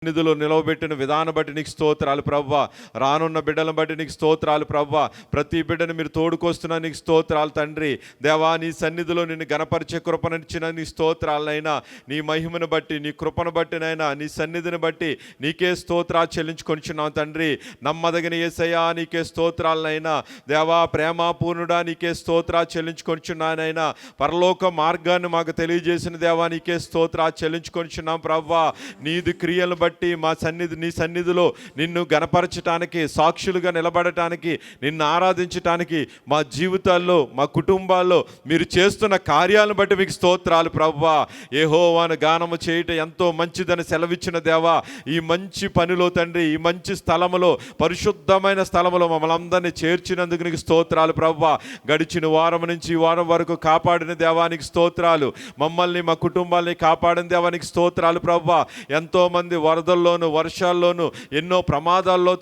నిధులు నిలవబెట్టిన విధానం బట్టి నీకు స్తోత్రాలు ప్రభువా. రానున్న బిడ్డలను బట్టి నీకు స్తోత్రాలు ప్రభువా. ప్రతి బిడ్డను మీరు తోడుకొస్తున్నా నీకు స్తోత్రాలు తండ్రి. దేవా, నీ సన్నిధిలో నిన్ను గణపరిచే కృపనిచ్చిన నీ స్తోత్రాలనైనా, నీ మహిమను బట్టి, నీ కృపను బట్టినైనా, నీ సన్నిధిని బట్టి నీకే స్తోత్రాలు చెల్లించుకొనిచున్నాం తండ్రి. నమ్మదగిన యేసయ్యా నీకే స్తోత్రాలనైనా. దేవా, ప్రేమాపూర్ణుడా నీకే స్తోత్రాలు చెల్లించుకొనిచున్నానైనా. పరలోక మార్గాన్ని మాకు తెలియజేసిన దేవా నీకే స్తోత్రాలు చెల్లించుకొనిచున్నాం ప్రభువా. నీది క్రియలను బట్టి నీ సన్నిధిలో నిన్ను గణపరచటానికి, సాక్షులుగా నిలబడటానికి, నిన్ను ఆరాధించటానికి, మా జీవితాల్లో, మా కుటుంబాల్లో మీరు చేస్తున్న కార్యాలను బట్టి మీకు స్తోత్రాలు ప్రభువా. యెహోవాను గానము చేయటం ఎంతో మంచిదని సెలవిచ్చిన దేవా, ఈ మంచి పనిలో తండ్రి, ఈ మంచి స్థలములో, పరిశుద్ధమైన స్థలములో మమ్మల్ని అందరినీ చేర్చినందుకు నీకు స్తోత్రాలు ప్రభువా. గడిచిన వారం నుంచి ఈ వారం వరకు కాపాడిన దేవానికి స్తోత్రాలు. మమ్మల్ని, మా కుటుంబాన్ని కాపాడిన దేవానికి స్తోత్రాలు ప్రభువా. ఎంతోమంది వరదల్లోను, వర్షాల్లోనూ, ఎన్నో ప్రమాదాల్లో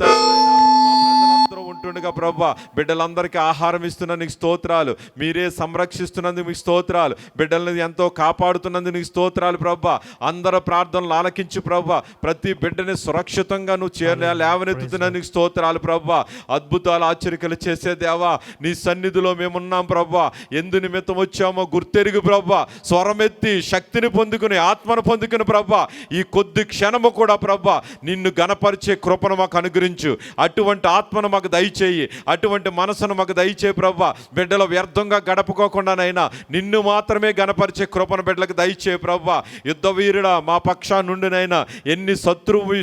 ఉంటుండగా ప్రభువా, బిడ్డలందరికీ ఆహారం ఇస్తున్నందుకు స్తోత్రాలు. మీరే సంరక్షిస్తున్నందుకు మీకు స్తోత్రాలు. బిడ్డలను ఎంతో కాపాడుతున్నందుకు నీకు స్తోత్రాలు ప్రభువా. అందరూ ప్రార్థనలు ఆలకించు ప్రభువా. ప్రతి బిడ్డని సురక్షితంగా నువ్వు లేవనెత్తుతున్నందుకు స్తోత్రాలు ప్రభువా. అద్భుతాలు, ఆశ్చర్యలు చేసే దేవా, నీ సన్నిధిలో మేమున్నాం ప్రభువా. ఎందు నిమిత్తం వచ్చామో గుర్తెరుగు ప్రభువా. స్వరమెత్తి శక్తిని పొందుకుని, ఆత్మను పొందుకుని ప్రభువా, ఈ కొద్ది క్షణము కూడా ప్రభువా నిన్ను గణపరిచే కృపను మాకు అనుగ్రహించు. అటువంటి ఆత్మను మాకు దయచేయి, అటువంటి మనసును మాకు దయచేయి ప్రభువా. బిడ్డలు వ్యర్థంగా గడపకోకుండానైనా నిన్ను మాత్రమే గణపరిచే కృపను బిడ్డలకు దయచేయి ప్రభువా. యుద్ధ వీరుడా, మా పక్షా నుండినైనా ఎన్ని శత్రువు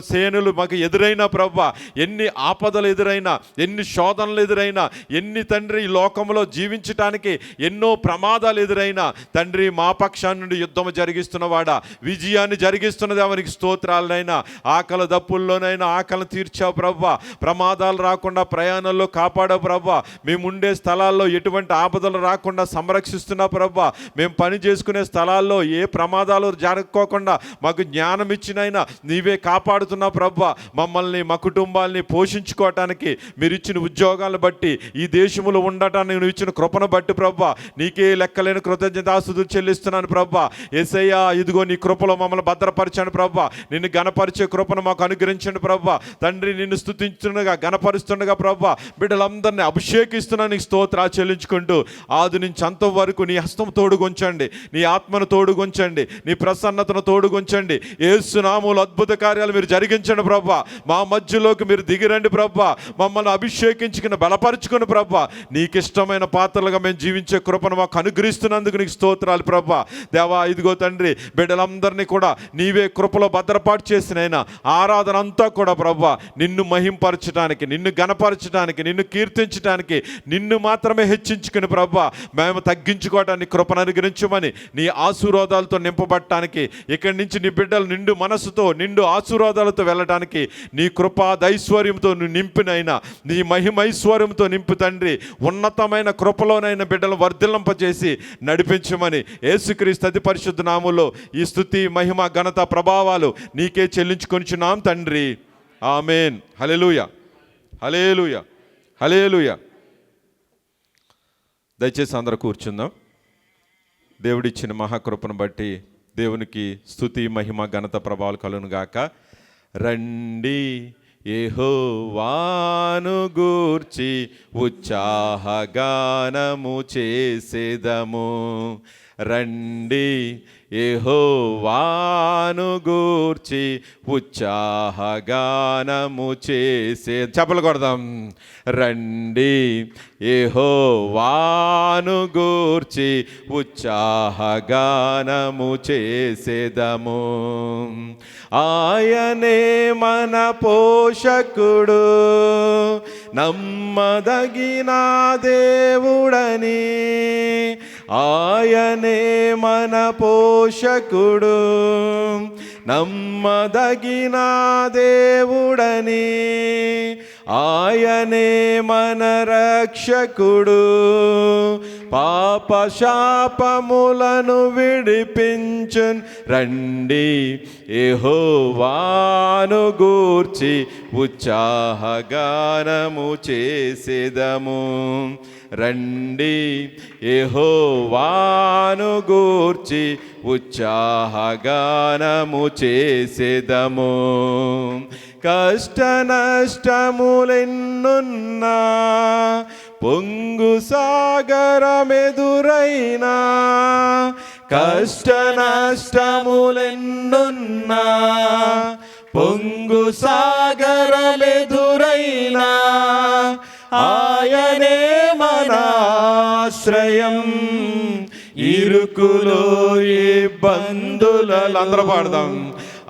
సేనులు మాకు ఎదురైనా ప్రభువా, ఎన్ని ఆపదలు ఎదురైనా, ఎన్ని శోధనలు ఎదురైనా, ఎన్ని తండ్రి ఈ లోకంలో జీవించటానికి ఎన్నో ప్రమాదాలు ఎదురైనా తండ్రి, మా పక్షా నుండి యుద్ధము జరిగిస్తున్నవాడా, విజయాన్ని జరిగిస్తున్నదేవానికి స్తోత్రాలనైనా. ఆకలి దప్పుల్లోనైనా ఆకలిని తీర్చావు ప్రభువా. ప్రమాదాలు రాకుండా ప్రయాణంలో కాపాడావు ప్రభువా. మేము ఉండే స్థలాల్లో ఎటువంటి ఆపదలు రాకుండా సంరక్షిస్తున్నావు ప్రభువా. మేము పని చేసుకునే స్థలాల్లో ఏ ప్రమాదాలు జరగకోకుండా మాకు జ్ఞానం ఇచ్చినైనా నీవే కాపాడుతున్నావు ప్రభువా. మమ్మల్ని, మా కుటుంబాల్ని పోషించుకోవటానికి మీరు ఇచ్చిన ఉద్యోగాలను బట్టి, ఈ దేశంలో ఉండటానికి నువ్వు ఇచ్చిన కృపను బట్టి ప్రభువా నీకే లెక్కలేని కృతజ్ఞతాస్తుతులు చెల్లిస్తున్నాను ప్రభువా. యేసయ్యా, ఇదిగో నీ కృపలో మమ్మల్ని భద్రపరచండి ప్రభువా. నిన్ను గణపరిచే కృపను మాకు అనుగ్రహించండి ప్రభువా. తండ్రి, నిన్ను స్తుతించుండగా, గణపరుస్తుండగా ప్రభువా బిడ్డలందరినీ అభిషేకిస్తున్నా నీకు స్తోత్రాలు చెల్లించుకుంటూ, ఆది నుంచి అంతం వరకు నీ హస్తం తోడుగొంచండి, నీ ఆత్మను తోడుగొంచండి, నీ ప్రసన్నతను తోడుగొంచండి. యేసు నామములో అద్భుత కార్యాలు మీరు జరిగించండి ప్రభువా. మా మధ్యలోకి మీరు దిగిరండి ప్రభువా. మమ్మల్ని అభిషేకించుకుని బలపరుచుకుని ప్రభువా, నీకు ఇష్టమైన పాత్రలుగా మేము జీవించే కృపను మాకు అనుగ్రహిస్తున్నందుకు నీకు స్తోత్రాలు ప్రభువా. దేవా, ఇదిగో తండ్రి, బిడ్డలందరినీ కూడా నీవే కృపలో భద్రపాటు చేసినైనా ఆరాధన అంతా కూడా ప్రభువా నిన్ను మహింపరచడానికి, నిన్ను గణపరచడానికి, నిన్ను కీర్తించడానికి, నిన్ను మాత్రమే హెచ్చించుకుని ప్రభువా మేము తగ్గించుకోవటానికి కృపను అనుగ్రహించమని, నీ ఆశీర్వాదాలతో నింపబడటానికి, ఇక్కడి నుంచి నీ బిడ్డలు నిండు మనసుతో, నిండు ఆశీర్వాదాలతో వెళ్ళటానికి నీ కృపా దైశ్వర్యంతో నువ్వు నింపినైనా, నీ మహిమైశ్వర్యంతో నింపు తండ్రి. ఉన్నతమైన కృపలోనైనా బిడ్డలు వర్ధిల్లింపజేసి నడిపించమని యేసుక్రీస్తు అతి పరిశుద్ధ నామములో ఈ స్తుతి, మహిమ, ఘనత, ప్రభావాలు నీకే చెల్లించుకొనిచున్నాం తండ్రి. ఆమేన్. హల్లెలూయా, హల్లెలూయా, హల్లెలూయా. దయచేసి అందరూ కూర్చుందాం. దేవుడిచ్చిన మహాకృపను బట్టి దేవునికి స్తుతి, మహిమ, ఘనత, ప్రభావాలు కలుగును గాక. రండి యెహోవాను గూర్చి ఉత్సాహగానము చేసేదము. రండి యెహోవాను గూర్చి ఉత్సాహగానము చేసే, చప్పలు కొడదాం. రండి యెహోవాను గూర్చి ఉత్సాహగానము చేసేదము. ఆయనే మన పోషకుడు, నమ్మదగిన దేవుడని. ఆయనే మన పోషకుడు, నమ్మదగిన దేవుడని. ఆయనే మన రక్షకుడు, పాప శాపములను విడిపించున్. రండి యెహోవాను గూర్చి ఉత్సాహగానము చేసేదము. రండి యెహోవాను గూర్చి ఉత్సాహగానము చేసేదము. కష్ట నష్టములెన్నున్నా, పొంగు సాగరమెదురైనా, కష్ట నష్టములెన్నున్నా, పొంగు సాగరమెదురైనా, ఆయనే మనాశ్రయం. ఇరుకులో ఇబ్బందులలో అందరూ పాడదాం.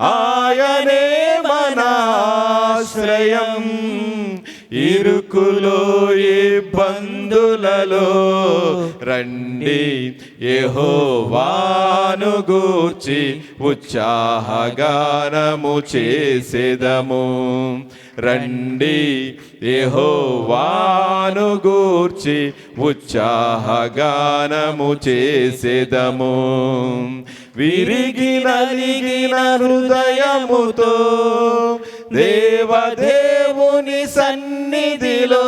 ఆయనే మనాశ్రయం, ఇరుకులో ఇబ్బందులలో. రండి యెహోవాను గూర్చి ఉత్సాహగానము చేసేదము. రండి యెహోవాను గూర్చి ఉత్సాహగానము చేసేదము. విరిగి నలిగిన హృదయముతో దేవదేవుని సన్నిధిలో,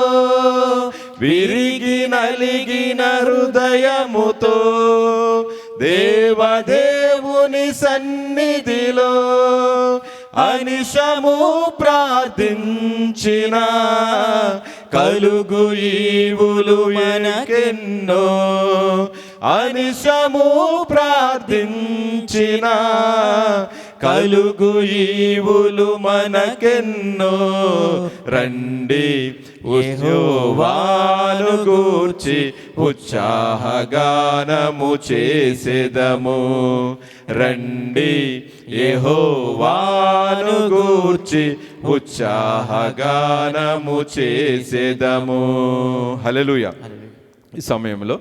విరిగి నలిగిన హృదయముతో దేవదేవుని సన్నిధిలో అనిశము ప్రార్థించిన కలుగు ఈవులు మనకెన్నో. అనిశము ప్రార్థించిన కలుగు ఈవులు మనకెన్నో. రండి యెహోవాను గూర్చి ఉత్సాహగానము చేసేదము. రండి యెహోవాను గూర్చి ఉత్సాహగానము చేసేదము. హల్లెలూయా. ఈ సమయంలో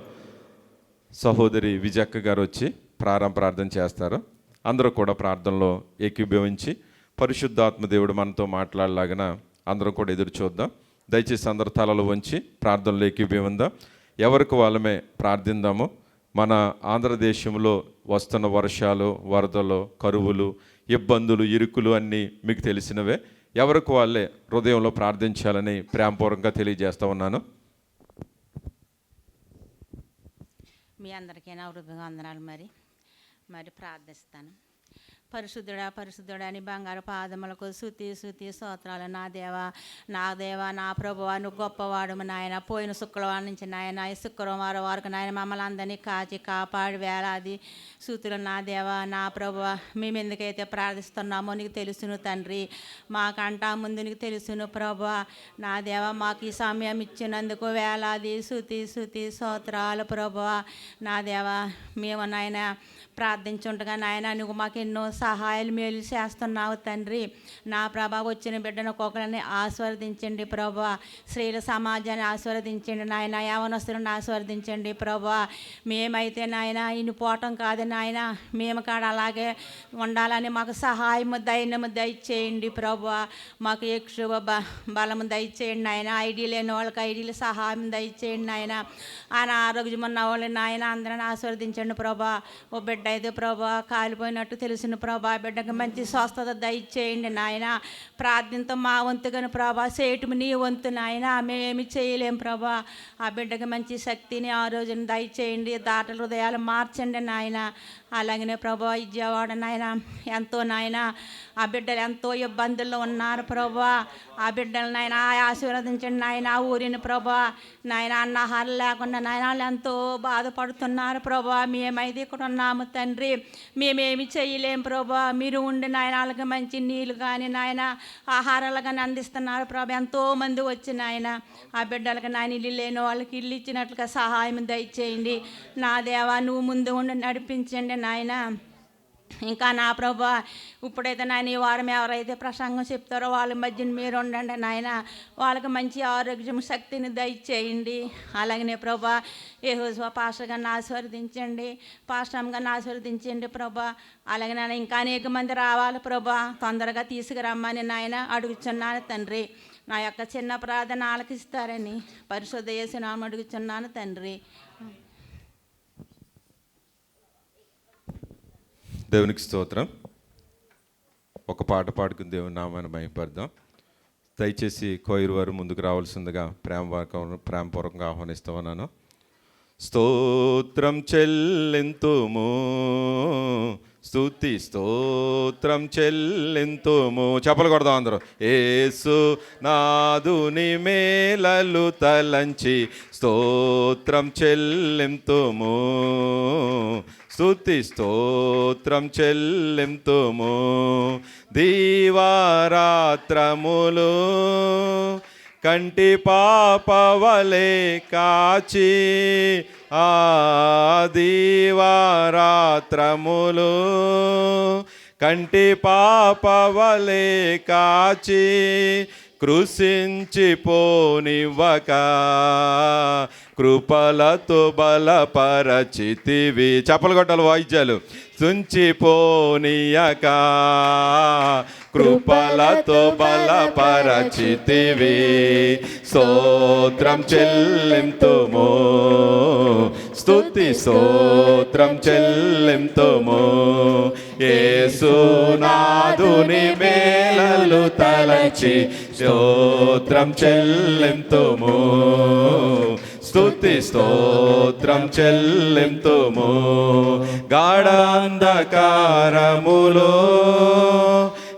సహోదరి విజయక్క గారు వచ్చి ప్రార్థన చేస్తారు. అందరూ కూడా ప్రార్థనలో ఏకీభవించి పరిశుద్ధాత్మ దేవుడు మనతో మాట్లాడలాగిన అందరం కూడా ఎదురు చూద్దాం. దయచేసి అందరు తలలు వంచి ప్రార్థనలో ఏకీభవిందాం. ఎవరికి వాళ్ళమే ప్రార్థిందాము. మన ఆంధ్రదేశంలో వస్తున్న వర్షాలు, వరదలు, కరువులు, ఇబ్బందులు, ఇరుకులు అన్నీ మీకు తెలిసినవే. ఎవరికి వాళ్ళే హృదయంలో ప్రార్థించాలని ప్రేమపూర్వకంగా తెలియజేస్తూ ఉన్నాను. మీ అందరికీ నా వందనాలు. మరి ప్రార్థిస్తాను. పరిశుద్ధుడా అని బంగారు పాదములకు స్తుతి స్తోత్రాలు. నా దేవా నా ప్రభువా, నువ్వు గొప్పవాడు నాయన. పోయిన శుక్రవారం నుంచి నాయన ఈ శుక్రవారం వరకు నాయన మమ్మల్ని అందరినీ కాపాడి వేలాది స్తుతులు. నా దేవా నా ప్రభువా, మేము ఎందుకైతే ప్రార్థిస్తున్నామో నీకు తెలుసును తండ్రి. మాకంటా ముందు నీకు తెలుసును ప్రభువా. నా దేవా మాకు ఈ సమయం ఇచ్చినందుకు వేలాది స్తుతి స్తోత్రాలు ప్రభువా. నా దేవా మేము నాయన ప్రార్థించుండగా నాయన నువ్వు మాకు ఎన్నో సహాయాలు మేలు చేస్తున్నావు తండ్రి. నా ప్రభా వచ్చిన బిడ్డను ఒక్కొక్కరిని ఆశీర్వదించండి ప్రభా. స్త్రీల సమాజాన్ని ఆశీర్వదించండి నాయన. యవనస్తులను ఆశీర్వదించండి ప్రభా. మేమైతే నాయన ఇన్ని పోవటం కాదు నాయన, మేము కాడ అలాగే ఉండాలని మాకు సహాయము ధైర్యము దయచేయండి ప్రభా. మాకు ఎక్కువ బలము దయచేయండి నాయన. ఐడి లేని వాళ్ళకి ఐడీలు సహాయం దయచేయండి నాయన. అనారోగ్యం ఉన్న వాళ్ళు నాయన అందరిని ఆశీర్వదించండి ప్రభా. ఓ బిడ్డ అయితే ప్రభా కాలిపోయినట్టు తెలిసిన ప్రభా, బిడ్డకి మంచి స్వస్థత దయచేయండి నాయన. ప్రార్థనతో మా వంతుగాను ప్రభా, చేయటం నీ వంతు నాయన. మేమేమి చేయలేం ప్రభా. ఆ బిడ్డకి మంచి శక్తిని ఆరోగ్యం దయచేయండి. దాటల హృదయాలు మార్చండి నాయన. అలాగనే ప్రభా విజయవాడ నాయన ఎంతో నాయన ఆ బిడ్డలు ఎంతో ఇబ్బందుల్లో ఉన్నారు ప్రభా. ఆ బిడ్డలు నాయన ఆశీర్వదించండి నాయన. ఆ ఊరిని ప్రభా నాయన అన్నాహారం లేకుండా నాయన వాళ్ళు ఎంతో బాధపడుతున్నారు ప్రభా. మేమైతే ఇక్కడ ఉన్నాము తండ్రి, మేమేమి చేయలేం ప్రభా. మీరు ఉండి నాయన వాళ్ళకి మంచి నీళ్ళు కానీ నాయన ఆహారాలు కానీ అందిస్తున్నారు ప్రభా. ఎంతోమంది వచ్చి నాయన ఆ బిడ్డలకి నాయన ఇల్లు లేని వాళ్ళకి ఇల్లు ఇచ్చినట్లుగా సహాయం దయచేయండి నా దేవా. నువ్వు ముందు ఉండి నడిపించండి నాయన. ఇంకా నా ప్రభా ఇప్పుడైతే నాయన ఈ వారం ఎవరైతే ప్రసంగం చెప్తారో వాళ్ళ మధ్యన మీరు ఉండండి నాయన. వాళ్ళకి మంచి ఆరోగ్యం శక్తిని దయచేయండి. అలాగనే ప్రభా యెహోషువ పాస్టర్ గారిని ఆశీర్వదించండి, పాస్టర్ అమ్మ గారిని ఆశీర్వదించండి ప్రభా. అలాగే నాయన ఇంకా అనేక మంది రావాలి ప్రభా. తొందరగా తీసుకురమ్మని నాయన అడుగుచున్నాను తండ్రి. నా యొక్క చిన్న ప్రార్థన ఆలకిస్తారని పరిశుద్ధ యేసు నామమున అడుగుచున్నాను తండ్రి. దేవునికి స్తోత్రం. ఒక పాట పాడుకుని దేవుని నామాన్ని మహిమపడదాం. దయచేసి కోయిరు వారు ముందుకు రావాల్సిందిగా ప్రేమపూర్వకంగా ఆహ్వానిస్తామన్నాను. స్తోత్రం చెల్లింతుము, స్తుతి స్తోత్రం చెల్లింతుము. చెప్పలు కొడదాం అందరూ. యేసు నాదుని మేలలు తలంచి స్తోత్రం చెల్లింతుము, స్తుతి స్తోత్రం చెల్లింతుము. దీవారాత్రములు కంటి పాపవలే కాచి, ఆ దీవారాత్రములు కంటి పాపవలే కాచి, కృషించిపోనివ్వక కృపలతో బలపరచితివి. చెప్పలు కొట్టాలి వాయిద్యాలు. తుంచిపోనీయక కృపలతో బలపరచితివి. స్తోత్రం చెల్లింతుము, స్తుతి స్తోత్రం చెల్లింతుము. యేసునాథుని మేలలు తలచి స్తోత్రం చెల్లింతుము, స్తుతి స్తోత్రం చెల్లింతుము. గాఢాంధకారములో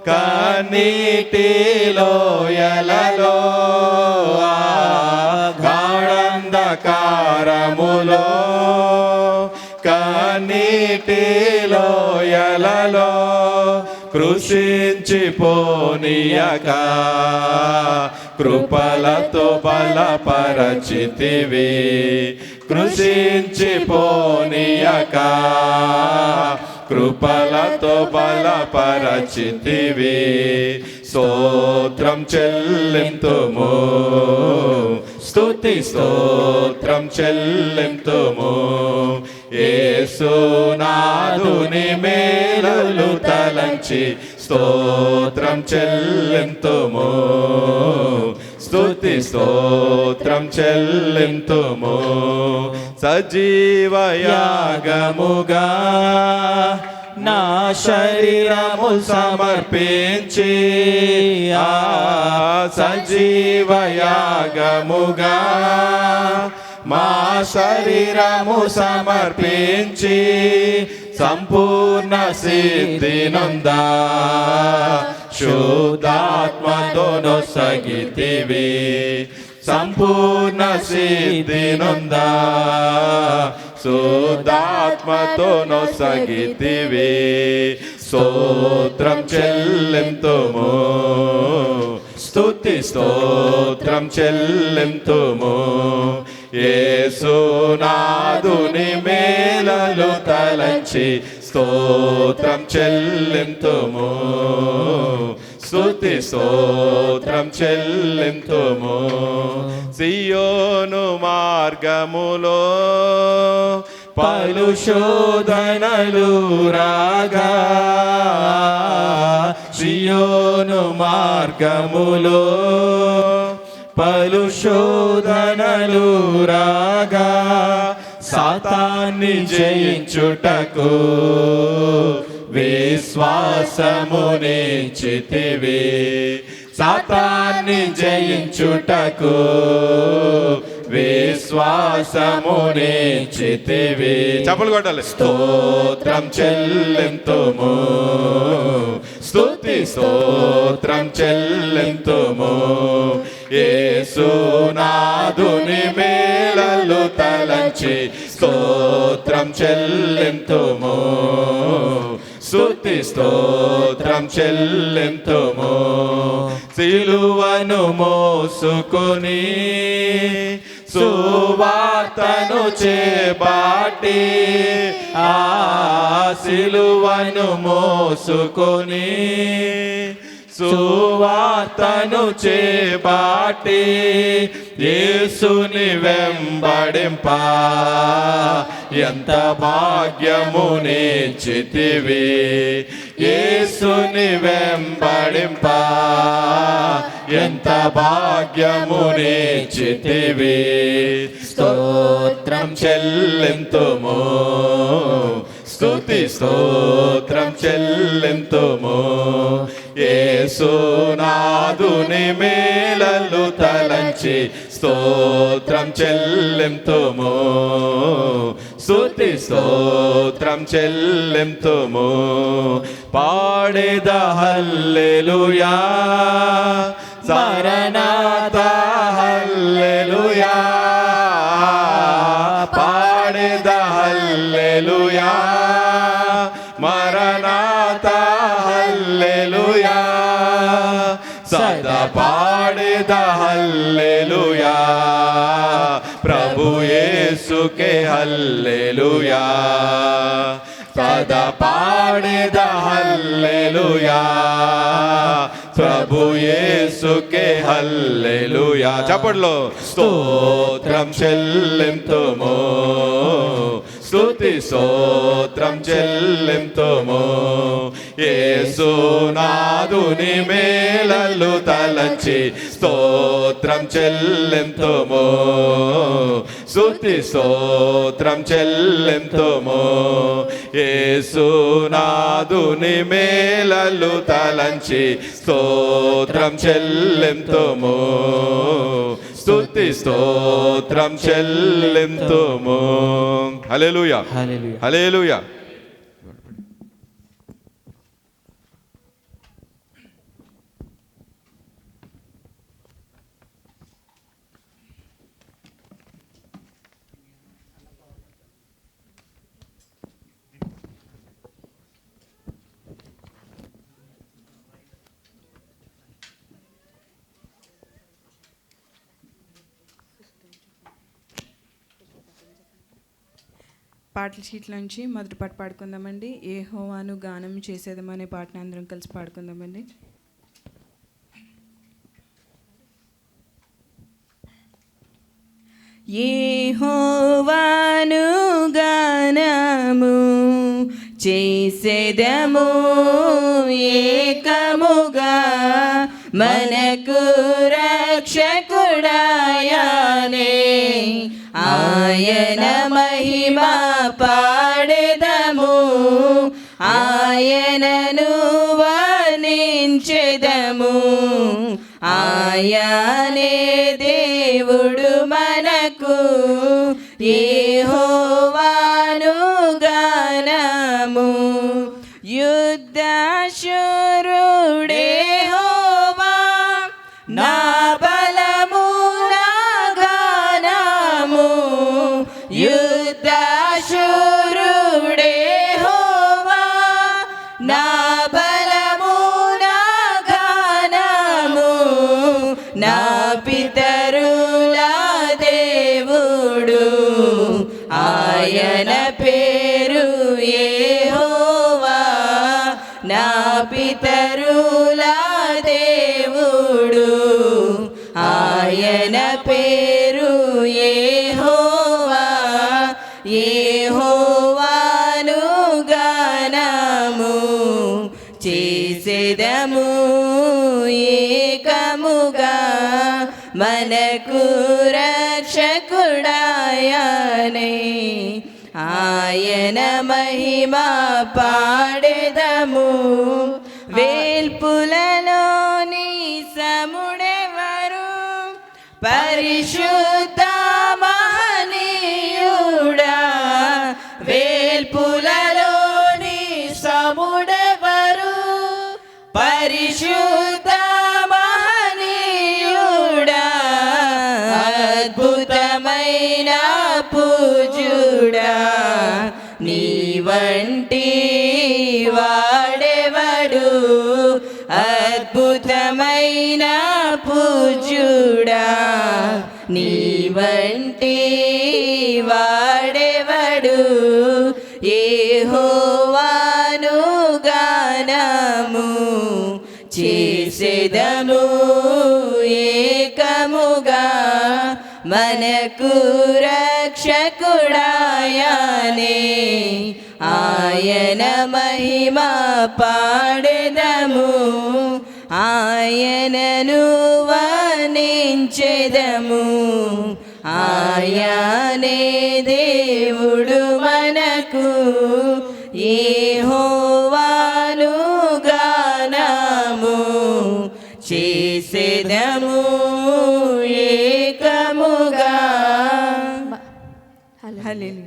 కన్నీటిలో ఎలలో, గాఢాంధకారములో కన్నీటిలో ఎలలో, కృషించిపోనీయక కృపలతో బలపరచితివి. కృషించిపోనీయక కృపలతో బలపరచితివి. స్తోత్రం చెల్లింతుము, స్తుతి స్తోత్రం చెల్లింతుము. యేసునాథుని మేలులు తలంచి స్తోత్రం చెల్లింతుము, స్తుతి స్తోత్రం చెల్లింతుము. సజీవయాగముగా నా శరీరము సమర్పించి, ఆ సజీవయాగముగా మా శరీరము సమర్పించి, సంపూర్ణ సిద్ధి నొందా శుద్ధాత్మతో నొసగితివి. సంపూర్ణ సిద్ధి నొందా శుద్ధాత్మతో నొసగితివి. స్తోత్రం చెల్లింతుము, స్తుతి స్తోత్రం చెల్లింతుము. యేసునాథుని మేలలు తలంచి స్తోత్రం చెల్లింతుము, స్తుతి స్తోత్రం చెల్లింతుము. సియోను మార్గములో పలు శోధనలు రాగా, సియోను మార్గములో పలు శోధనలు రాగా, సాతాన్ని జయించుటకు విశ్వాసమునిచ్చితివి. సాతాన్ని జయించుటకు విశ్వాసమునిచ్చితివి. చప్పలు కొట్టాలి. స్తోత్రం చెల్లింతుము, స్తుతి స్తోత్రం చెల్లింతుము. యేసునాథుని మేలలు తలంచి స్తోత్రం చెల్లింతుము, స్తుతి స్తోత్రం చెల్లింతుము. సిలువను మోసుకొని సువార్తను చేపట్టి, ఆ సిలువను మోసుకొని సువార్తను చేపట్టి, యేసుని వెంబడింప ఎంత భాగ్యమునిచ్చితివి. యేసుని వెంబడింప ఎంత భాగ్యమునిచ్చితివి. స్తోత్రం చెల్లింతుము, స్తుతి స్తోత్రం చెల్లింతుము. యేసునాథుని నాదుని మేలలు తలంచి స్తోత్రం చెల్లింతుము, స్తుతి స్తోత్రం చెల్లింతుము. పాడేద హల్లెలూయా, మరణాతా హల్లెలూయా, పాడేద హల్లెలూయా, మరణాతా హల్లెలూయా, సదా పాడేద హల్లెలూయా, ప్రభు యేసుకే హల్లెలూయా, సదా పాడేద హల్లెలూయా, ప్రభు యేసుకే హల్లెలూయా. చప్పట్లో స్తోత్రం చెల్లింతుము, స్తుతి స్తోత్రం చెల్లింతుము. యేసునాదుని మేలలు తలంచి స్తోత్రం చెల్లింతుము, స్తుతి స్తోత్రం చెల్లింతుము. యేసునాదుని మేలలు తలంచి స్తోత్రం చెల్లింతుము, స్తుతి స్తోత్రం చెల్లింతుము. హల్లెలూయా, హల్లెలూయా. పాటల షీట్ల నుంచి మొదటి పాట పాడుకుందామండి. యెహోవాను గానం చేసేదమనే పాటను అందరం కలిసి పాడుకుందామండి. యెహోవాను గానము చేసేదము ఏకముగా, మనకు రక్షకుడాయనే ఆయన మహిమ పాడెదము, ఆయనను వర్ణించెదము. ఆయనే దేవుడు మనకు, యెహోవాను గానము. యుద్ధశూరుడే యెహోవా, నా బలము నా గానము. యుద్ధశూరుడే యెహోవా, నా బలము నా గానము. నా పితరుల దేవుడు, ఆయన పేరు యెహోవా. నా పితరుల దేవుడు, ఆయన పేరు యెహోవా. యెహోవాను గానము చేసేదము ఏకముగా, మనకు రక్షకుడాయనే ఆయన మహిమ పాడెదము. వేల్పులలోని సముడెవరు, పరిశుద్ధ మహనీయుడా. వేల్పులలోని సముడెవరు, పరిశుద్ధ మహనీయుడా. అద్భుతమైన పూజుడా, నీ వంటి వాడెవడు. అద్భుతమైన పూజుడా, నీ వంటి వాడెవడు. యెహోవాను గానము చేసేదము ఏకముగా, మనకు రక్షకుడాయనే ఆయన మహిమ పాడెదము. ఆయనను వర్ణించెదము, ఆయనే దేవుడు మనకు. యెహోవాను గానము చేసేదము ఏకముగా. హల్లెలూయా.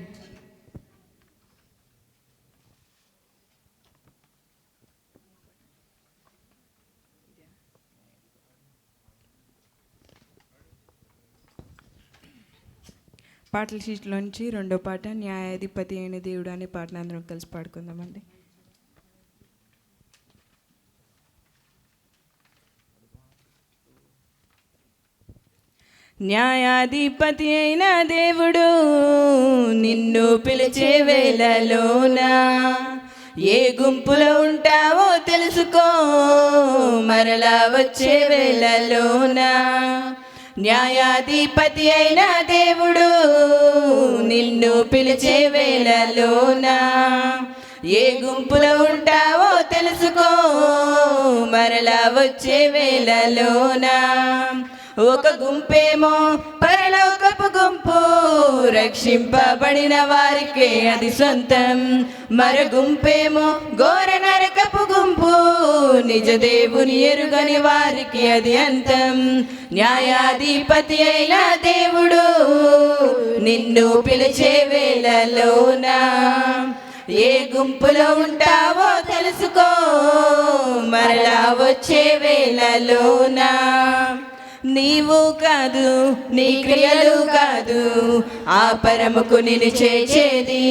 పాటల షీట్లోంచి రెండో పాట న్యాయాధిపతి అయిన దేవుడు అనే పాటను అందరం కలిసి పాడుకుందామండి. న్యాయాధిపతి అయిన దేవుడు నిన్ను పిలిచే వేళలోనా ఏ గుంపులో ఉంటావో తెలుసుకో, మరలా వచ్చే వేళలోనా. న్యాయాధిపతి అయిన దేవుడు నిన్ను పిలిచే వేళలోనా ఏ గుంపులో ఉంటావో తెలుసుకో, మరలా వచ్చే వేళలోనా. ఒక గుంపేమో పరలోకపు గుంపు, రక్షింపబడిన వారికే అది సొంతం. మరో గుంపేమో ఘోర నరకపు గుంపు, నిజ దేవుని ఎరుగని వారికి అది అంతం. న్యాయాధిపతి అయిన దేవుడు నిన్ను పిలిచే వేళలోనా ఏ గుంపులో ఉంటావో తెలుసుకో, మరలా వచ్చే వేళలోనా. నీవు కాదు నీ క్రియలు కాదు ఆ పరముకు నిన్ను చేర్చేది,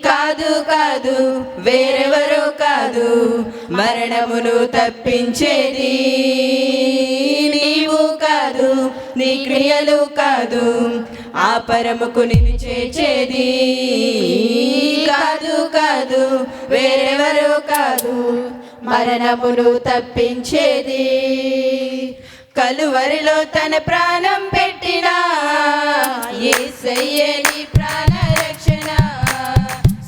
కాదు కాదు వేరెవరో కాదు మరణమును తప్పించేది. నీవు కాదు నీ క్రియలు కాదు ఆ పరముకు నిన్ను చేర్చేది, కాదు కాదు వేరెవరో కాదు మరణమును తప్పించేది. కలువరిలో తన ప్రాణం పెట్టిన యేసయ్యే నీ ప్రాణ రక్షణ,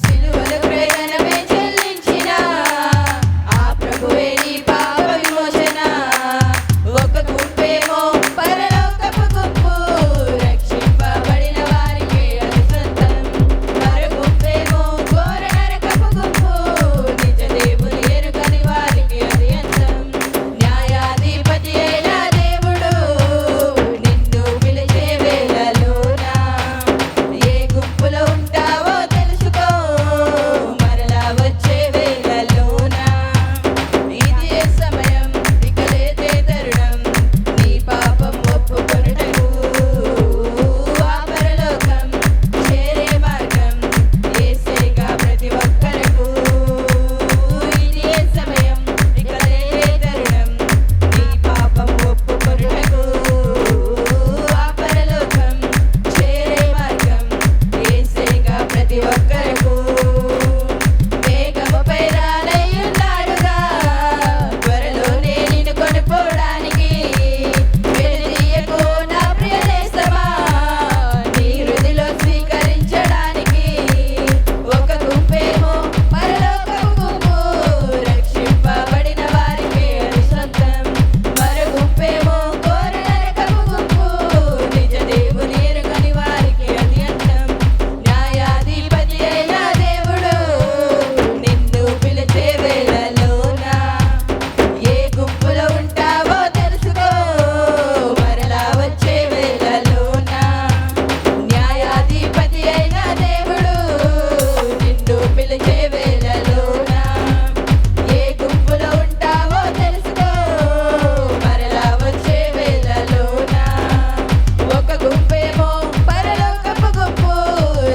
సిలువలో ప్రేరణమే చెల్లించిన ఆ ప్రభువే నీ పాప విమోచన. ఒక గుంపేమో పరలోకపు గుంపు, రక్షింపబడిన వారికి అది సొంతం. మరో గుంపేమో ఘోర నరకపు గుంపు, నిజ దేవుని ఎరుగని వారికి అది అంతం. న్యాయాధిపతి అయిన దేవుడు నిన్ను పిలిచే వేళలోనా ఏ గుంపులో ఉంటావో తెలుసుకో, మరలా వచ్చే వేళలోనా. ఇది ఏ సమయం ఇక లేదే తరుణం, నీ పాపం ఒప్పుకొనుటకు ఆ పరలోకం చేరే మార్గం యేసేగా ప్రతి ఒక్కరకు. ఇది ఏ సమయం ఇక లేదే తరుణం, నీ పాపం ఒప్పుకొనుటకు ఆ పరలోకం చేరే మార్గం యేసేగా ప్రతి ఒక్కరకు. మేఘముపై రానయ్యున్నాడుగా త్వరలోనే నిన్ను కొనుక్కోవడానికి. వెనుదీయకు నా ప్రియ నేస్తమా నీ హృదిలో స్వీకరించడానికి. ఒక గుంపేమో పరలోకపు గుంపు, రక్షింపబడిన వారికి అది సొంతం. మరో గుంపేమో ఘోర నరకపు గుంపు, నిజ దేవుని ఎరుగని వారికి అది అంతం. న్యాయాధిపతి అయిన దేవుడు నిన్ను పిలిచే వేళలోనా ఏ గుంపులో ఉంటావో తెలుసుకో, మరలా వచ్చే వేళలోనా. న్యాయాధిపతి అయిన దేవుడు నిన్ను పిలిచే వేళలోనా ఏ గుంపులో ఉంటావో తెలుసుకో, మరలా వచ్చే వేళలోనా. ఒక గుంపేమో పరలోకపు గుంపు,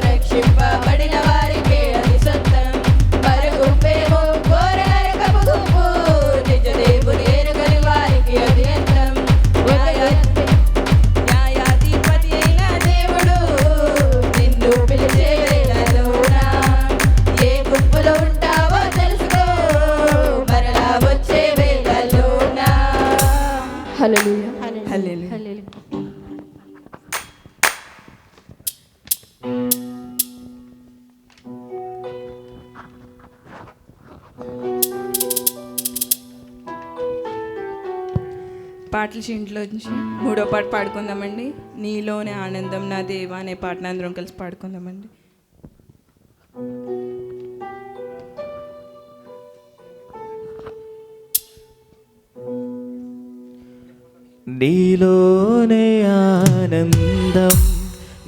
రక్షింపబడిన వారికి అది సొంతం. మరో గుంపేమో ఘోర నరకపు గుంపు, నిజ దేవుని ఎరుగని వారికి అది అంతం. న్యాయాధిపతి అయిన దేవుడు నిన్ను పిలిచే వేళలోనా ఏ గుంపులో ఉంటావో తెలుసుకో, మరలా వచ్చే వేళలోనా. హల్లెలూయా. పాటల షీట్లోంచి మూడో పాట పాడుకుందామండి. నీలోనే ఆనందం నా దేవా అనే పాటను అందరం కలిసి పాడుకుందామండి. నీలోనే ఆనందం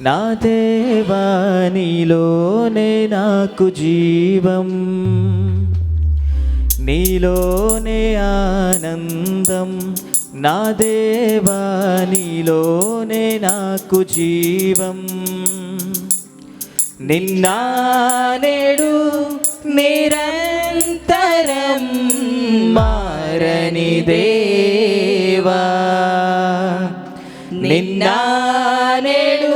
నా దేవా, నీలోనే నాకు జీవం. నీలోనే ఆనందం నా దేవా, నీలోనే నాకు జీవం. నిన్న నేడు నిరంతరం మారని దేవా, నిన్న నేడు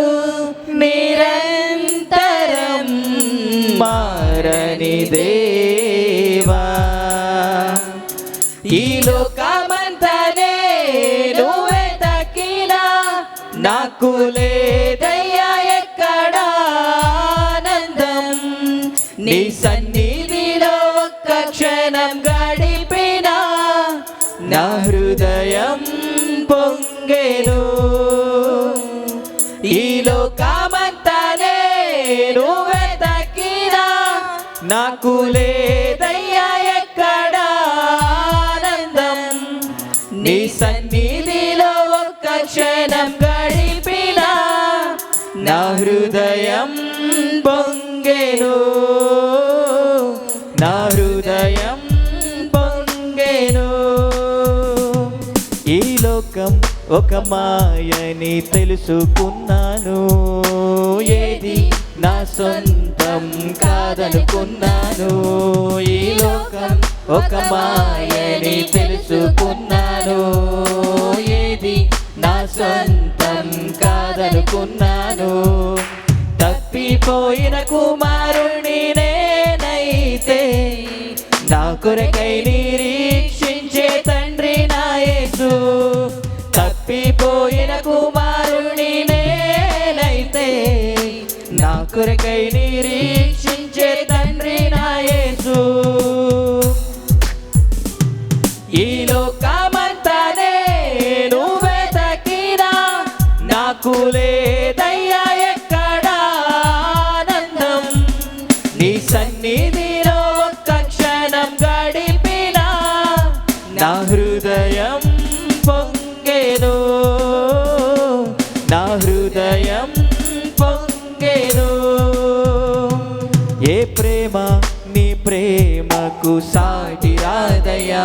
నిరంతరం మారని దేవా. ఈ లోకమంతనే నువ్వే తక్కినా నాకు లేదయ్యా ఎక్కడ ఆనందం. నీ సన్నిధిలో ఒక్క క్షణం గడిపినా నా హృదయం పొంగెను. ఈ లోకమంతనే నువ్వే తక్కినా నాకు లేదయ్యా ఎక్కడ ఆనందం. నీ సన్నిధిలో ఒక్క క్షణం గడిపినా నా హృదయం పొంగెను. నా హృదయం పొంగెను. ఈ లోకం ఒక మాయని తెలుసుకున్నాను, ఏది నా సొంతం కాదనుకున్నాను. ఈ లోకం ఒక మాయని తెలుసుకున్నాను, ఏది నా సొంతం కాదనుకున్నాను. తప్పిపోయిన కుమారుణ్ణి నేనైతే నా కొరకై నిరీక్షించే తండ్రి నా యేసు. తప్పిపోయిన కుమారుణ్ణి నేనైతే నా కొరకై నిరీక్షించే తండ్రి నా యేసు. ఈ లోకమంతనే నువ్వే తక్కినా నాకు లేదయ్యా ఎక్కడ ఆనందం. నీ సన్నిధిలో ఒక్క క్షణం గడిపినా నా హృదయం పొంగెను. నా హృదయం పొంగెను. ఏ ప్రేమ నీ ప్రేమకు సాటి రాదయ్యా,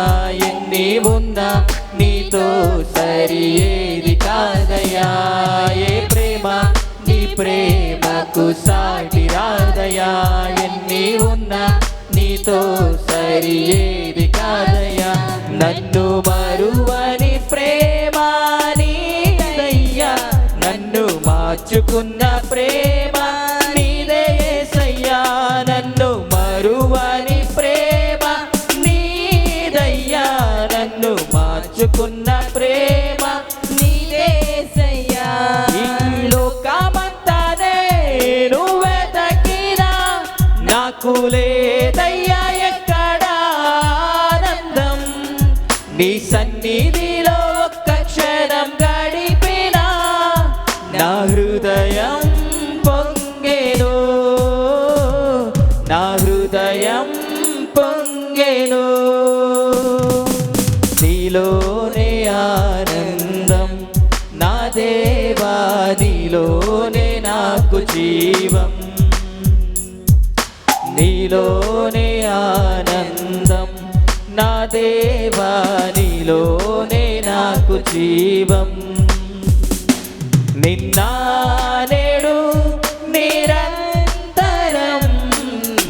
ఎన్ని ఉన్నా నీతో సరి ఏది కాదయ్యా. ఏ ప్రేమ నీ ప్రేమకు సాటి రాదయ్యా, ఎన్ని ఉన్నా నీతో సరి ఏది కాదయ్యా. నన్ను మరువని ప్రేమ నీదయ్యా, నన్ను మార్చుకున్న ప్రేమ నీదే యేసయ్యా. నన్ను మరువని ప్రేమ నీదయ్యా, నన్ను మార్చుకున్న ప్రేమ నీదే యేసయ్యా. ఈ లోకమంతనే నువ్వే తక్కినా నాకు లేదయ్యా ఎక్కడ ఆనందం. నీ సన్నిధిలో ఒక్క క్షణం గడిపినా నా హృదయం పొంగెను. నా హృదయం పొంగెను. నీలోనే ఆనందం నా దేవా, నీలోనే నాకు జీవం. నీలోనే ఆనందం నా దేవా, నీలోనే నాకు జీవం. నిన్న నేడు నిరంతరం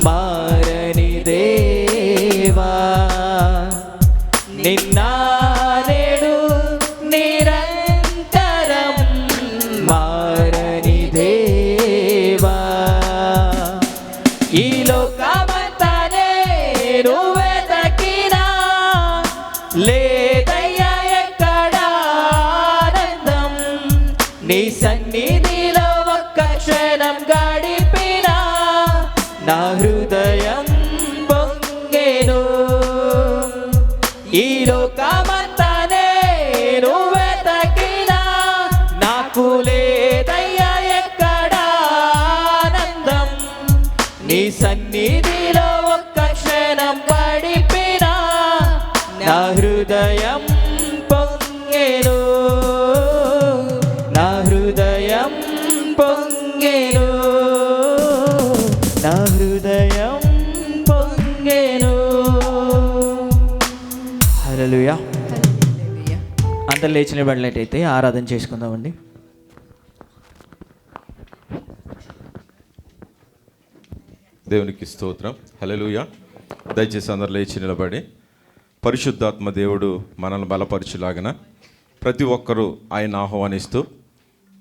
మారని దేవా, నిన్న నేడు నిరంతరం మారని దేవా. ఈ లోకమంతనే నువ్వే తక్కినా లేదయ్యా ఎక్కడ ఆనందం. నీ సన్నిధిలో ఒక్క క్షణం గడిపినా నా హృదయం పొంగెను. ఈ లోకమంతనే నువ్వే తక్కినా నాకు లేదయ్యా ఎక్కడ ఆనందం. నీ సన్నిధిలో ఒక్క క్షణం గడిపినా నా హృదయం పొంగెను. హల్లెలూయా. హల్లెలూయా. అందరు లేచి నిలబడినట్టయితే ఆరాధన చేసుకుందామండి. దేవునికి స్తోత్రం. హల్లెలూయా. దయచేసి అందరు లేచి నిలబడి పరిశుద్ధాత్మ దేవుడు మనల్ని బలపరచులాగన ప్రతి ఒక్కరూ ఆయన ఆహ్వానిస్తూ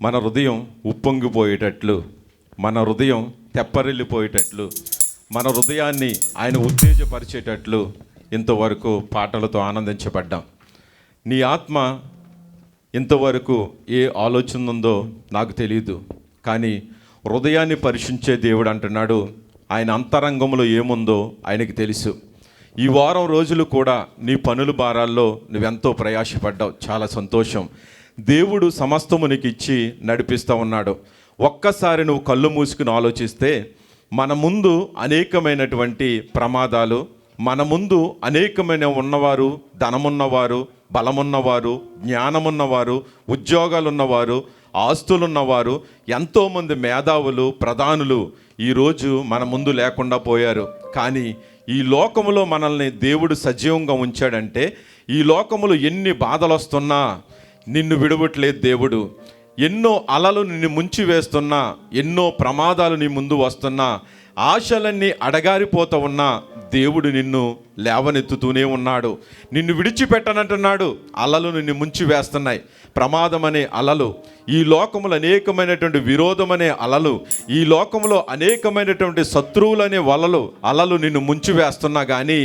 మన హృదయం ఉప్పొంగిపోయేటట్లు, మన హృదయం తెప్పరిల్లిపోయేటట్లు, మన హృదయాన్ని ఆయన ఉత్తేజపరిచేటట్లు ఇంతవరకు పాటలతో ఆనందించబడ్డాం. నీ ఆత్మ ఇంతవరకు ఏ ఆలోచన ఉందో నాకు తెలియదు, కానీ హృదయాన్ని పరీక్షించే దేవుడు అంటున్నాడు ఆయన అంతరంగంలో ఏముందో ఆయనకి తెలుసు. ఈ వారం రోజులు కూడా నీ పనుల భారాల్లో నువ్వెంతో ప్రయాసపడ్డావు, చాలా సంతోషం. దేవుడు సమస్తము నీకు ఇచ్చి నడిపిస్తూ ఉన్నాడు. ఒక్కసారి నువ్వు కళ్ళు మూసుకుని ఆలోచిస్తే మన ముందు అనేకమైనటువంటి ప్రమాదాలు, మన ముందు అనేకమైన ఉన్నవారు, ధనమున్నవారు, బలమున్నవారు, జ్ఞానమున్నవారు, ఉద్యోగాలు ఉన్నవారు, ఆస్తులున్నవారు, ఎంతోమంది మేధావులు, ప్రధానులు ఈరోజు మన ముందు లేకుండా పోయారు. కానీ ఈ లోకములో మనల్ని దేవుడు సజీవంగా ఉంచాడంటే ఈ లోకములో ఎన్ని బాధలు వస్తున్నా నిన్ను విడవట్లేదు దేవుడు. ఎన్నో అలలు నిన్ను ముంచి వేస్తున్నా, ఎన్నో ప్రమాదాలు నీ ముందు వస్తున్నా, ఆశలన్నీ అడగారిపోతూ ఉన్నా దేవుడు నిన్ను లేవనెత్తుతూనే ఉన్నాడు. నిన్ను విడిచిపెట్టనంటున్నాడు. అలలు నిన్ను ముంచి వేస్తున్నాయి, ప్రమాదం అనే అలలు, ఈ లోకములో అనేకమైనటువంటి విరోధం అనే అలలు, ఈ లోకంలో అనేకమైనటువంటి శత్రువులనే అలలు నిన్ను ముంచి వేస్తున్నా కానీ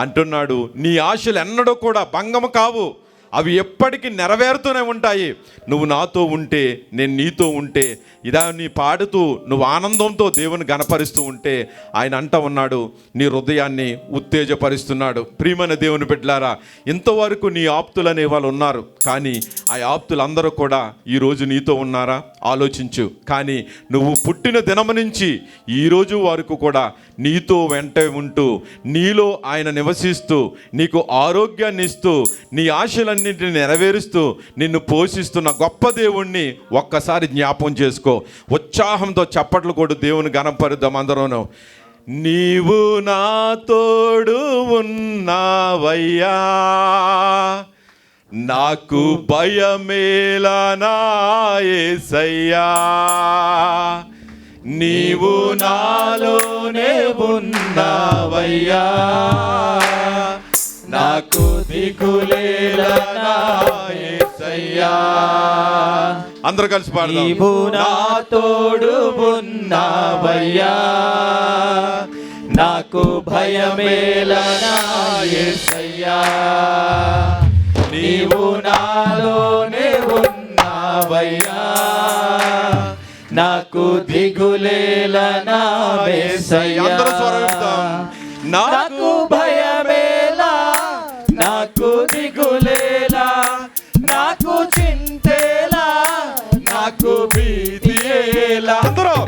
అంటున్నాడు నీ ఆశలు ఎన్నడూ కూడా భంగము కావు, అవి ఎప్పటికీ నెరవేరుతూనే ఉంటాయి. నువ్వు నాతో ఉంటే, నేను నీతో ఉంటే, ఇదా నీ పాడుతూ నువ్వు ఆనందంతో దేవుని గణపరుస్తూ ఉంటే ఆయన అంట ఉన్నాడు నీ హృదయాన్ని ఉత్తేజపరుస్తున్నాడు. ప్రియమైన దేవుని బిడ్డలారా, ఇంతవరకు నీ ఆప్తులనే వాళ్ళు ఉన్నారు, కానీ ఆ ఆప్తులందరూ కూడా ఈరోజు నీతో ఉన్నారా ఆలోచించు. కానీ నువ్వు పుట్టిన దినము నుంచి ఈరోజు వరకు కూడా నీతో వెంట ఉంటూ, నీలో ఆయన నివసిస్తూ, నీకు ఆరోగ్యాన్ని ఇస్తూ, నీ ఆశలన్నింటినీ నెరవేరుస్తూ, నిన్ను పోషిస్తున్న గొప్ప దేవుణ్ణి ఒక్కసారి జ్ఞాపకం చేసుకో. ఉత్సాహంతో చప్పట్లు కొడు, దేవుని గణపరుద్దాం అందరూను. నీవు నా తోడు ఉన్నావయ్యా, నాకు భయమేలా నా యేసయ్యా, నీవు నాలోనే ఉన్నావయ్యా, నాకు దిగులేలా నా యేసయ్యా. అందరూ కలిసి పాడదాం. నీవు నా తోడు ఉన్నావయ్యా, నాకు భయమేలా నా యేసయ్యా, నీవు నాలోనే ఉన్నావయ్యా, నాకు దిగులేలా నా యేసయ్యా. అందరూ స్వరం ఎత్తుదాం. నాకు భయమేలా, నాకు దిగులేలా, నాకు చింతేలా, నాకు భీతియేలా,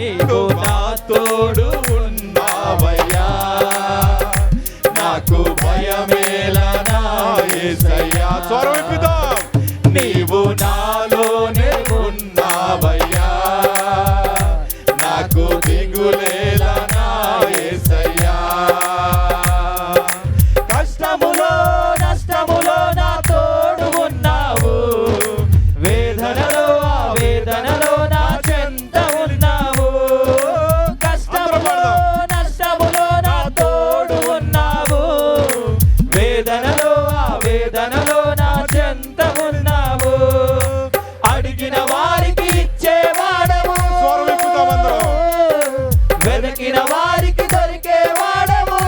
నీవు నా తోడు ఉన్నావయ్యా, నాకు భయమేలా నా యేసయ్యా. స్వరం ఎత్తుదాం. నీవు నాలోనే ఉన్నావయ్యా, నాకు దిగులేలా నా యేసయ్యా. కష్టములో నష్టములో నా తోడు ఉన్నావు, వేదనలో ఆ వేదనలో నా చెంత ఉన్నావు. కష్టములో నష్టములో నా తోడు ఉన్నావు, వేదనలో ఆ వేదనలో నా చెంత ఉన్నావు. అడిగిన వారికి ఇచ్చేవాడవు, వెదకిన వారికి దొరికేవాడవు,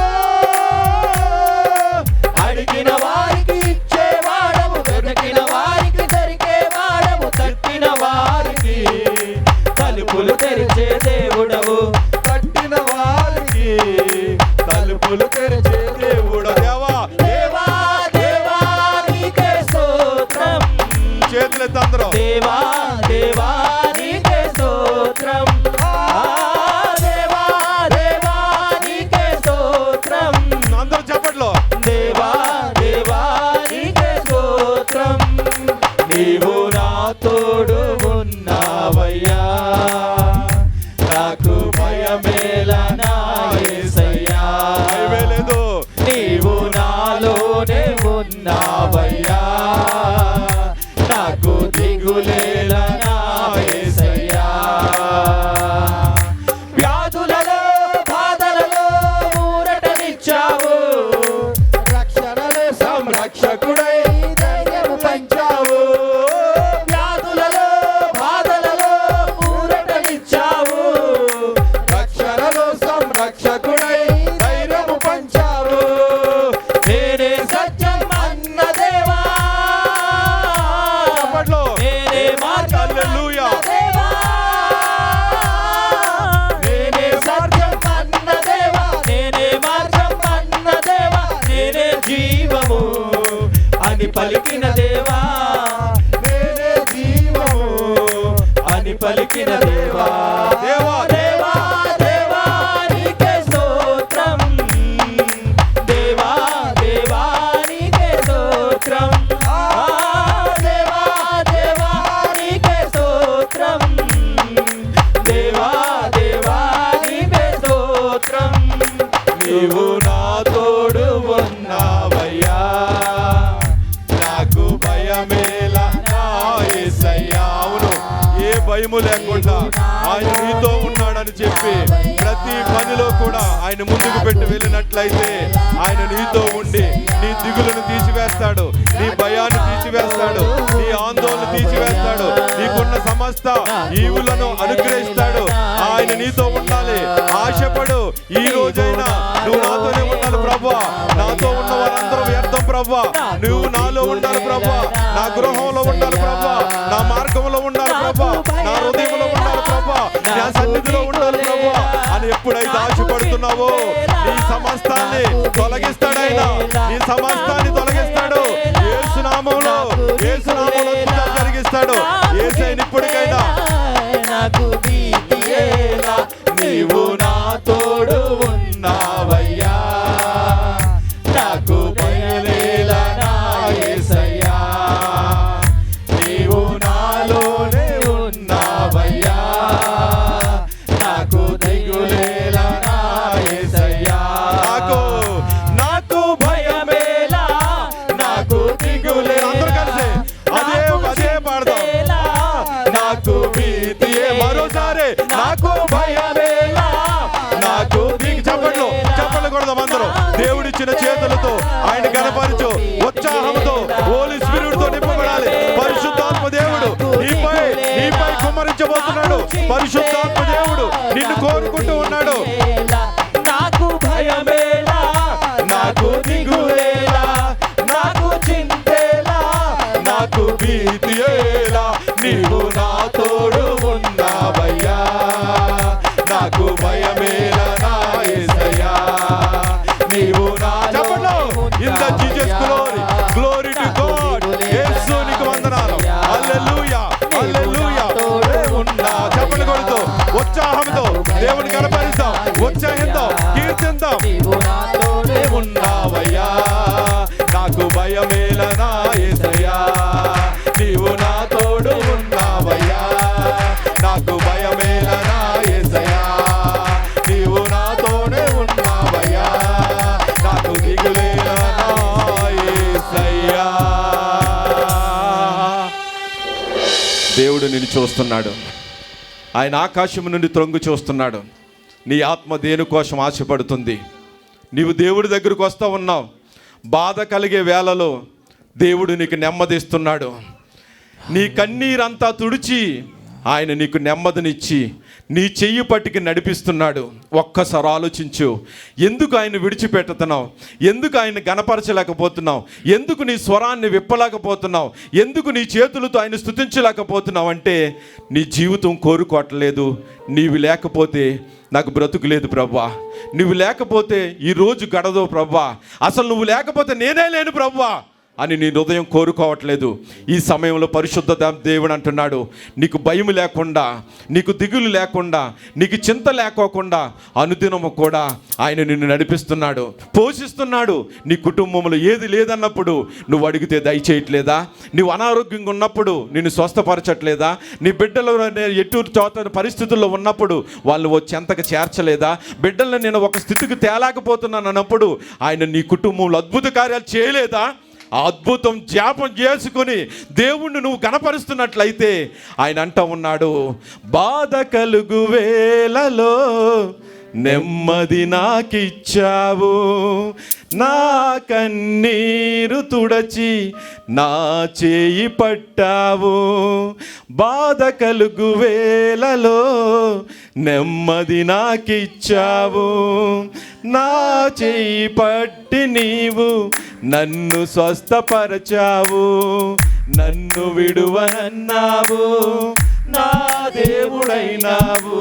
అడిగిన వారికి ఇచ్చేవాడవు, వెదకిన వారికి దొరికేవాడవు, తట్టిన వారికి తలుపులు తెరిచే దేవుడవు, కట్టిన వారికి తలుపులు తెరిచే దేవుడు. దేవా దేవా దేవా నీకే స్తోత్రం, చేతులెత్తి అందరూ. దేవా దేవా నీకే స్తోత్రం, దేవా దేవా నీకే స్తోత్రం, అందరూ చప్పట్లు. దేవా దేవా నీకే స్తోత్రం, నీవు నా తోడు ఉన్నావయ్యా, నాకు భయమేలా నా యేసయ్యా, భయమే లేదు. నీవు నాలోనే ఉన్నావయ్యా, దిగులేలా నా యేసయ్యా. వ్యాధులలో బాధలలో ఊరటనిచ్చావు, రక్షణలో సంరక్షకుడై ధైర్యము పంచావు. వ్యాధులలో బాధలలో ఊరటనిచ్చావు, రక్షణలో సంరక్షకుడై ధైర్యము పంచావు. నేనే సత్యం అన్న దేవా, నేనే మార్గం హల్లెలూయా. అన్న దేవా, నేనే మార్గం అన్న దేవా, నేనే మార్గం అన్న దేవా, నేనే జీవము అని పలికిన దేవా, నేనే జీవము అని పలికిన దేవా. దేవా, దేవా దేవా నీకే స్తోత్రం, దేవా దేవా నీకే స్తోత్రం. దేవా దేవా నీకే స్తోత్రం, దేవా దేవా నీకే స్తోత్రం. నీవు నా తోడు ఉన్నావయ్యా, నాకు భయమేలా నా యేసయ్యా. అవును, ఏ భయము లేకుండా ఆయన నీతో ఉన్నాడని చెప్పి ప్రతి పనిలో కూడా ఆయన ముందుకు పెట్టి వెళ్ళినట్లయితే ఆయన నీతో ఉండి నీ దిగులను తీసివేస్తాడు, నీ భయాన్ని తీసివేస్తాడు, నీ ఆందోళన తీసివేస్తాడు, నీకున్న సమస్త ఈవులను అనుగ్రహిస్తాడు. ఆయన నీతో ఉండాలి. ఆశపడు, ఈ రోజైనా నువ్వు నాతోనే ఉండాలి ప్రభువా, నాతో ఉన్న వారందరూ వ్యర్థం ప్రభువా, నువ్వు నాలో ఉండాలి ప్రభువా, నా గృహంలో ఉండాలి ప్రభువా, నా మార్గంలో ఉండాలి ప్రభువా, నా హృదయంలో ఉండాలి ప్రభువా, నా సన్నిధిలో ఉండాలి ప్రభువా అని ఎప్పుడైతే ఆశపడుతున్నావో నీ సమస్తాన్ని తొలగిస్తాడు. నీ సమస్తాన్ని తొలగిస్తాడు. యేసునామములో అద్భుతాలు జరిగిస్తాడు. యేసయ్యను ఇప్పటికైనా నాకు భీతియేలా, నీవు నా తోడు ఉన్నావయ్యా, నాకు భయమేలా నా యేసయ్యా. నీవు నాలోనే ఉన్నావయ్యా, నాకు దిగులేలా నా యేసయ్యా. నాకు భయమేలా, నాకు దిగులే. అందరూ కలిసి అదే పాడదాం. నాకు భీతియే. మరోసారి నాకు భయమేలా, నాకు చప్పట్లు కొడదాం అందరూ. దేవుడిచ్చిన చేతులతో ఆయన గణపరచు, ఉత్సాహంతో హోలీ స్పిరిట్ తో నింపబడాలి. పరిశుద్ధాత్మ దేవుడు నీపై కుమ్మరించబోతున్నాడు. పరిశుద్ధాత్మ దేవుడు నిన్ను కోరుకుంటూ ఉన్నాడు. నాకు భయమేలా, నాకు దిగులేలా, నాకు చింతేలా, నాకు భీతియేలా, నీవు నా తోడు ఉన్నావయ్యా, నాకు భయమేలా నా యేసయ్యా. నీవు నా చప్పట్లు. In the Jesus glory, glory to God. యేసు నీకు వందనాలు. హల్లెలూయా, హల్లెలూయా. చప్పట్లు కొడుతూ ఉత్సాహంతో దేవుని కనపరిస్తాం, ఉత్సాహంతో కీర్తిద్దాం. నీవు నాతోనే ఉన్నావయ్యా, నాకు భయమేలా నా యేసయ్యా, నీవు నా తోడు ఉన్నావయ్యా, నాకు భయమేలా నా యేసయ్యా, నీవు నాతోనే ఉన్నావయ్యా, నాకు దిగులేలా నా యేసయ్యా. దేవుడు నిన్ను చూస్తున్నాడు. ఆయన ఆకాశం నుండి త్రొంగు చూస్తున్నాడు. నీ ఆత్మ దేని కోసం ఆశపడుతుంది? నీవు దేవుడి దగ్గరకు వస్తూ ఉన్నావు. బాధ కలిగే వేళలో దేవుడు నీకు నెమ్మదిస్తున్నాడు. నీ కన్నీరంతా తుడిచి ఆయన నీకు నెమ్మదినిచ్చి నీ చెయ్యి పట్టుకి నడిపిస్తున్నాడు. ఒక్కసారి ఆలోచించు. ఎందుకు ఆయన విడిచిపెట్టుతున్నావు? ఎందుకు ఆయన గణపరచలేకపోతున్నావు? ఎందుకు నీ స్వరాన్ని విప్పలేకపోతున్నావు? ఎందుకు నీ చేతులతో ఆయన స్తుతించలేకపోతున్నావు? అంటే నీ జీవితం కోరుకోవట్లేదు. నీవు లేకపోతే నాకు బ్రతుకు లేదు ప్రభువా, నువ్వు లేకపోతే ఈరోజు గడదో ప్రభువా, అసలు నువ్వు లేకపోతే నేనే లేను ప్రభువా అని నీ హృదయం కోరుకోవట్లేదు. ఈ సమయంలో పరిశుద్ధ దేవుడు అంటున్నాడు, నీకు భయం లేకుండా, నీకు దిగులు లేకుండా, నీకు చింత లేకోకుండా అనుదినము కూడా ఆయన నిన్ను నడిపిస్తున్నాడు, పోషిస్తున్నాడు. నీ కుటుంబంలో ఏది లేదన్నప్పుడు నువ్వు అడిగితే దయచేయట్లేదా? నువ్వు అనారోగ్యంగా ఉన్నప్పుడు నిన్ను స్వస్థపరచట్లేదా? నీ బిడ్డలు ఎటు చోత పరిస్థితుల్లో ఉన్నప్పుడు వాళ్ళు చెంతకు చేర్చలేదా? బిడ్డలను నేను ఒక స్థితికి తేలేకపోతున్నాను అన్నప్పుడు ఆయన నీ కుటుంబంలో అద్భుత కార్యాలు చేయలేదా? ఆ అద్భుతం జ్ఞాపం చేసుకుని దేవుణ్ణి నువ్వు గణపరుస్తున్నట్లయితే ఆయన అంటూ ఉన్నాడు, బాధ కలుగు వేళలో నెమ్మది నాకిచ్చావు, నా కన్నీరు తుడచి నా చేయి పట్టావు. బాధ కలుగు వేళలో నెమ్మది నాకిచ్చావు, నా చేయి పట్టి నీవు నన్ను స్వస్థపరచావు. నన్ను విడువనన్నావు, నా దేవుడైనావు.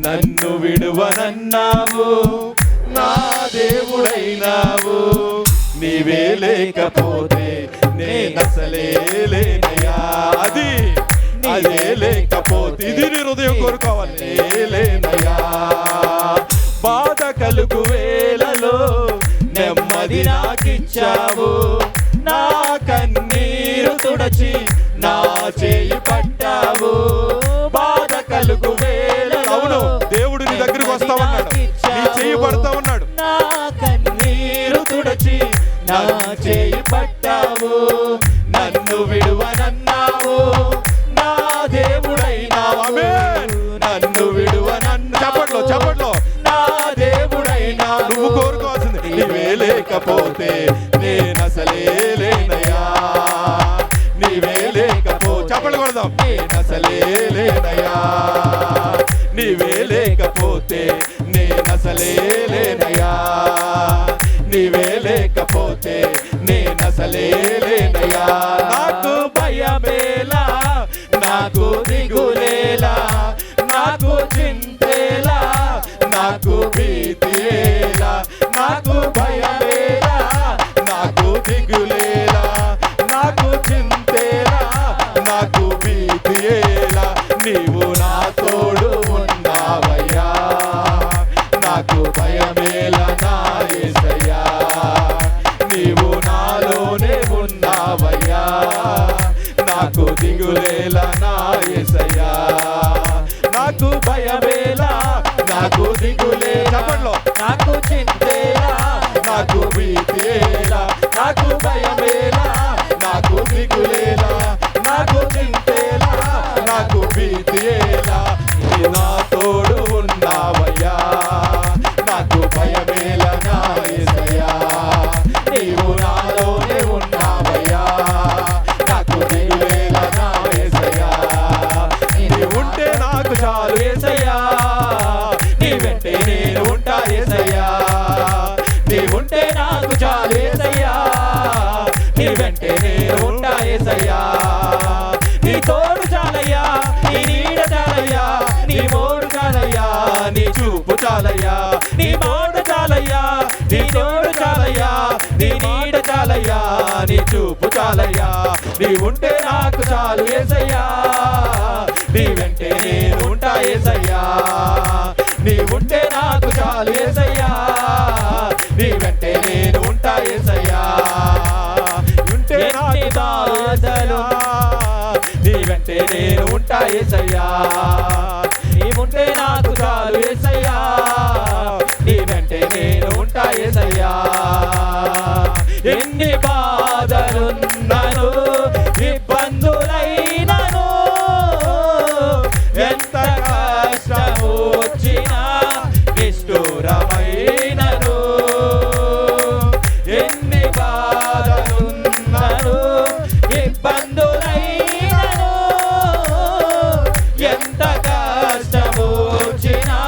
నన్ను విడువనన్నావు, నా దేవుడైనావు. నీవే లేకపోతే నేనసలే లేనయ్యా. అదే లేకపోతే ఇది నీ హృదయం కోరుకోవాలి. లేనయ్యా. బాధ కలుగు వేళలో నెమ్మది నాకిచ్చావు, నా కన్నీరు తుడచి నా చేయి పట్టావు. బాధ కలుగు వేళలో, అవును, దేవుడు నీ దగ్గరికి వస్తా ఉన్నాడు, నీ చేయి పడతా ఉన్నాడు. నా కన్నీరు తుడచి నా చేయి పట్టావు. నన్ను విడువనన్నావు, నా దేవుడైనావు. నన్ను విడువనన్నా. చప్పట్లో నా దేవుడైనావు. నువ్వు కోరుకోవాల్సింది, నీవే లేకపోతే నేనసలే లేనయ్యా. నీవే లేకపోతే చప్పట్లు కొడదాం. నేనసలే లేనయ్యా. నీవే లేకపోతే నేనసలే లేనయ్యా. నీవే లేకపోతే నేనసలే లేనయ్యా. నాకు భయమేలా, నాకు దిగులేలా, నాకు చింతేలా, నాకు భీతియేలా. నాకు భయమేలా, నాకు దిగులేలా, నాకు చింతేలా, నాకు భీతియేలా. నీవు నా తోడు ఉన్నావయ్యా. నాకు భయమేలా నా యేసయ్యా. నీవు నాలోనే ఉన్నావయ్యా. నాకు దిగులేలా నా యేసయ్యా. నాకు భయమేలా, నాకు దిగులే. చెప్పండిలో నాకు చింతేలా, నాకు భీతియేలా. నాకు భయమేలా, నాకు దిగులేలా, నాకు చింతేలా, నాకు భీతియేలా. నీ నా తోడు ఉన్నావయ్యా. నాకు భయమేలా నా యేసయ్యా. నీవు నాలోనే ఉన్నావయ్యా. నాకు దిగులేలా నా యేసయ్యా. నీ ఉంటే నాకు చాలు యేసయ్యా. నీ వెంటే నేను ఉంటా యేసయ్యా. నీ ఉంటే నాకు చాలు యేసయ్యా. నీ వెంటే నేను ఉంటా యేసయ్యా. నీ తోడు చాలయ్యా, నీ నీడ చాలయ్యా, నీ మోడు చాలయ్యా, నీ చూపు చాలయ్యా, నీ మోడు చాలయ్యా, నీ తోడు చాలయ్యా, నీ నీడ చాలయ్యా, నీ చూపు చాలయ్యా. నీ ఉంటే నాకు చాలు యేసయ్యా. నీ వెంటే నేను ఉంటా యేసయ్యా. నీ ఉంటే నాకు చాలు యేసయ్యా. నీ వెంటే నేను ఉంటా యేసయ్యా. ఉంటే నాకు చాలు, నీ వెంటే నేను ఉంటా యేసయ్యా. నీ ఉంటే నాకు చాలు యేసయ్యా. నీ వెంటే నేను ఉంటా యేసయ్యా. ఎన్ని బాధలున్నను, ఇబ్బందులైనను, ఎంత కష్టము వచ్చినా నిష్ఠూరమైనను. ఎన్ని బాధలున్నను, ఇబ్బందులైనను, ఎంత కష్టము వచ్చినా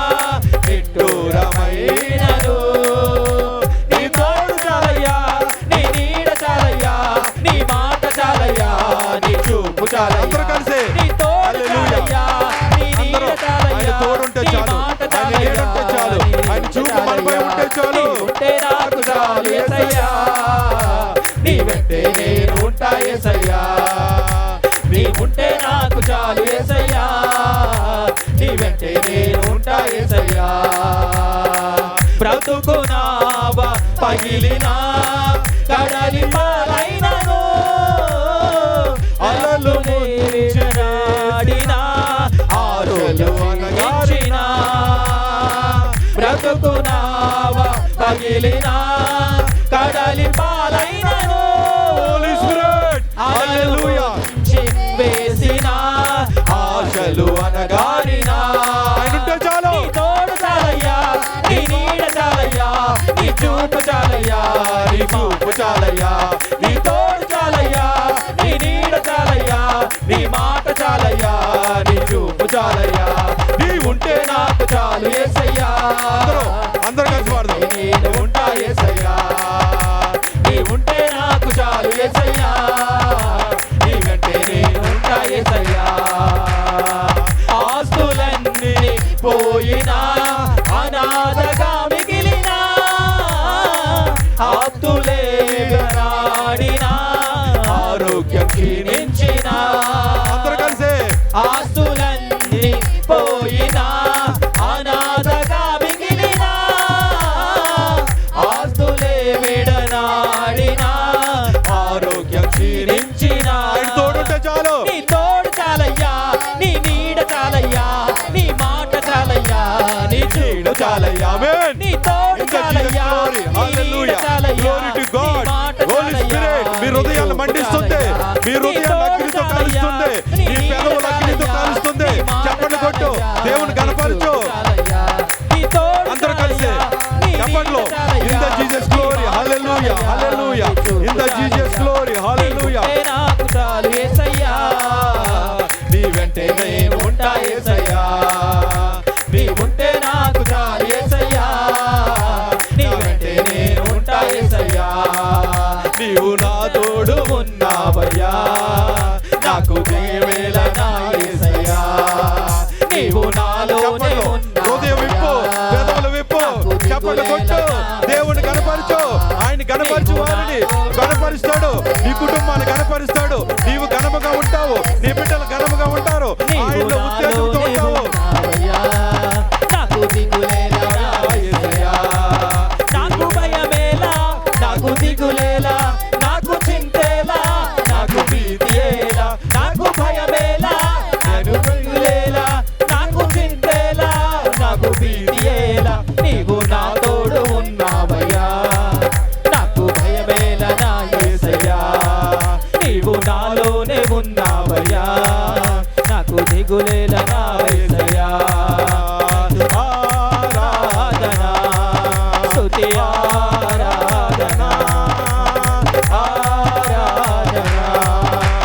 నిష్ఠూరమైనను. నీ తోడు చాలయ్యా, నీ నీడ చాలయ్యా, నీ మాట చాలయ్యా, నీ చూపు చాలయ్యా. నీ తోడు చాలయ్యా, నీ నీడ చాలయ్యా, నీ మాట చాలయ్యా, ఆయన చూపు మనపై ఉంటే చాలు. ఉంటే నాకు చాలు యేసయ్యా. నీ వెంటే నేను ఉంటా యేసయ్యా. నీ ఉంటే నాకు చాలు యేసయ్యా. నీ వెంటే నేను ఉంటా యేసయ్యా. బ్రతుకునావా పగిలినా, కడలి పాలైనను, అలలు నీడినా, ఆరోలు అనగారినా. బ్రతుకునావా పగిలినా, కడలి పాలైనను, అందరూ కలిసి పాడదాం. నేను ఉంటా యేసయ్యా, నీ ఉంటే నాకు చాలు యేసయ్యా, నీ వెంటే నేను ఉంటా యేసయ్యా. ఆస్తులన్నీ పోయినా అనాథగా మిగిలినా, ఆప్తులే విడనాడినా, ఆరోగ్యం క్షీణించినా, అందరూ కలిసి ఆస్తులన్నీ పోయినా అనాథగా మిగిలినా, ఆస్తులే విడనాడినా, ఆరోగ్యం క్షీణించినా, ఆయన తోడుంటే చాలు. నీ తోడు చాలయ్యా, నీ నీడ చాలయ్యా, నీ మాట చాలయ్యా, నీ చీడు చాలయ్యా, ఆమేన్. నీ తోడు In the Jesus చాలయ్యా, glory. నీ నీడ Hallelujah. చాలయ్యా, Glory to నీ God. మాట Holy చాలయ్యా, Spirit, మీ నీ హృదయాన్ని చూపు మండిస్తుంది. చాలయ్యా, మీ నీ హృదయాన్ని తోడు అగ్నితో చాలయ్యా, కాలుస్తుంది. నీ మీ నీడ పెదవులు అగ్నితో చాలయ్యా, కాలుస్తుంది. నీ మాట చప్పట్లు కొట్టు, చాలయ్యా, దేవుని నీ కనపరచు. చూపు చాలయ్యా, నీ తోడు అందరూ కలిసి చాలయ్యా, నీ నీడ చప్పట్లు. చాలయ్యా, In the Jesus నీ glory. మాట Hallelujah. చాలయ్యా, Hallelujah. నీ చూపు In the Jesus చాలయ్యా, glory. Hallelujah. నీ ఉంటే నాకు చాలు యేసయ్యా, నీ వెంటే నేను ఉంటా యేసయ్యా, నీ ఉంటే నాకు చాలు యేసయ్యా, నీ వెంటే నేను ఉంటా యేసయ్యా. నీవు నా తోడు ఉన్నావయ్యా, నాకు దేవేల నా యేసయ్యా, నీవు నాలోనే చప్పట్లు. హృదయం విప్పు, పెదవులు విప్పు, చప్పట్లు కొట్టు, దేవుని కనపరచు. ఆయన కనపరచు వారిని కనపరుస్తాడు. నీ కుటుంబాన్ని కనపరుస్తాడు. నీవు ఘనముగా ఉంటావు, నీ బిడ్డలు ఘనముగా ఉంటారు. ఆయనలో ఉత్తేజంతో ఉంటావు. నాకు దిగులేలా యేసయ్యా, నాకు భయమేలా, నాకు దిగులేలా, నాకు చింతేలా, నాకు భీతియేలా, నాకు భయమేలా, నాకు దిగులేలా, నాకు చింతేలా, నాకు భీతియేలా, నీవు నా తోడు ఉన్నావయ్యా, నాకు భయమేలా నా యేసయ్యా, నీవు నాలోనే ఉన్నావయ్యా, నాకు దిగులేలా నా యేసయ్యా. ఆరాధనా స్తుతి ఆరాధనా, ఆరాధనా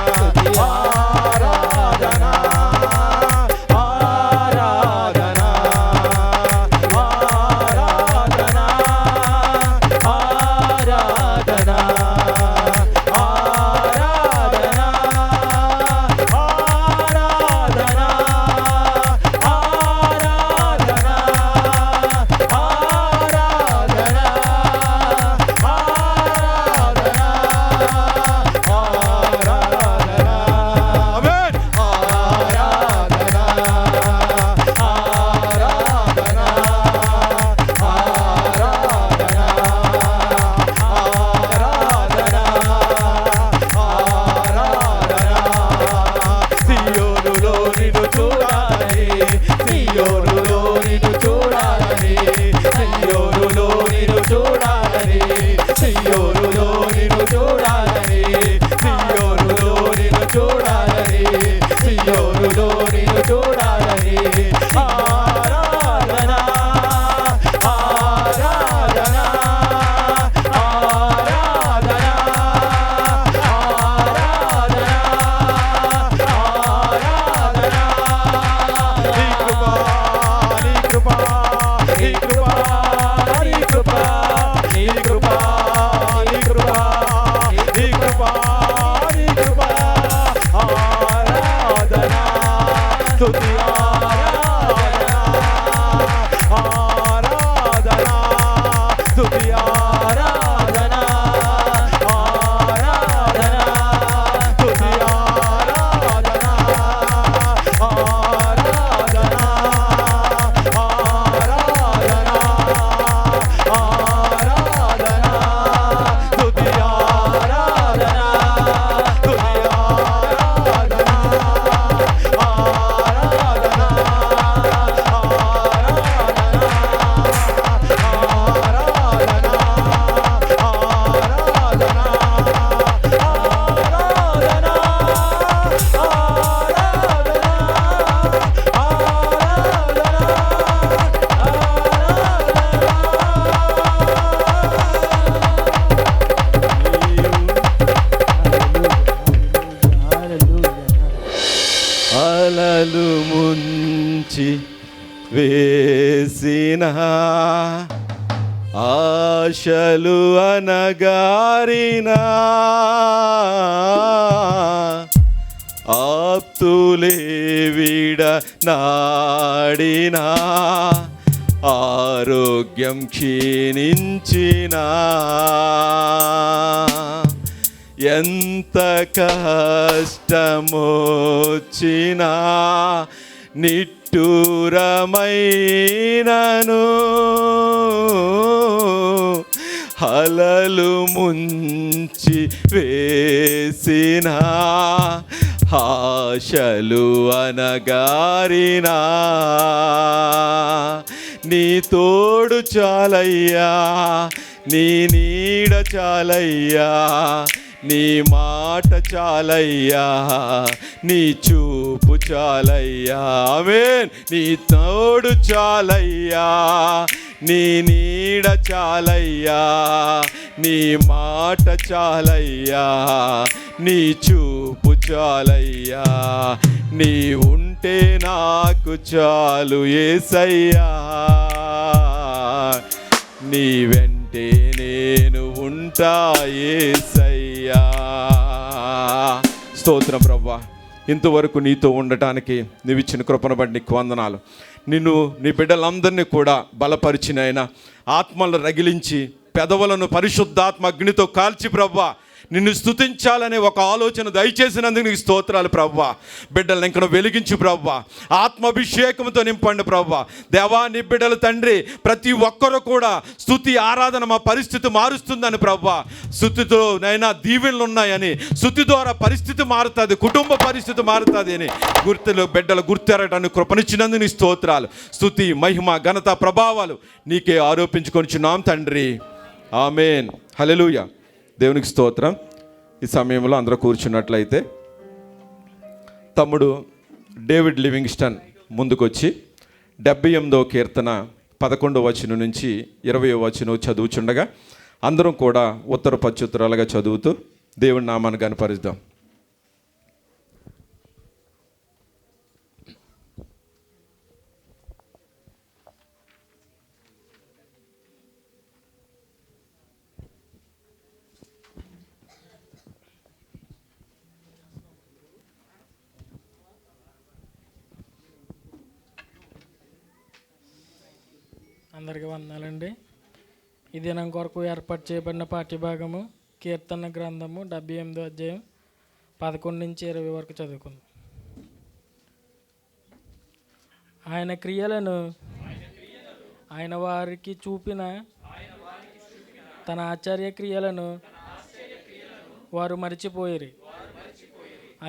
స్తుతి ఆరాధనా, ఆరాధనా, ఆరాధనా, ఆరాధనా, ఆరాధనా, ఆరాధనా, ఆరాధనా, ఆరాధనా, ఆరాధనా, ఆరాధనా, ఆమేన్. ఆరాధనా, ఆరాధనా, ఆరాధనా, ఆరాధనా, ఆరాధనా. సియోనులో నిన్ను చూడాలని, సియోనులో నిన్ను చూడాలని, సియోనులో నిన్ను చూడాలని, సియోనులో నిన్ను చూడాలని, సియోనులో నిన్ను చూడాలని, సియోనులో నిన్ను చూడాలని. ఆరాధనా, ఆరాధనా, ఆరాధనా, ఆరాధనా, ఆరాధనా. నీ కృప, నీ కృప, నీ కృప, నీ కృప, నీ కృప, నీ కృప, నీ కృప, నీ కృప. ఆరాధనా స్తుతి ఆరాధనా, ఆరాధన, స్తుతి ఆరాధనా, ఆరాధనా స్తుతి ఆరాధనా, ఆరాధనా, ఆరాధనా, ఆరాధనా స్తుతి ఆరాధనా, స్తుతి ఆరాధనా, ఆరాధనా, అలలు ముంచి వేసావా వేసిన ఆశలు అనగారిన ఆప్తులే విడ నాడినా ఆరోగ్యం క్షీణించిన ఎంత కష్టమొచ్చినా నిట్టూరమైనను హలలు ముంచి వేసిన ఆశలు అనగారినా నీ తోడు చాలయ్యా, నీ నీడ చాలయ్యా, నీ మాట చాలయ్యా, నీ చూపు చాలయ్యా. ఆమేన్. నీ తోడు చాలయ్యా, నీ నీడ చాలయ్యా, నీ మాట చాలయ్యా, నీ చూపు చాలయ్యా. నీ ఉంటే నాకు చాలు యేసయ్యా, నీ వెంటే నేను ఉంటా యేసయ్యా. స్తోత్రం ప్రభువా, ఇంతవరకు నీతో ఉండటానికి నీవు ఇచ్చిన కృపను బట్టి నీకు వందనాలు. నిన్ను నీ బిడ్డలందరినీ కూడా బలపరిచినైనా ఆత్మలను రగిలించి పెదవులను పరిశుద్ధాత్మ అగ్నితో కాల్చి ప్రభువా నిన్ను స్తుతించాలనే ఒక ఆలోచన దయచేసినందుకు నీకు స్తోత్రాలు ప్రభువా. బిడ్డలను ఇంకను వెలిగించు ప్రభువా, ఆత్మాభిషేకంతో నింపండి ప్రభువా. దేవా నీ బిడ్డల తండ్రి ప్రతి ఒక్కరూ కూడా స్తుతి ఆరాధన మా పరిస్థితి మారుస్తుందని ప్రభువా. స్తుతితో నైనా దీవెనలు ఉన్నాయని, స్తుతి ద్వారా పరిస్థితి మారుతుంది, కుటుంబ పరిస్థితి మారుతుంది అని బిడ్డలు గుర్తెరగటానికి కృపనిచ్చినందుకు నీ స్తోత్రాలు. స్తుతి మహిమ ఘనత ప్రభావాలు నీకే ఆరోపించుకొనిచున్నాం తండ్రి. ఆమేన్. హల్లెలూయా. దేవునికి స్తోత్రం. ఈ సమయంలో అందరూ కూర్చున్నట్లయితే తమ్ముడు డేవిడ్ లివింగ్స్టన్ ముందుకొచ్చి 78వ కీర్తన 11వ వచనం నుంచి 20వ వచనం చదువుచుండగా అందరం కూడా ఉత్తర ప్రత్యుత్తరాలుగా చదువుతూ దేవుని నామాన్ని గణపరుద్దాం. అందరికీ వందనాలండి. ఈ దినం కొరకు ఏర్పాటు చేయబడిన పాఠ్యభాగము కీర్తన గ్రంథము 78వ అధ్యాయం 11 నుంచి 20 వరకు చదువుకుందాం. ఆయన క్రియలను ఆయన వారికి చూపిన తన ఆశ్చర్య క్రియలను వారు మరిచిపోయిరి.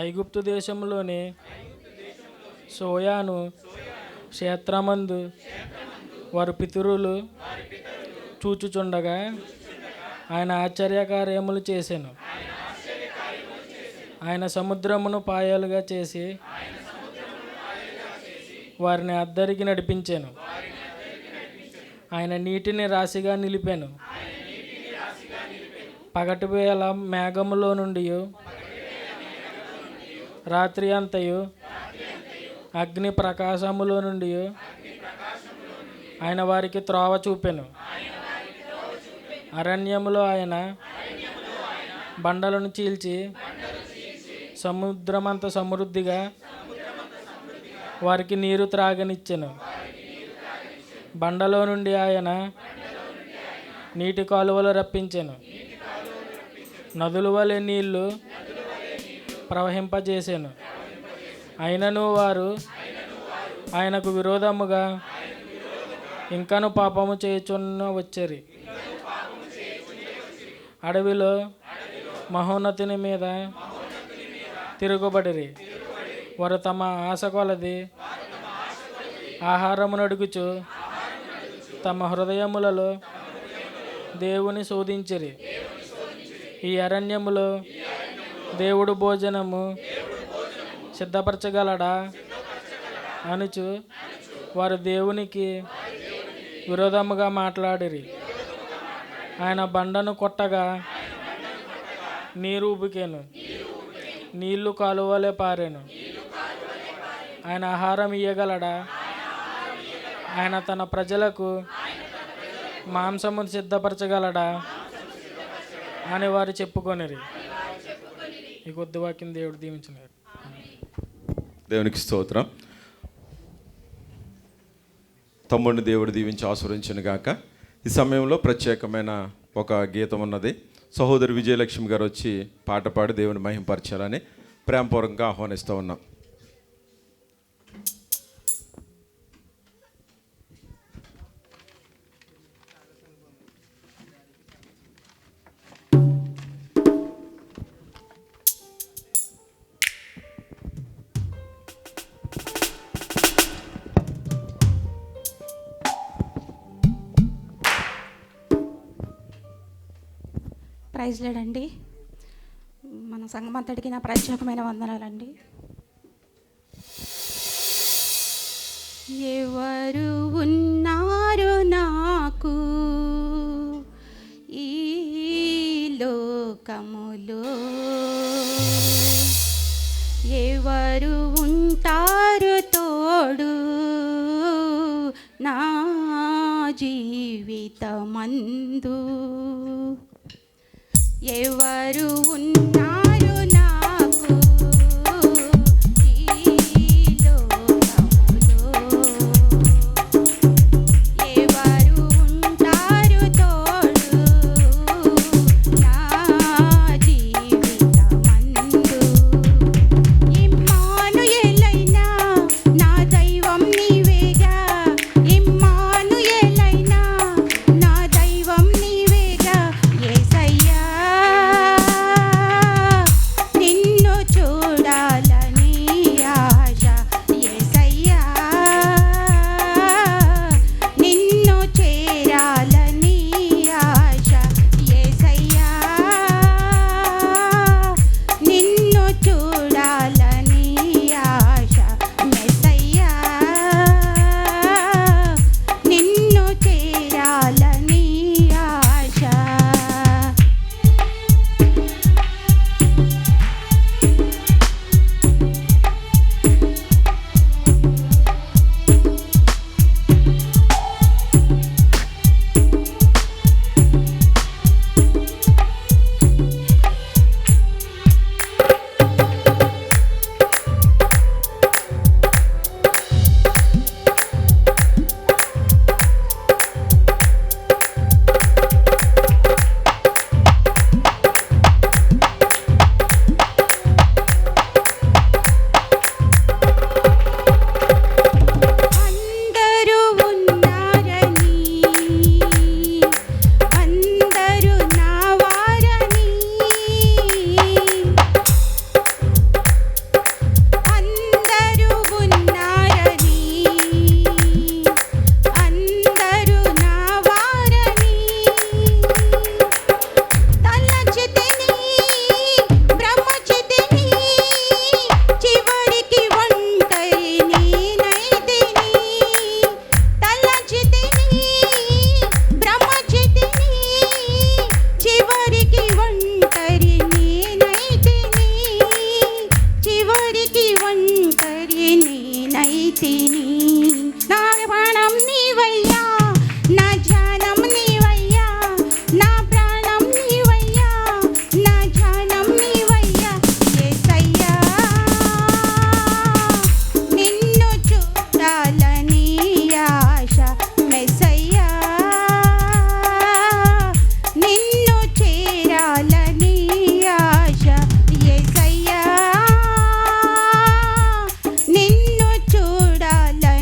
ఐగుప్తు దేశంలోని సోయాను క్షేత్రమందు వారు పితరులు చూచుచుండగా ఆయన ఆశ్చర్యకార్యములు చేసెను. ఆయన సముద్రమును పాయలుగా చేసి వారిని అద్దరికి నడిపించాను. ఆయన నీటిని రాశిగా నిలిపాను. పగటి వేళ మేఘములో నుండి రాత్రి అంతయు అగ్ని ప్రకాశములో నుండి ఆయన వారికి త్రోవ చూపెను. అరణ్యములో ఆయన బండలను చీల్చి సముద్రమంత సమృద్ధిగా వారికి నీరు త్రాగనిచ్చెను. బండలో నుండి ఆయన నీటి కాలువలు రప్పించెను. నదుల వలె నీళ్లు ప్రవహింపజేసెను. అయినను వారు ఆయనకు విరోధముగా ఇంకను పాపము చేయుచున్న వచ్చరి. అడవిలో మహోన్నతుని మీద తిరుగుబడిరి. వారు తమ ఆశ కొలది ఆహారమును అడుగుచు తమ హృదయములలో దేవుని శోధించిరి. ఈ అరణ్యములో దేవుడు భోజనము సిద్ధపరచగలడా అనుచు వారు దేవునికి విరోధముగా మాట్లాడిరి. ఆయన బండను కొట్టగా నీరు ఉబికెను, నీళ్లు కాలువలే పారెను. ఆయన ఆహారం ఇయ్యగలడా? ఆయన తన ప్రజలకు మాంసమును సిద్ధపరచగలడా అని వారు చెప్పుకొనిరి. ఈ కొద్ది వాక్యం దేవుడు దీవించినారు. దేవునికి స్తోత్రం. తమ్ముడిని దేవుడు దీవించి ఆశీర్వదించును గాక. ఈ సమయంలో ప్రత్యేకమైన ఒక గీతం ఉన్నది. సహోదరి విజయలక్ష్మి గారు వచ్చి పాట పాడి దేవుని మహింపరచాలని ప్రేమపూర్వకంగా ఆహ్వానిస్తూ ఉన్నాం. ప్రైజ్ లేడండి. మన సంఘమంతటికి నా ప్రత్యేకమైన వందనాలండి. ఎవరు ఉన్నారు నాకు ఈ లోకములో, ఎవరు ఉంటారు తోడు నా జీవితమందు, ఎవరు ఉన్నారు నాకు ఈ లోకములో, ఎవరు ఉంటారు తోడు నా జీవితమందు. ఇమ్మానుయేలైనా నా దైవం నీవేగా, ఇమ్మానుయేలైనా నా దైవం నీవేగా. యేసయ్యా నిన్ను చూడాలని ఆశ, యేసయ్యా నిన్ను చేరాలని ఆశ, యేసయ్యా నిన్ను చూడాలని ఆశ, మెస్సయ్యా నిన్ను చేరాలని ఆశ. అందరూ ఉన్నారని, అందరూ నా వారని, అందరూ ఉన్నారని, అందరూ నా వారని తలచితిని, బ్రహ్మచితిని, చివరికి ఒంటరి నేనైతిని. తలచితిని, బ్రహ్మచితిని, చివరికి ఒంటరి నేనైతిని, చివరికి ఒంటరి నేనైతిని. నా ప్రాణం నీవయ్యా, నా ధ్యానం నీవయ్యా, నా ప్రాణం నీవయ్యా, నా ధ్యానం నీవయ్యా. యేసయ్యా నిన్ను చూడాలని ఆశ, మెస్సయ్యా నిన్ను చేరాలని ఆశ, యేసయ్యా నిన్ను చూడాలని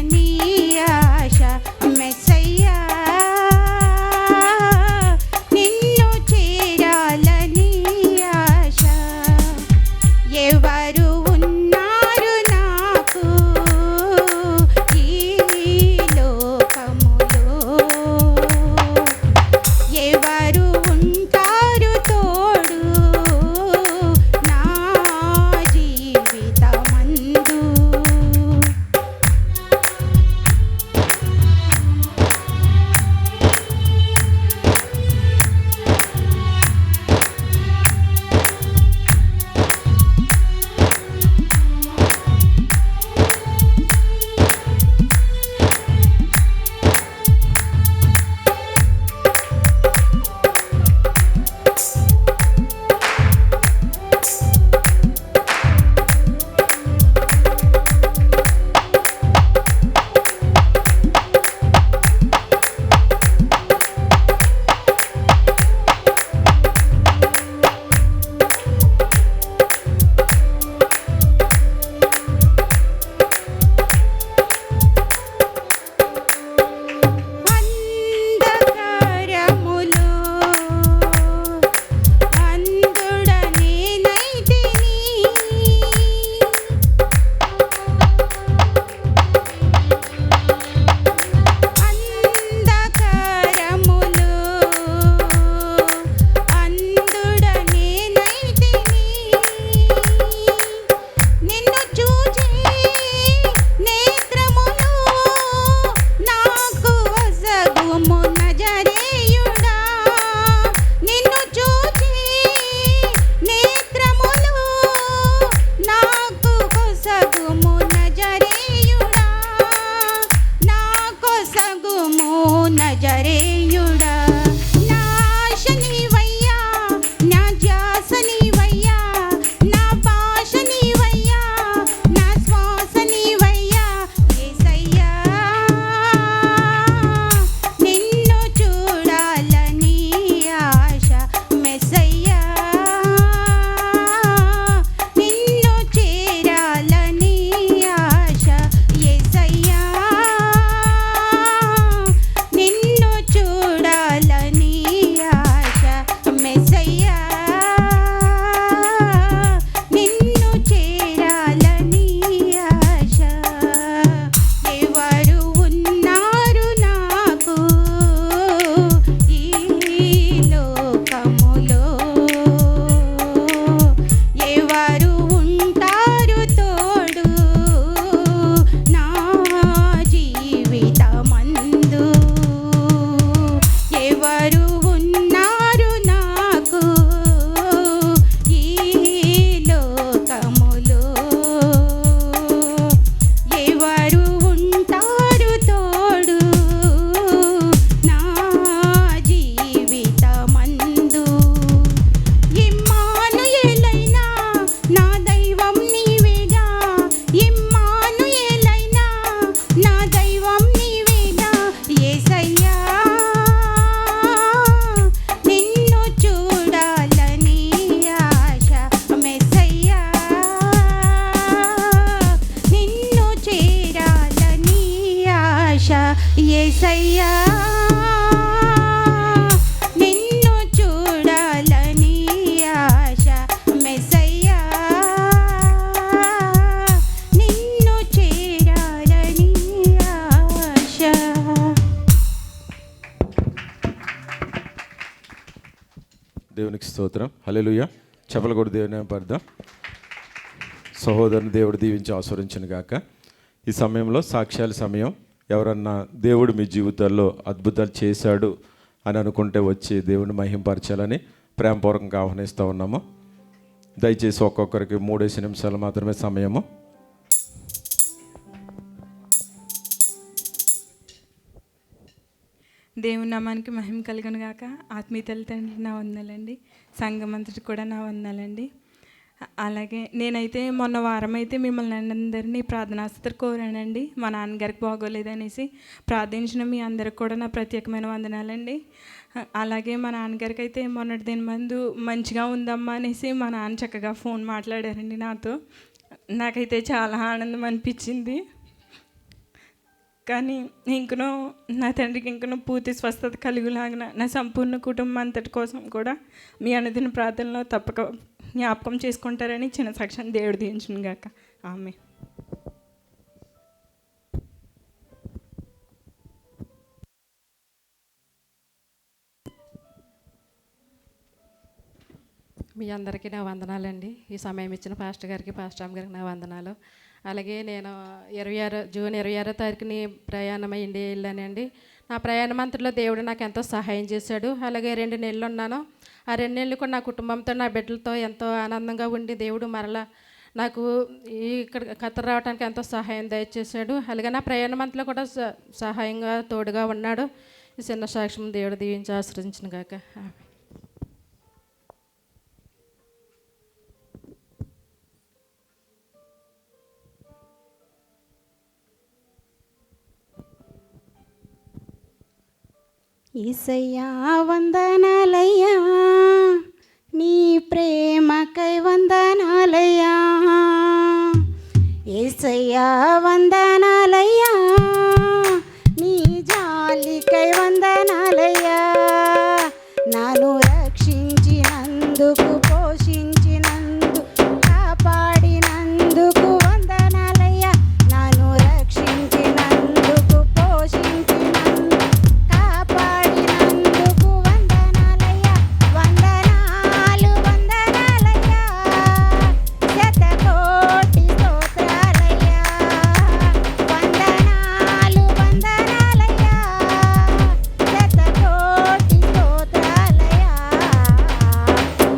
యేసయ్యా నిన్ను చూడాలని ఆశ మెస్సయ్యా నిన్ను చేరాలని ఆశ. దేవునికి స్తోత్రం. హల్లెలూయా. చెప్పలు కూడా దేవుని పడదాం. సహోదరుని దేవుడు దీవించి ఆస్వాదించును గాక. ఈ సమయంలో సాక్ష్యాల సమయం. ఎవరన్నా దేవుడు మీ జీవితాల్లో అద్భుతాలు చేశాడు అని అనుకుంటే వచ్చి దేవుని మహింపరచాలని ప్రేమపూర్వకంగా ఆహ్వానిస్తూ ఉన్నాము. దయచేసి ఒక్కొక్కరికి 3 నిమిషాలు మాత్రమే సమయము. దేవుని నామానికి మహిమ కలుగును గాక. ఆత్మీయ తండ్రి నా వందనాలండి. సంఘం అంతటి కూడా నా వందనాలండి. అలాగే నేనైతే మొన్న వారం అయితే మిమ్మల్ని అందరినీ ప్రార్థనాస్తులు కోరానండి. మా నాన్నగారికి బాగోలేదనేసి ప్రార్థించిన మీ అందరికి కూడా నా ప్రత్యేకమైన వందనాలండి. అలాగే మా నాన్నగారికి అయితే మొన్నటి దీని మందు మంచిగా ఉందమ్మా అనేసి మా నాన్న చక్కగా ఫోన్ మాట్లాడారండి నాతో. నాకైతే చాలా ఆనందం అనిపించింది. కానీ ఇంకనూ నా తండ్రికి ఇంకనూ పూర్తి స్వస్థత కలుగులాగిన నా సంపూర్ణ కుటుంబం అంతటి కోసం కూడా మీ అనుదిన ప్రార్థనలో తప్పక జ్ఞాపకం చేసుకుంటారని చిన్న సాక్ష్యం దేవుడు దీవించును గాక. ఆమె. మీ అందరికీ నా వందనాలండి. ఈ సమయం ఇచ్చిన పాస్టర్ గారికి, పాస్టర్ అమ్మ గారికి నా వందనాలు. అలాగే నేను జూన్ 26వ తారీఖుని ప్రయాణమై ఇండియా వెళ్ళానండి. నా ప్రయాణం అంతలో దేవుడు నాకు ఎంతో సహాయం చేశాడు. అలాగే 2 నెలలు ఉన్నాను. ఆ 2 నెలలు కూడా నా కుటుంబంతో, నా బిడ్డలతో ఎంతో ఆనందంగా ఉండి దేవుడు మరలా నాకు ఇక్కడ ఖత్తర్ రావడానికి ఎంతో సహాయం దయచేశాడు. అలాగే నా ప్రయాణం అంతలో కూడా సహాయంగా తోడుగా ఉన్నాడు. ఈ చిన్న సాక్ష్యం దేవుడు దీవించి ఆశ్రయించిన గాక. యేసయ్యా వందనాలయ్యా నీ ప్రేమకై వందనాలయ్యా. యేసయ్యా వందనాలయ్యా నీ జాలికై వందనాలయ్యా. నన్ను రక్షించినందుకు, పోషించినందుకు, కాపాడినందుకు వందనాలయ్యా. నన్ను రక్షించినందుకు, పోషించినందుకు, కాపాడినందుకు వందనాలయ్యా. వందనాలు వందనాలయ్యా, శతకోటి స్తోత్రాలయ్యా. వందనాలు వందనాలయ్యా, శతకోటి స్తోత్రాలయ్యా.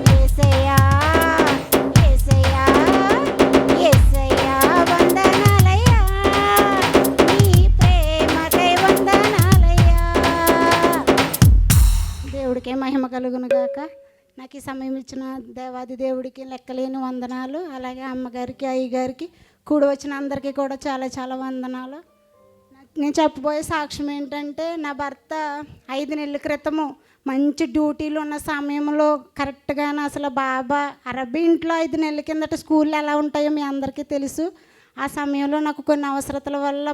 యేసయ్యా యేసయ్యా యేసయ్యా వందనాలయ్యా నీ ప్రేమకై వందనాలయ్యా. దేవుడికే మహిమ కలుగును గాక. నాకు ఈ సమయం ఇచ్చిన దేవాది దేవుడికి లెక్కలేని వందనాలు. అలాగే అమ్మగారికి, అయ్యగారికి, కూడి వచ్చిన అందరికీ కూడా చాలా చాలా వందనాలు. నేను చెప్పబోయే సాక్ష్యం ఏంటంటే, నా భర్త 5 నెలల క్రితము మంచి డ్యూటీలు ఉన్న సమయంలో కరెక్ట్గానే అసలు బాబా అరబీ ఇంట్లో 5 నెలల కిందట స్కూల్లో ఎలా ఉంటాయో మీ అందరికీ తెలుసు. ఆ సమయంలో నాకు కొన్ని అవసరతల వల్ల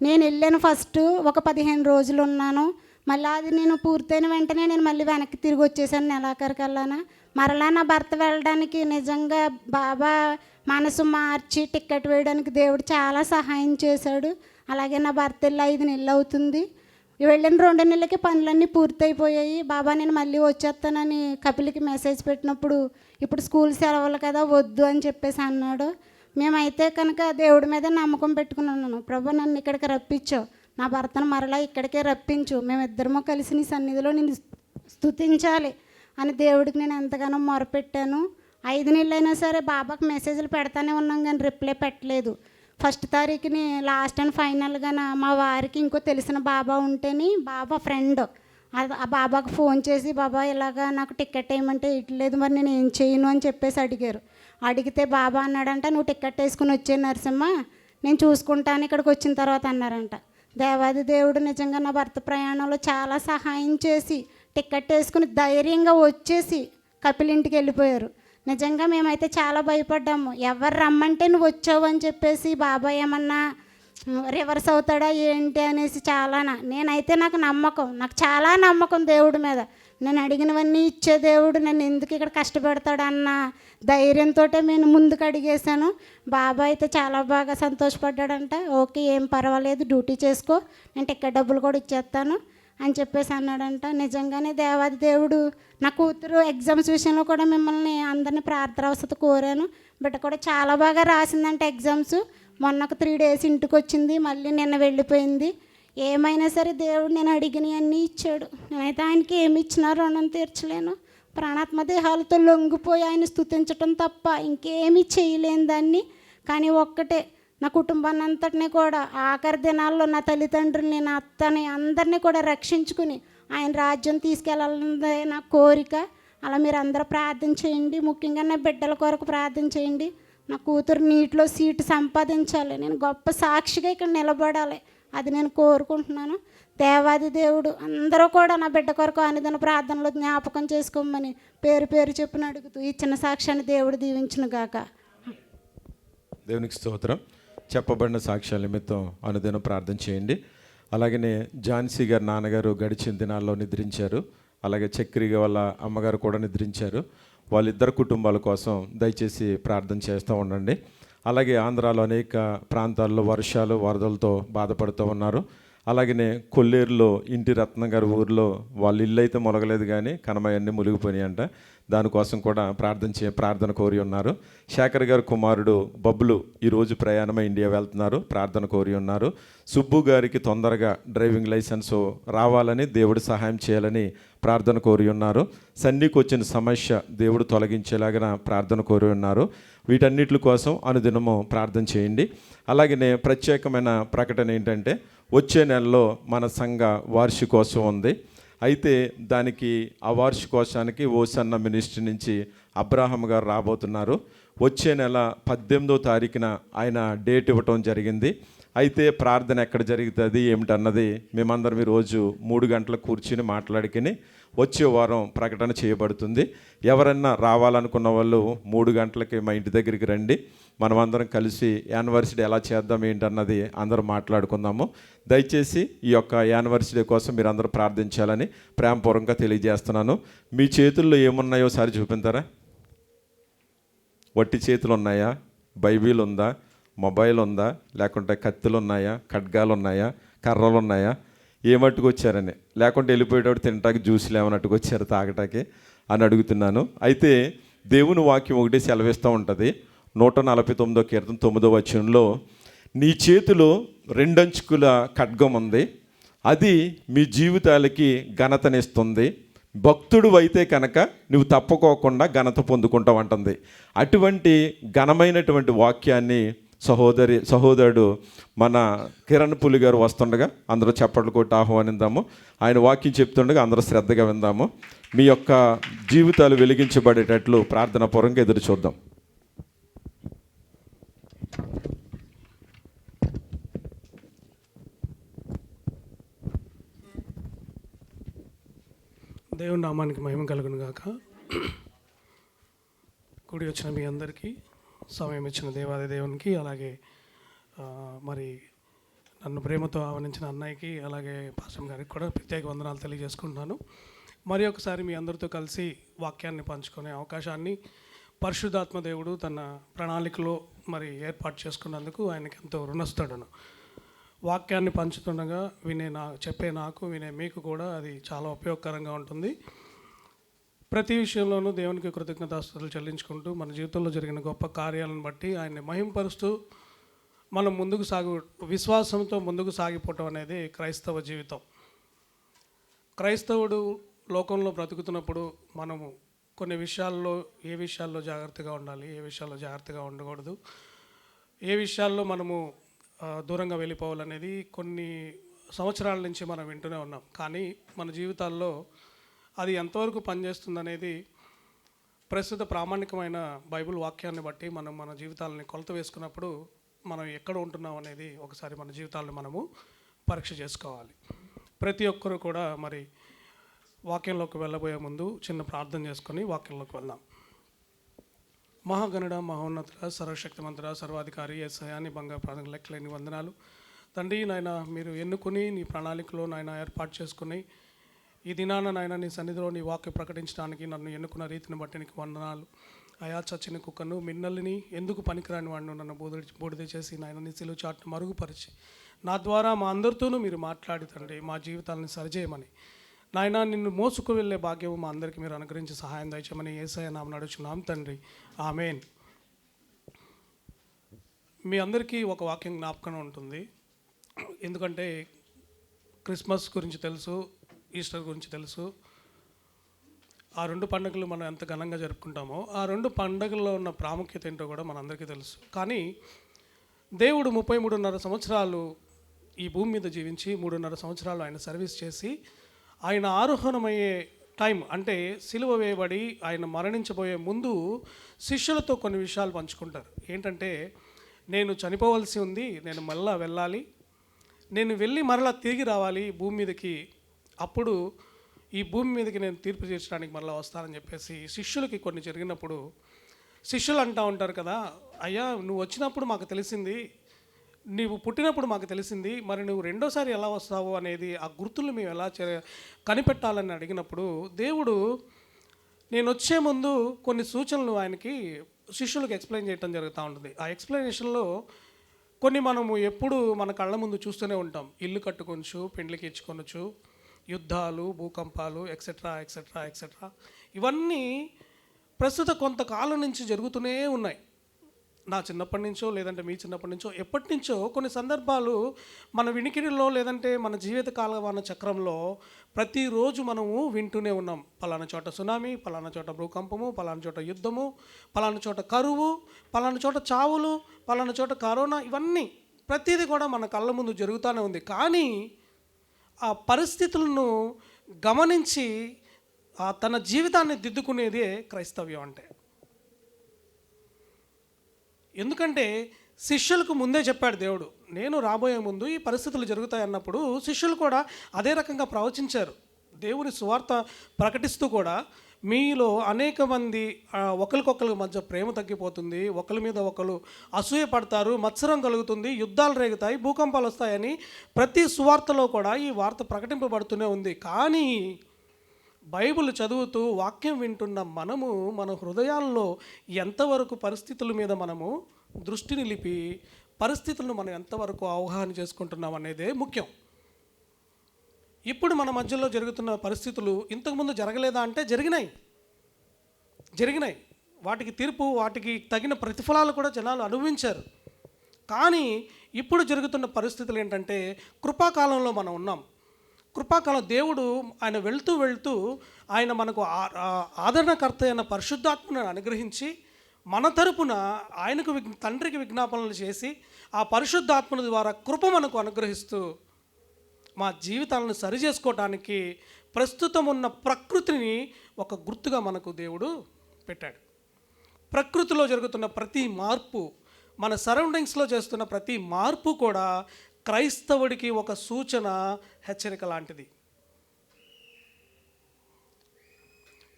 నేను వెళ్ళాను. ఫస్ట్ ఒక 15 రోజులు ఉన్నాను. మళ్ళీ అది నేను పూర్తయిన వెంటనే నేను మళ్ళీ వెనక్కి తిరిగి వచ్చేసాను నెలాఖరికల్లానా. మరలా నా భర్త వెళ్ళడానికి నిజంగా బాబా మనసు మార్చి టికెట్ వేయడానికి దేవుడు చాలా సహాయం చేశాడు. అలాగే నా భర్త వెళ్ళి 5 నెలలు అవుతుంది. వెళ్ళిన 2 నెలలకి పనులన్నీ పూర్తయిపోయాయి. బాబా నేను మళ్ళీ వచ్చేస్తానని కపిలికి మెసేజ్ పెట్టినప్పుడు, ఇప్పుడు స్కూల్ సెలవులు కదా వద్దు అని చెప్పేసి అన్నాడు. మేమైతే కనుక దేవుడి మీద నమ్మకం పెట్టుకుని ఉన్నాను. ప్రభు నన్ను ఇక్కడికి రప్పించావు, నా భర్తను మరలా ఇక్కడికే రప్పించు, మేమిద్దరము కలిసి నీ సన్నిధిలో నేను స్తుతించాలి అని దేవుడికి నేను ఎంతగానో మొరపెట్టాను. 5 నెలలు అయినా సరే బాబాకు మెసేజ్లు పెడతానే ఉన్నాం కానీ రిప్లై పెట్టలేదు. 1వ తారీఖుని లాస్ట్ అండ్ ఫైనల్గా మా వారికి ఇంకో తెలిసిన బాబా ఉంటేని బాబా ఫ్రెండ్ ఆ బాబాకు ఫోన్ చేసి, బాబా ఇలాగా నాకు టికెట్ వేయమంటే ఇట్లేదు, మరి నేను ఏం చేయను అని చెప్పేసి అడిగారు. అడిగితే బాబా అన్నాడంట, నువ్వు టికెట్ వేసుకుని వచ్చే నరసింహ, నేను చూసుకుంటాను ఇక్కడికి వచ్చిన తర్వాత అన్నారంట. దేవాది దేవుడు నిజంగా నా భర్త ప్రయాణంలో చాలా సహాయం చేసి టికెట్ వేసుకుని ధైర్యంగా వచ్చేసి కపిల్ ఇంటికి వెళ్ళిపోయారు. నిజంగా మేమైతే చాలా భయపడ్డాము. ఎవరు రమ్మంటే నువ్వు వచ్చావు అని చెప్పేసి బాబా ఏమన్నా రివర్స్ అవుతాడా ఏంటి అనేసి నేనైతే నాకు చాలా నమ్మకం దేవుడి మీద. నేను అడిగినవన్నీ ఇచ్చే దేవుడు నన్ను ఎందుకు ఇక్కడ కష్టపెడతాడన్న ధైర్యంతో నేను ముందుకు అడిగేశాను. బాబా అయితే చాలా బాగా సంతోషపడ్డాడంట. ఓకే, ఏం పర్వాలేదు, డ్యూటీ చేసుకో, నేను టికెట్ డబ్బులు కూడా ఇచ్చేస్తాను అని చెప్పేసి అన్నాడంట. నిజంగానే దేవాది దేవుడు నా కూతురు ఎగ్జామ్స్ విషయంలో కూడా మిమ్మల్ని అందరినీ ప్రార్థన కోరాను. బిడ్డ కూడా చాలా బాగా రాసిందంట ఎగ్జామ్స్. మొన్న ఒక 3 days ఇంటికి వచ్చింది, మళ్ళీ నిన్న వెళ్ళిపోయింది. ఏమైనా సరే దేవుడు నేను అడిగినవన్నీ ఇచ్చాడు. నేనైతే ఆయనకి ఏమి ఇచ్చినా రుణం తీర్చలేను. ప్రాణాత్మ దేహాలతో లొంగిపోయి ఆయన స్తుతించటం తప్ప ఇంకేమీ చేయలేని దాన్ని. కానీ ఒక్కటే, నా కుటుంబాన్ని అంతటినీ కూడా ఆఖరి దినాల్లో నా తల్లిదండ్రుల్ని, నా అత్తని, అందరినీ కూడా రక్షించుకుని ఆయన రాజ్యం తీసుకెళ్ళాలన్నదే నా కోరిక. అలా మీరు అందరూ ప్రార్థన చేయండి. ముఖ్యంగా నా బిడ్డల కొరకు ప్రార్థన చేయండి. నా కూతురు నీటిలో సీటు సంపాదించాలి, నేను గొప్ప సాక్షిగా ఇక్కడ నిలబడాలి, అది నేను కోరుకుంటున్నాను. దేవాది దేవుడు అందరూ కూడా నా బిడ్డ కొరకు అనుదిన ప్రార్థనలో జ్ఞాపకం చేసుకోమని పేరు పేరు చెప్పుని అడుగుతూ ఈ చిన్న సాక్ష్యాన్ని దేవుడు దీవించును గాక. దేవునికి స్తోత్రం. చెప్పబడిన సాక్ష్యాల నిమిత్తం అనుదినం ప్రార్థన చేయండి. అలాగనే ఝాన్సీ గారి నాన్నగారు గడిచిన దినాల్లో నిద్రించారు. అలాగే చక్రి వాళ్ళ అమ్మగారు కూడా నిద్రించారు. వాళ్ళిద్దరు కుటుంబాల కోసం దయచేసి ప్రార్థన చేస్తూ ఉండండి. అలాగే ఆంధ్రాలో అనేక ప్రాంతాల్లో వర్షాలు వరదలతో బాధపడుతూ ఉన్నారు. అలాగనే కొల్లేరులో ఇంటి రత్నం గారి ఊరిలో వాళ్ళ ఇల్లు అయితే మొలగలేదు కానీ కనమయన్నీ మునిగిపోయినాయి అంట. దానికోసం కూడా ప్రార్థన కోరి ఉన్నారు. శేఖర్ గారి కుమారుడు బబ్బులు ఈరోజు ప్రయాణమై ఇండియా వెళ్తున్నారు, ప్రార్థన కోరి ఉన్నారు. సుబ్బు గారికి తొందరగా డ్రైవింగ్ లైసెన్సు రావాలని, దేవుడు సహాయం చేయాలని ప్రార్థన కోరి ఉన్నారు. సన్నికి వచ్చిన సమస్య దేవుడు తొలగించేలాగా ప్రార్థన కోరి ఉన్నారు. వీటన్నిటి కోసం అనుదినము ప్రార్థన చేయండి. అలాగనే ప్రత్యేకమైన ప్రకటన ఏంటంటే, వచ్చే నెలలో మన సంఘ వార్షికోత్సవం ఉంది. అయితే దానికి ఆ వార్షికోత్సవానికి ఓసన్న మినిస్ట్రీ నుంచి అబ్రాహం గారు రాబోతున్నారు. వచ్చే నెల 18వ తారీఖున ఆయన డేట్ ఇవ్వటం జరిగింది. అయితే ప్రార్థన ఎక్కడ జరుగుతుంది ఏమిటన్నది మేమందరం ఈరోజు 3 గంటలకు కూర్చుని మాట్లాడుకుని వచ్చే వారం ప్రకటన చేయబడుతుంది. ఎవరన్నా రావాలనుకున్న వాళ్ళు 3 గంటలకి మా ఇంటి దగ్గరికి రండి. మనమందరం కలిసి యానివర్సరీ ఎలా చేద్దాం ఏంటన్నది అందరం మాట్లాడుకుందాము. దయచేసి ఈ యొక్క యానివర్సరీ కోసం మీరు అందరూ ప్రార్థించాలని ప్రేమపూర్వకంగా తెలియజేస్తున్నాను. మీ చేతుల్లో ఏమున్నాయో సారి చూపించారా? వట్టి చేతులు ఉన్నాయా? బైబిల్ ఉందా? మొబైల్ ఉందా? లేకుంటే కత్తులు ఉన్నాయా? ఖడ్గాలు ఉన్నాయా? కర్రలు ఉన్నాయా? ఏమట్టుకు వచ్చారని, లేకుంటే వెళ్ళిపోయేటప్పుడు తినటానికి జ్యూసులు ఏమన్నట్టుకు వచ్చారు తాగటానికి అని అడుగుతున్నాను. అయితే దేవుని వాక్యం ఒకటి సెలవిస్తూ ఉంటుంది. 149వ కీర్తన 9వ వచనంలో, నీ చేతిలో 2 అంచుల ఖడ్గం ఉంది, అది మీ జీవితాలకి ఘనతనిస్తుంది, భక్తుడు అయితే కనుక నువ్వు తప్పుకోకుండా ఘనత పొందుకుంటావు అంటుంది. అటువంటి ఘనమైనటువంటి వాక్యాన్ని సహోదరుడు మన కిరణ్ పులి గారు వస్తుండగా అందరూ చప్పట్లు కొట్టి ఆహ్వానిద్దాము. ఆయన వాక్యం చెప్తుండగా అందరూ శ్రద్ధగా విందాము. మీ యొక్క జీవితాలు వెలిగించబడేటట్లు ప్రార్థన పూర్వకంగా ఎదురు చూద్దాం. దేవుని నామానికి మహిమ కలుగును గాక. కూడి వచ్చిన మీ అందరికీ, సమయం ఇచ్చిన దేవాది దేవునికి, అలాగే మరి నన్ను ప్రేమతో ఆహ్వానించిన అన్నయ్యకి, అలాగే పాస్టర్ గారికి కూడా ప్రత్యేక వందనాలు తెలియజేసుకుంటున్నాను. మరి ఒకసారి మీ అందరితో కలిసి వాక్యాన్ని పంచుకునే అవకాశాన్ని పరిశుద్ధాత్మ దేవుడు తన ప్రణాళికలో మరి ఏర్పాటు చేసుకున్నందుకు ఆయనకి ఎంతో రుణస్తుడను. వాక్యాన్ని పంచుతుండగా చెప్పే నాకు వినే మీకు కూడా అది చాలా ఉపయోగకరంగా ఉంటుంది. ప్రతి విషయంలోనూ దేవునికి కృతజ్ఞతాస్తుతులు చెల్లించుకుంటూ మన జీవితంలో జరిగిన గొప్ప కార్యాలను బట్టి ఆయన్ని మహింపరుస్తూ మనం విశ్వాసంతో ముందుకు సాగిపోవటం అనేది క్రైస్తవ జీవితం. క్రైస్తవుడు లోకంలో బ్రతుకుతున్నప్పుడు మనము కొన్ని విషయాల్లో ఏ విషయాల్లో జాగ్రత్తగా ఉండాలి, ఏ విషయాల్లో జాగ్రత్తగా ఉండకూడదు, ఏ విషయాల్లో మనము దూరంగా వెళ్ళిపోవాలనేది కొన్ని సంవత్సరాల నుంచి మనం వింటూనే ఉన్నాం. కానీ మన జీవితాల్లో అది ఎంతవరకు పనిచేస్తుందనేది ప్రస్తుత ప్రామాణికమైన బైబిల్ వాక్యాన్ని బట్టి మనం మన జీవితాలని కొలత వేసుకున్నప్పుడు మనం ఎక్కడ ఉంటున్నాం అనేది ఒకసారి మన జీవితాలను మనము పరీక్ష చేసుకోవాలి. ప్రతి ఒక్కరూ కూడా మరి వాక్యంలోకి వెళ్ళబోయే ముందు చిన్న ప్రార్థన చేసుకొని వాక్యంలోకి వెళ్దాం. మహాగణుడ, మహోన్నతుడ, సర్వశక్తిమంతుడ, సర్వాధికారి యేసయ్యా నీ బంగారు ప్రాణాలకు లెక్కలేని వందనాలు. తండ్రి నాయన మీరు ఎన్నుకొని నీ ప్రణాళికలో నాయన ఏర్పాటు చేసుకుని ఈ దినాన నాయన నీ సన్నిధిలో నీ వాక్యం ప్రకటించడానికి నన్ను ఎన్నుకున్న రీతిని బట్టి నీకు వందనాలు. అయా చచ్చిన కుక్కను మిన్నల్ని ఎందుకు పనికిరాని వాడిని నన్ను బూడిద చేసి నాయన నీ సిలువ చాటును మరుగుపరిచి నా ద్వారా మా అందరితోనూ మీరు మాట్లాడి తండ్రి మా జీవితాలను సరిచేయమని నాయన నిన్ను మోసుకు వెళ్ళే భాగ్యం మా అందరికీ మీరు అనుగ్రహించి సహాయం దయచేయమని యేసయ్య నామమున నడుచున్నాం తండ్రి, ఆమేన్. మీ అందరికీ ఒక వాక్యం జ్ఞాపకం ఉంటుంది. ఎందుకంటే క్రిస్మస్ గురించి తెలుసు, ఈస్టర్ గురించి తెలుసు. ఆ రెండు పండుగలు మనం ఎంత ఘనంగా జరుపుకుంటామో ఆ రెండు పండుగల్లో ఉన్న ప్రాముఖ్యత ఏంటో కూడా మనందరికీ తెలుసు. కానీ దేవుడు 33.5 సంవత్సరాలు ఈ భూమి మీద జీవించి 3.5 సంవత్సరాలు ఆయన సర్వీస్ చేసి ఆయన ఆరోహణమయ్యే టైం అంటే సిలువ వేయబడి ఆయన మరణించబోయే ముందు శిష్యులతో కొన్ని విషయాలు పంచుకుంటారు. ఏంటంటే నేను చనిపోవలసి ఉంది, నేను మళ్ళా వెళ్ళాలి, నేను వెళ్ళి మరలా తిరిగి రావాలి భూమి మీదకి, అప్పుడు ఈ భూమి మీదకి నేను తీర్పు తీర్చడానికి మళ్ళీ వస్తానని చెప్పేసి శిష్యులకి కొన్ని జరిగినప్పుడు శిష్యులు అంటూ ఉంటారు కదా, అయ్యా నువ్వు వచ్చినప్పుడు మాకు తెలిసింది, నీవు పుట్టినప్పుడు మాకు తెలిసింది, మరి నువ్వు రెండోసారి ఎలా వస్తావు అనేది ఆ గుర్తులు మేము ఎలా కనిపెట్టాలని అడిగినప్పుడు దేవుడు నేను వచ్చే ముందు కొన్ని సూచనలు ఆయనకి శిష్యులకు ఎక్స్ప్లెయిన్ చేయడం జరుగుతూ ఉంటుంది. ఆ ఎక్స్ప్లెనేషన్లో కొన్ని మనము ఎప్పుడు మన కళ్ళ ముందు చూస్తూనే ఉంటాం. ఇల్లు కట్టుకొనచ్చు, పెండ్లికి ఇచ్చుకొనచ్చు, యుద్ధాలు, భూకంపాలు, ఎక్సెట్రా ఎక్సెట్రా ఎక్సెట్రా, ఇవన్నీ ప్రస్తుత కొంతకాలం నుంచి జరుగుతూనే ఉన్నాయి. నా చిన్నప్పటి నుంచో లేదంటే మీ చిన్నప్పటి నుంచో ఎప్పటి నుంచో కొన్ని సందర్భాలు మన వినికిడిలో లేదంటే మన జీవిత కాలవాన చక్రంలో ప్రతిరోజు మనము వింటూనే ఉన్నాం. పలానా చోట సునామీ, పలానా చోట భూకంపము, పలానా చోట యుద్ధము, పలానా చోట కరువు, పలానా చోట చావులు, పలానా చోట కరోనా, ఇవన్నీ ప్రతిదీ కూడా మన కళ్ళ ముందు జరుగుతూనే ఉంది. కానీ ఆ పరిస్థితులను గమనించి తన జీవితాన్ని దిద్దుకునేదే క్రైస్తవ్యం అంటే. ఎందుకంటే శిష్యులకు ముందే చెప్పాడు దేవుడు, నేను రాబోయే ముందు ఈ పరిస్థితులు జరుగుతాయన్నప్పుడు శిష్యులు కూడా అదే రకంగా ప్రవచించారు. దేవుని సువార్త ప్రకటిస్తూ కూడా మీలో అనేక మంది ఒకరికొకరి మధ్య ప్రేమ తగ్గిపోతుంది, ఒకరి మీద ఒకరు అసూయ పడతారు, మత్సరం కలుగుతుంది, యుద్ధాలు రేగుతాయి, భూకంపాలు వస్తాయని ప్రతి సువార్తలో కూడా ఈ వార్త ప్రకటింపబడుతూనే ఉంది. కానీ బైబిల్ చదువుతూ వాక్యం వింటున్న మనము మన హృదయాల్లో ఎంతవరకు పరిస్థితుల మీద మనము దృష్టి నిలిపి పరిస్థితులను మనం ఎంతవరకు అవగాహన చేసుకుంటున్నాం అనేదే ముఖ్యం. ఇప్పుడు మన మధ్యలో జరుగుతున్న పరిస్థితులు ఇంతకుముందు జరగలేదా అంటే జరిగినాయి. వాటికి తీర్పు, వాటికి తగిన ప్రతిఫలాలు కూడా జనాలు అనుభవించారు. కానీ ఇప్పుడు జరుగుతున్న పరిస్థితులు ఏంటంటే కృపాకాలంలో మనం ఉన్నాం. కృపాకాలం దేవుడు ఆయన వెళ్తూ ఆయన మనకు ఆదరణకర్త అయిన పరిశుద్ధాత్మను అనుగ్రహించి మన తరపున ఆయనకు తండ్రికి విజ్ఞాపనలు చేసి ఆ పరిశుద్ధాత్మల ద్వారా కృప మనకు అనుగ్రహిస్తూ మా జీవితాలను సరిచేసుకోవటానికి ప్రస్తుతం ఉన్న ప్రకృతిని ఒక గుర్తుగా మనకు దేవుడు పెట్టాడు. ప్రకృతిలో జరుగుతున్న ప్రతి మార్పు, మన సరౌండింగ్స్లో చేస్తున్న ప్రతి మార్పు కూడా క్రైస్తవుడికి ఒక సూచన, హెచ్చరిక లాంటిది.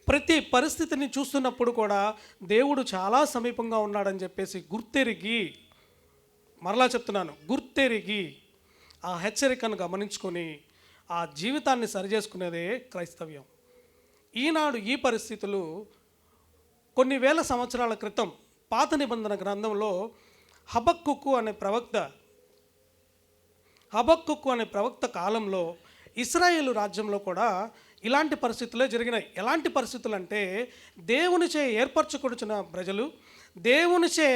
ప్రతి పరిస్థితిని చూస్తున్నప్పుడు కూడా దేవుడు చాలా సమీపంగా ఉన్నాడని చెప్పేసి గుర్తెరిగి, మరలా చెప్తున్నాను, గుర్తెరిగి ఆ హెచ్చరికను గమనించుకొని ఆ జీవితాన్ని సరిచేసుకునేదే క్రైస్తవ్యం. ఈనాడు ఈ పరిస్థితులు కొన్ని వేల సంవత్సరాల క్రితం పాత నిబంధన గ్రంథంలో హబక్కుక్కు అనే ప్రవక్త కాలంలో ఇశ్రాయేలు రాజ్యంలో కూడా ఇలాంటి పరిస్థితులే జరిగినాయి. ఎలాంటి పరిస్థితులు అంటే దేవునిచే ఏర్పరచుకొనిచిన ప్రజలు, దేవునిచే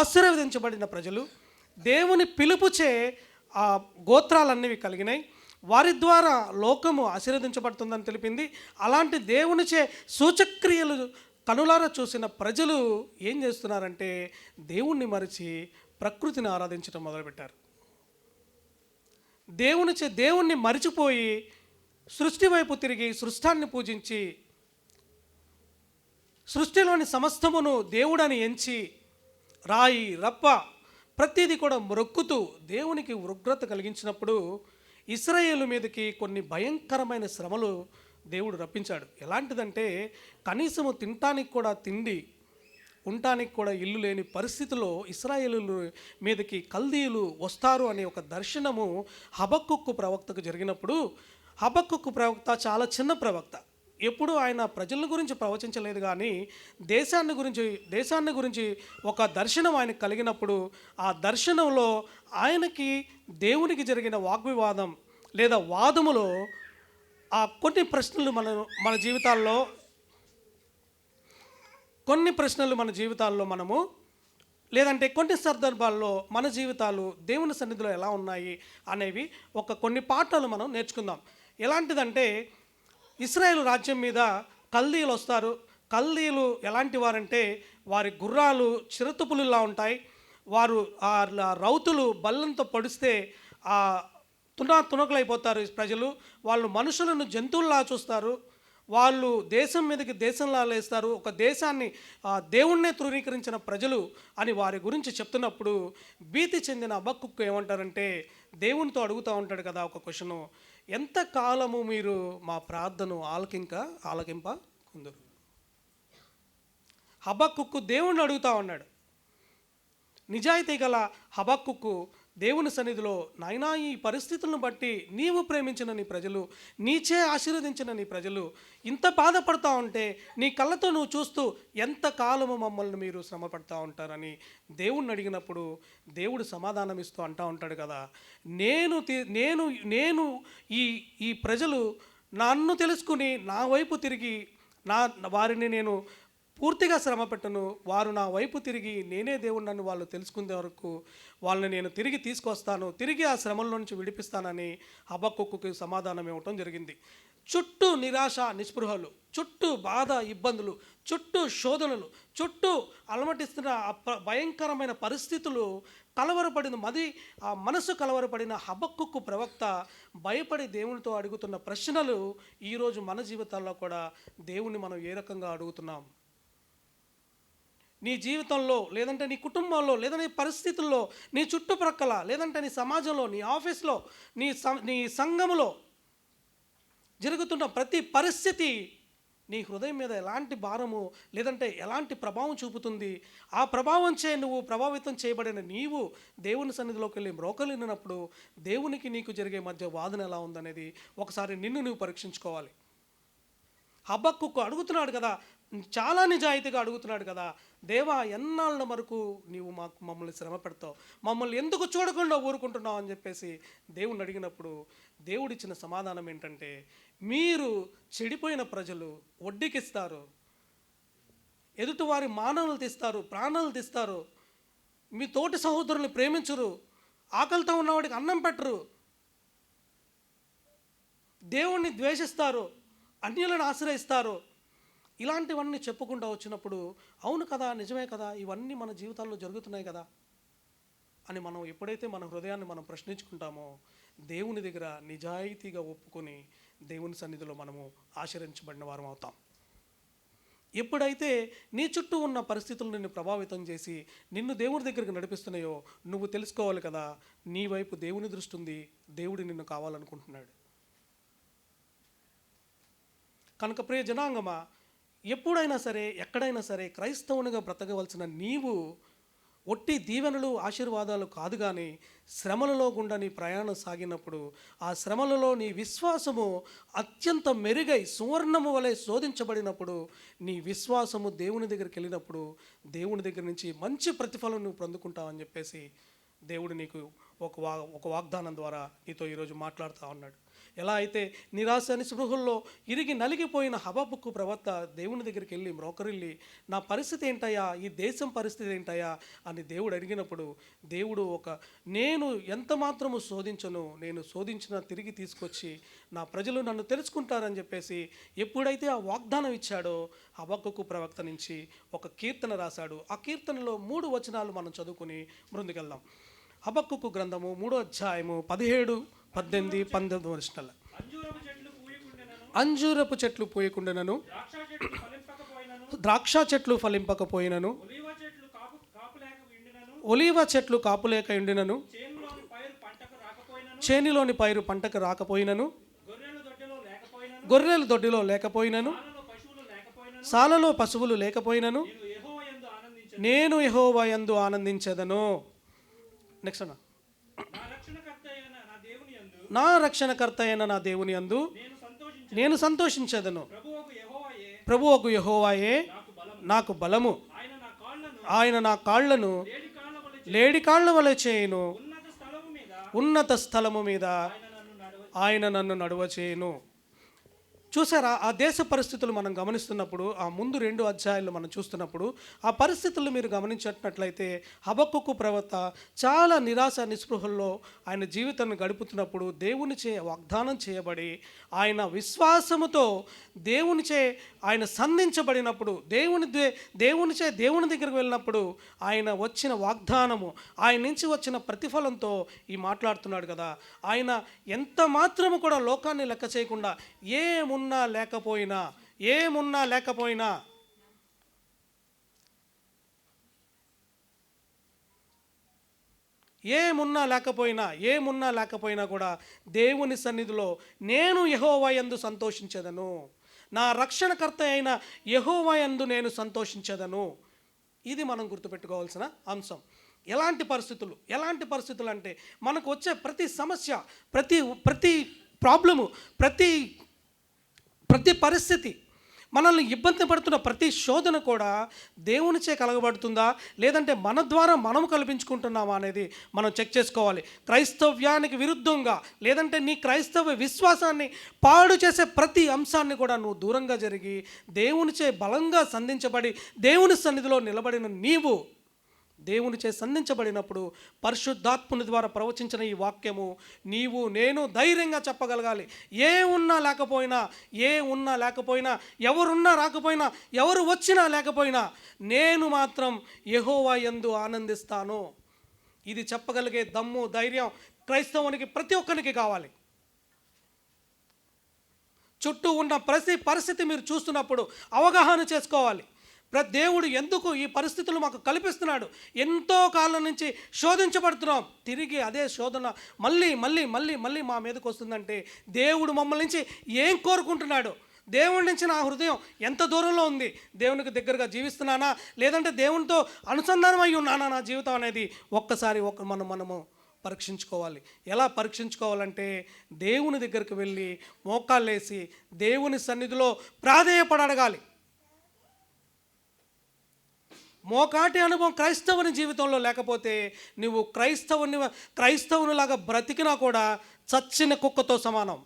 ఆశీర్వదించబడిన ప్రజలు, దేవుని పిలుపుచే ఆ గోత్రాలన్నవి కలిగినాయి. వారి ద్వారా లోకము ఆశీర్వదించబడుతుందని తెలిపింది. అలాంటి దేవునిచే సూచక్రియలు కనులారా చూసిన ప్రజలు ఏం చేస్తున్నారంటే దేవుణ్ణి మరిచి ప్రకృతిని ఆరాధించడం మొదలుపెట్టారు. దేవుణ్ణి మరిచిపోయి సృష్టి వైపు తిరిగి సృష్టాన్ని పూజించి సృష్టిలోని సమస్తమును దేవుడని ఎంచి రాయి రప్ప ప్రతిదీ కూడా మొక్కుతూ దేవునికి ఉగ్రత కలిగించినప్పుడు ఇశ్రాయేలు మీదకి కొన్ని భయంకరమైన శ్రమలు దేవుడు రప్పించాడు. ఎలాంటిదంటే కనీసము తినటానికి కూడా తిండి ఉండటానికి కూడా ఇల్లు లేని పరిస్థితిలో ఇశ్రాయేలు మీదకి కల్దీయులు వస్తారు అనే ఒక దర్శనము హబక్కుక్కు ప్రవక్తకు జరిగినప్పుడు, హబక్కుక్కు ప్రవక్త చాలా చిన్న ప్రవక్త, ఎప్పుడు ఆయన ప్రజల గురించి ప్రవచించలేదు, కానీ దేశాన్ని గురించి ఒక దర్శనం ఆయనకు కలిగినప్పుడు ఆ దర్శనంలో ఆయనకి దేవునికి జరిగిన వాగ్వివాదం లేదా వాదములో ఆ కొన్ని ప్రశ్నలు మన జీవితాల్లో మనము లేదంటే కొన్ని సందర్భాల్లో మన జీవితాలు దేవుని సన్నిధిలో ఎలా ఉన్నాయి అనేవి కొన్ని పాఠాలు మనం నేర్చుకుందాం. ఎలాంటిదంటే, ఇశ్రాయేలు రాజ్యం మీద కల్దీయులు వస్తారు. కల్దీయులు ఎలాంటి వారంటే, వారి గుర్రాలు చిరుతపులులా ఉంటాయి. వారు ఆ రౌతులు బల్లంతో పొడిస్తే ఆ తునకలైపోతారు ప్రజలు. వాళ్ళు మనుషులను జంతువుల్లా చూస్తారు. వాళ్ళు దేశం మీదకి దేశంలా లేస్తారు. ఒక దేశాన్ని దేవుణ్ణే తృణీకరించిన ప్రజలు అని వారి గురించి చెప్తున్నప్పుడు భీతి చెందిన హబక్కుక్కు ఏమంటారంటే, దేవునితో అడుగుతూ ఉంటాడు కదా ఒక క్వశ్చను, ఎంతకాలము మీరు మా ప్రార్థన ఆలకింప కొందరు. హబక్కుక్కు దేవుణ్ణి అడుగుతూ ఉన్నాడు. నిజాయితీ గల హబక్కుక్కు దేవుని సన్నిధిలో, నాయనా ఈ పరిస్థితులను బట్టి నీవు ప్రేమించిన నీ ప్రజలు, నీచే ఆశీర్వదించిన నీ ప్రజలు ఇంత బాధపడతా ఉంటే నీ కళ్ళతో నువ్వు చూస్తూ ఎంతకాలము మమ్మల్ని మీరు శ్రమ పడతా ఉంటారని దేవుణ్ణి అడిగినప్పుడు దేవుడు సమాధానం ఇస్తూ అంటూ ఉంటాడు కదా, నేను ఈ ప్రజలు నన్ను తెలుసుకుని నా వైపు తిరిగి వారిని నేను పూర్తిగా శ్రమ పెట్టను, వారు నా వైపు తిరిగి నేనే దేవుణ్ణని వాళ్ళు తెలుసుకునే వరకు వాళ్ళని నేను తిరిగి తీసుకొస్తాను, తిరిగి ఆ శ్రమల నుంచి విడిపిస్తానని హబక్కుక్కు సమాధానం ఇవ్వటం జరిగింది. చుట్టూ నిరాశ నిస్పృహలు, చుట్టూ బాధ ఇబ్బందులు, చుట్టూ శోధనలు, చుట్టూ అలమటిస్తున్న భయంకరమైన పరిస్థితులు ఆ మనసు కలవరపడిన హబక్కుక్కు ప్రవక్త భయపడి దేవునితో అడుగుతున్న ప్రశ్నలు ఈరోజు మన జీవితాల్లో కూడా దేవుణ్ణి మనం ఏ రకంగా అడుగుతున్నాం? నీ జీవితంలో, లేదంటే నీ కుటుంబంలో, లేదా నీ పరిస్థితుల్లో, నీ చుట్టుప్రక్కల, లేదంటే నీ సమాజంలో, నీ ఆఫీస్లో, నీ సంఘములో జరుగుతున్న ప్రతి పరిస్థితి నీ హృదయం మీద ఎలాంటి భారము లేదంటే ఎలాంటి ప్రభావం చూపుతుంది? ఆ ప్రభావం నువ్వు ప్రభావితం చేయబడిన నీవు దేవుని సన్నిధిలోకి వెళ్ళి మ్రోకలినప్పుడు దేవునికి నీకు జరిగే మధ్య వాదన ఎలా ఉందనేది ఒకసారి నిన్ను నువ్వు పరీక్షించుకోవాలి. హబక్కుక్కు అడుగుతున్నాడు కదా, చాలా నిజాయితీగా అడుగుతున్నాడు కదా, దేవా ఎన్నాళ్ళ వరకు నీవు మమ్మల్ని శ్రమ పెడతావు, మమ్మల్ని ఎందుకు చూడకుండా ఊరుకుంటున్నావు అని చెప్పేసి దేవుణ్ణి అడిగినప్పుడు దేవుడిచ్చిన సమాధానం ఏంటంటే, మీరు చెడిపోయిన ప్రజలు వడ్డీకిస్తారు, ఎదుటివారి మానవులు తీస్తారు, ప్రాణాలు తీస్తారు, మీ తోటి సహోదరుల్ని ప్రేమించరు, ఆకలితో ఉన్నవాడికి అన్నం పెట్టరు, దేవుణ్ణి ద్వేషిస్తారు, అన్యులను ఆశ్రయిస్తారు. ఇలాంటివన్నీ చెప్పుకుంటూ వచ్చినప్పుడు అవును కదా, నిజమే కదా, ఇవన్నీ మన జీవితాల్లో జరుగుతున్నాయి కదా అని మనం ఎప్పుడైతే మన హృదయాన్ని మనం ప్రశ్నించుకుంటామో దేవుని దగ్గర నిజాయితీగా ఒప్పుకొని దేవుని సన్నిధిలో మనము ఆశ్రయించబడిన వారం అవుతాం. ఎప్పుడైతే నీ చుట్టూ ఉన్న పరిస్థితులు నిన్ను ప్రభావితం చేసి నిన్ను దేవుని దగ్గరికి నడిపిస్తున్నాయో నువ్వు తెలుసుకోవాలి కదా, నీ వైపు దేవుని దృష్టి ఉంది, దేవుడు నిన్ను కావాలనుకుంటున్నాడు. కనుక ప్రియ జనాంగమా, ఎప్పుడైనా సరే ఎక్కడైనా సరే క్రైస్తవునిగా బ్రతకవలసిన నీవు ఒట్టి దీవెనలు ఆశీర్వాదాలు కాదు, కానీ శ్రమలలో గుండా నీ ప్రయాణం సాగినప్పుడు ఆ శ్రమలలో నీ విశ్వాసము అత్యంత మెరుగై సువర్ణము వలె శోధించబడినప్పుడు నీ విశ్వాసము దేవుని దగ్గరికి వెళ్ళినప్పుడు దేవుని దగ్గర నుంచి మంచి ప్రతిఫలం నువ్వు పొందుకుంటావని చెప్పేసి దేవుడు నీకు ఒక వాగ్దానం ద్వారా నీతో ఈరోజు మాట్లాడుతూ ఉన్నాడు. ఎలా అయితే నిరాశ నిస్పృహల్లో ఇరిగి నలిగిపోయిన హబక్కుక్కు ప్రవక్త దేవుని దగ్గరికి వెళ్ళి మ్రోకరిల్లి నా పరిస్థితి ఏంటయ్యా, ఈ దేశం పరిస్థితి ఏంటయ్యా అని దేవుడు అడిగినప్పుడు దేవుడు నేను ఎంత మాత్రము శోధించను, నేను శోధించిన తిరిగి తీసుకొచ్చి నా ప్రజలు నన్ను తెలుసుకుంటారని చెప్పేసి ఎప్పుడైతే ఆ వాగ్దానం ఇచ్చాడో హబక్కుక్కు ప్రవక్త నుంచి ఒక కీర్తన రాశాడు. ఆ కీర్తనలో 3 వచనాలు మనం చదువుకుని ముందుకెళ్దాం. హబక్కుక్కు గ్రంథము 3వ అధ్యాయము 17, 18, 19 వచనాల. అంజూరపు చెట్లు పూయకుండానను, ద్రాక్ష చెట్లు ఫలింపకపోయినను, ఒలీవ చెట్లు కాపులేక ఎండినను, చేనిలోని పైరు పంటకు రాకపోయినను, గొర్రెలు దొడ్డిలో లేకపోయినను, సాలలో పశువులు లేకపోయినను, నేను యెహోవా యందు ఆనందించెదను. నెక్స్ట్ అన్న, నా రక్షణకర్త అయిన నా దేవుని యందు నేను సంతోషించెదను. ప్రభువకు యెహోవాయే నాకు బలము. ఆయన నా కాళ్ళను లేడి కాళ్ళ వలె చేయును. ఉన్నత స్థలము మీద ఆయన నన్ను నడువ చేయును. చూసారా, ఆ దేశ పరిస్థితులు మనం గమనిస్తున్నప్పుడు, ఆ ముందు 2 అధ్యాయాలు మనం చూస్తున్నప్పుడు ఆ పరిస్థితులు మీరు గమనించినట్లయితే హబక్కూకు ప్రవక్త చాలా నిరాశ నిస్పృహల్లో ఆయన జీవితాన్ని గడుపుతున్నప్పుడు దేవునిచే వాగ్దానం చేయబడి ఆయన విశ్వాసముతో దేవునిచే ఆయన సంధించబడినప్పుడు దేవుని దగ్గరికి వెళ్ళినప్పుడు ఆయన వచ్చిన వాగ్దానము, ఆయన నుంచి వచ్చిన ప్రతిఫలంతో ఈ మాట్లాడుతున్నాడు కదా. ఆయన ఎంత మాత్రము కూడా లోకాన్ని లెక్క చేయకుండా ఏమున్నా లేకపోయినా కూడా దేవుని సన్నిధిలో నేను యెహోవా యందు సంతోషించెదను. నా రక్షణకర్త అయిన యెహోవా యందు నేను సంతోషించెదను. ఇది మనం గుర్తుపెట్టుకోవాల్సిన అంశం. ఎలాంటి పరిస్థితులు అంటే మనకు వచ్చే ప్రతి సమస్య, ప్రతి ప్రాబ్లము, ప్రతి పరిస్థితి, మనల్ని ఇబ్బంది పడుతున్న ప్రతి శోధన కూడా దేవునిచే కలగబడుతుందా లేదంటే మన ద్వారా మనం కల్పించుకుంటున్నామా అనేది మనం చెక్ చేసుకోవాలి. క్రైస్తవ్యానికి విరుద్ధంగా లేదంటే నీ క్రైస్తవ విశ్వాసాన్ని పాడు చేసే ప్రతి అంశాన్ని కూడా నువ్వు దూరంగా జరిగి దేవునిచే బలంగా సంధించబడి దేవుని సన్నిధిలో నిలబడిన నీవు దేవునిచే సంధించబడినప్పుడు పరిశుద్ధాత్ముని ద్వారా ప్రవచించిన ఈ వాక్యము నీవు నేను ధైర్యంగా చెప్పగలగాలి. ఏ ఉన్నా లేకపోయినా ఎవరున్నా రాకపోయినా ఎవరు వచ్చినా లేకపోయినా నేను మాత్రం యెహోవా యందు ఆనందిస్తాను. ఇది చెప్పగలిగే దమ్ము, ధైర్యం క్రైస్తవునికి ప్రతి ఒక్కరికి కావాలి. చుట్టూ ఉన్న ప్రతి పరిస్థితి మీరు చూస్తున్నప్పుడు అవగాహన చేసుకోవాలి. దేవుడు ఎందుకు ఈ పరిస్థితులు మాకు కల్పిస్తున్నాడు? ఎంతో కాలం నుంచి శోధించబడుతున్నాం, తిరిగి అదే శోధన మళ్ళీ మా మీదకి వస్తుందంటే దేవుడు మమ్మల్ని నుంచి ఏం కోరుకుంటున్నాడు? దేవుడి నుంచి నా హృదయం ఎంత దూరంలో ఉంది? దేవునికి దగ్గరగా జీవిస్తున్నానా లేదంటే దేవునితో అనుసంధానం అయి ఉన్నానా నా జీవితం అనేది ఒక్కసారి మనము పరీక్షించుకోవాలి. ఎలా పరీక్షించుకోవాలంటే దేవుని దగ్గరికి వెళ్ళి మోకాళ్ళేసి దేవుని సన్నిధిలో ప్రాధేయపడగాలి. మోకాటి అనుభవం క్రైస్తవుని జీవితంలో లేకపోతే నువ్వు క్రైస్తవునిలాగా బ్రతికినా కూడా చచ్చిన కుక్కతో సమానం.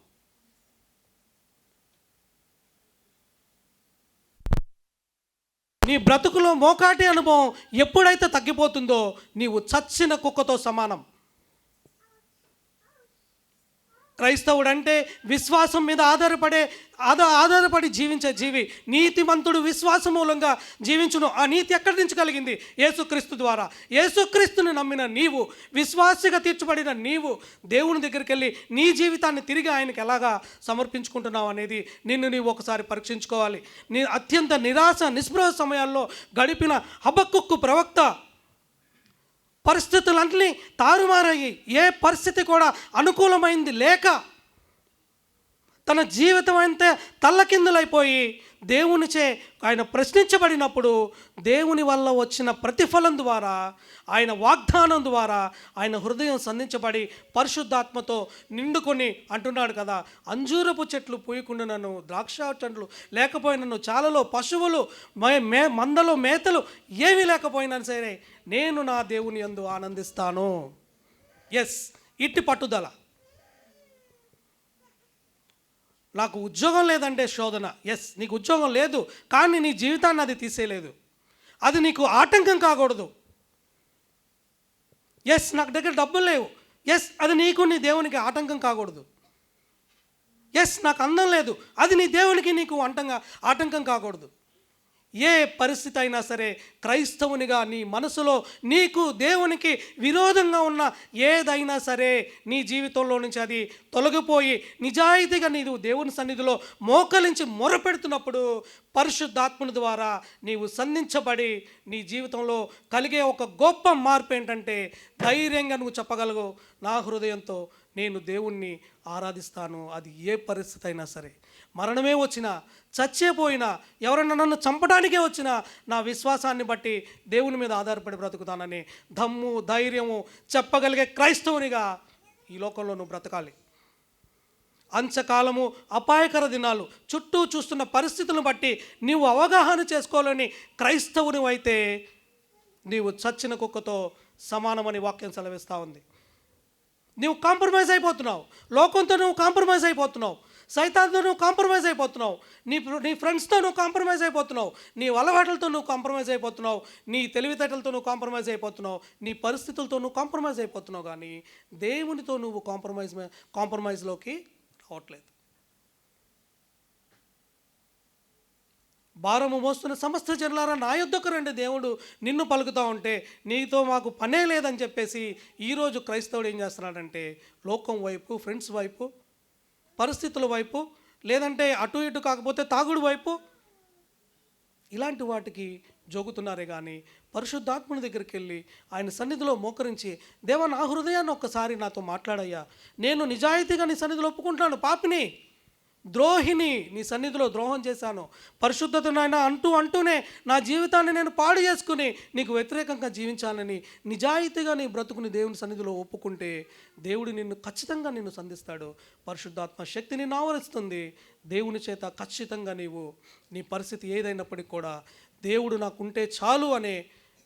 నీ బ్రతుకులో మోకాటి అనుభవం ఎప్పుడైతే తగ్గిపోతుందో నీవు చచ్చిన కుక్కతో సమానం. క్రైస్తవుడు అంటే విశ్వాసం మీద ఆధారపడి జీవించే జీవి. నీతిమంతుడు విశ్వాసం మూలంగా జీవించును. ఆ నీతి ఎక్కడి నుంచి కలిగింది? యేసుక్రీస్తు ద్వారా. యేసుక్రీస్తుని నమ్మిన నీవు, విశ్వాసిగా తీర్చబడిన నీవు దేవుని దగ్గరికి వెళ్ళి నీ జీవితాన్ని తిరిగి ఆయనకి ఎలాగా సమర్పించుకుంటున్నావు అనేది నిన్ను నీవు ఒకసారి పరీక్షించుకోవాలి. నీ అత్యంత నిరాశ నిస్పృహ సమయాల్లో గడిపిన హబక్కూకు ప్రవక్త పరిస్థితులన్నీ తారుమారయ్యి ఏ పరిస్థితి కూడా అనుకూలమైంది లేక తన జీవితం అంతే తల్లకిందులైపోయి దేవునిచే ఆయన ప్రశ్నించబడినప్పుడు దేవుని వల్ల వచ్చిన ప్రతిఫలం ద్వారా, ఆయన వాగ్దానం ద్వారా ఆయన హృదయం సంధించబడి పరిశుద్ధాత్మతో నిండుకొని అంటున్నాడు కదా, అంజూరపు చెట్లు పూయకుండా నన్ను, ద్రాక్ష చెట్లు లేకపోయినను, చాలలో పశువులు మందలో మేతలు ఏమీ లేకపోయినా సరే నేను నా దేవుని యందు ఆనందిస్తాను. ఇట్టి పట్టుదల. నాకు ఉద్యోగం లేదంటే శోధన. నీకు ఉద్యోగం లేదు కానీ నీ జీవితాన్ని అది తీసేయలేదు. అది నీకు ఆటంకం కాకూడదు. నాకు దగ్గర డబ్బులు లేవు. అది నీకు నీ దేవునికి ఆటంకం కాకూడదు. నాకు అందం లేదు, అది నీ దేవునికి నీకు ఆటంకం కాకూడదు. ఏ పరిస్థితి అయినా సరే క్రైస్తవునిగా నీ మనసులో నీకు దేవునికి విరోధంగా ఉన్న ఏదైనా సరే నీ జీవితంలో నుంచి అది తొలగిపోయి నిజాయితీగా నీవు దేవుని సన్నిధిలో మోకరించి మొరపెడుతున్నప్పుడు పరిశుద్ధాత్ముని ద్వారా నీవు సంధించబడి నీ జీవితంలో కలిగే ఒక గొప్ప మార్పు ఏంటంటే ధైర్యంగా నువ్వు చెప్పగలవు, నా హృదయంతో నేను దేవుణ్ణి ఆరాధిస్తాను, అది ఏ పరిస్థితి అయినా సరే, మరణమే వచ్చినా, చచ్చేపోయినా, ఎవరైనా నన్ను చంపడానికే వచ్చినా నా విశ్వాసాన్ని బట్టి దేవుని మీద ఆధారపడి బ్రతుకుతానని దమ్ము ధైర్యము చెప్పగలిగే క్రైస్తవునిగా ఈ లోకంలో నువ్వు బ్రతకాలి. అంచకాలము, అపాయకర దినాలు, చుట్టూ చూస్తున్న పరిస్థితులను బట్టి నీవు అవగాహన చేసుకోవాలని క్రైస్తవుని అయితే నీవు చచ్చిన కుక్కతో సమానమని వాక్యం సెలవిస్తూ ఉంది. నువ్వు కాంప్రమైజ్ అయిపోతున్నావు, లోకంతో నువ్వు కాంప్రమైజ్ అయిపోతున్నావు, సైతాన్తో నువ్వు కాంప్రమైజ్ అయిపోతున్నావు, నీ ఫ్రెండ్స్తో నువ్వు కాంప్రమైజ్ అయిపోతున్నావు, నీ అలవాట్లతో నువ్వు కాంప్రమైజ్ అయిపోతున్నావు, నీ తెలివితేటలతో నువ్వు కాంప్రమైజ్ అయిపోతున్నావు, నీ పరిస్థితులతో నువ్వు కాంప్రమైజ్ అయిపోతున్నావు, కానీ దేవునితో నువ్వు కాంప్రమైజ్లోకి రావట్లేదు. భారము మోస్తున్న సమస్త జనులారా నా యొద్దకు రండి, దేవుడు నిన్ను పలుకుతూ ఉంటే నీతో మాకు పనే లేదని చెప్పేసి ఈరోజు క్రైస్తవుడు ఏం చేస్తున్నాడంటే లోకం వైపు, ఫ్రెండ్స్ వైపు, పరిస్థితుల వైపు, లేదంటే అటు ఇటు కాకపోతే తాగుడు వైపు, ఇలాంటి వాటికి జోగుతున్నారే కానీ పరిశుద్ధాత్ముని దగ్గరికి వెళ్ళి ఆయన సన్నిధిలో మోకరించి, దేవా నా హృదయాన్ని ఒక్కసారి నాతో మాట్లాడయ్యా, నేను నిజాయితీగా నీ సన్నిధిలో ఒప్పుకుంటాను, పాపిని, ద్రోహిని, నీ సన్నిధిలో ద్రోహం చేశాను, పరిశుద్ధతనైనా అంటూనే నా జీవితాన్ని నేను పాడు చేసుకుని నీకు వ్యతిరేకంగా జీవించాలని నిజాయితీగా నీ బ్రతుకుని దేవుని సన్నిధిలో ఒప్పుకుంటే దేవుడు నిన్ను ఖచ్చితంగా నిన్ను సంధిస్తాడు. పరిశుద్ధాత్మ శక్తి నిన్ను ఆవరిస్తుంది. దేవుని చేత ఖచ్చితంగా నీవు నీ పరిస్థితి ఏదైనప్పటికీ కూడా దేవుడు నాకుంటే చాలు అనే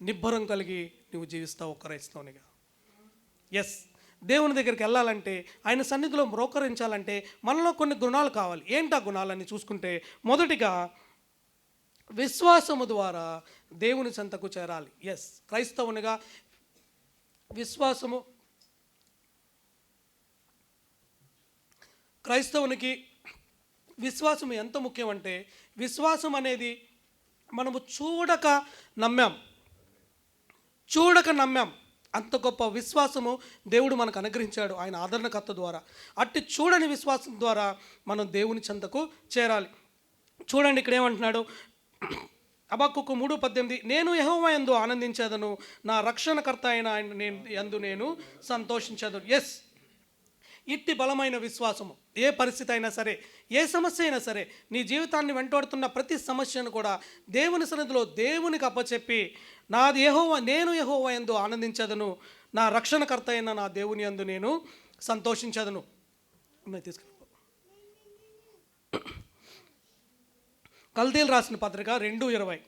నిబ్బరం కలిగి నువ్వు జీవిస్తావు క్రైస్తవునిగా. ఎస్, దేవుని దగ్గరికి వెళ్ళాలంటే, ఆయన సన్నిధిలో మ్రోకరించాలంటే మనలో కొన్ని గుణాలు కావాలి. ఏంటా గుణాలని చూసుకుంటే, మొదటిగా విశ్వాసము ద్వారా దేవుని చెంతకు చేరాలి. ఎస్, క్రైస్తవునిగా క్రైస్తవునికి విశ్వాసం ఎంత ముఖ్యం అంటే, విశ్వాసం అనేది మనము చూడక నమ్మాం. అంత గొప్ప విశ్వాసము దేవుడు మనకు అనుగ్రహించాడు ఆయన ఆదరణకర్త ద్వారా. అట్టి చూడని విశ్వాసం ద్వారా మనం దేవుని చెంతకు చేరాలి. చూడండి ఇక్కడ ఏమంటున్నాడు, హబక్కూకు 3:18, నేను యెహోవా యందు ఆనందించేదను, నా రక్షణకర్త అయిన ఆయన యందు నేను సంతోషించేదను. ఎస్, ఇట్టి బలమైన విశ్వాసము ఏ పరిస్థితి అయినా సరే, ఏ సమస్య అయినా సరే, నీ జీవితాన్ని వెంటాడుతున్న ప్రతి సమస్యను కూడా దేవుని సన్నిధిలో దేవునికి అప్పచెప్పి, నేను యెహోవా యందు ఆనందించదను, నా రక్షణకర్త అయిన నా దేవుని యందు నేను సంతోషించదను. తీసుకెళ్ళి కల్దీలు రాసిన పత్రిక 2:20,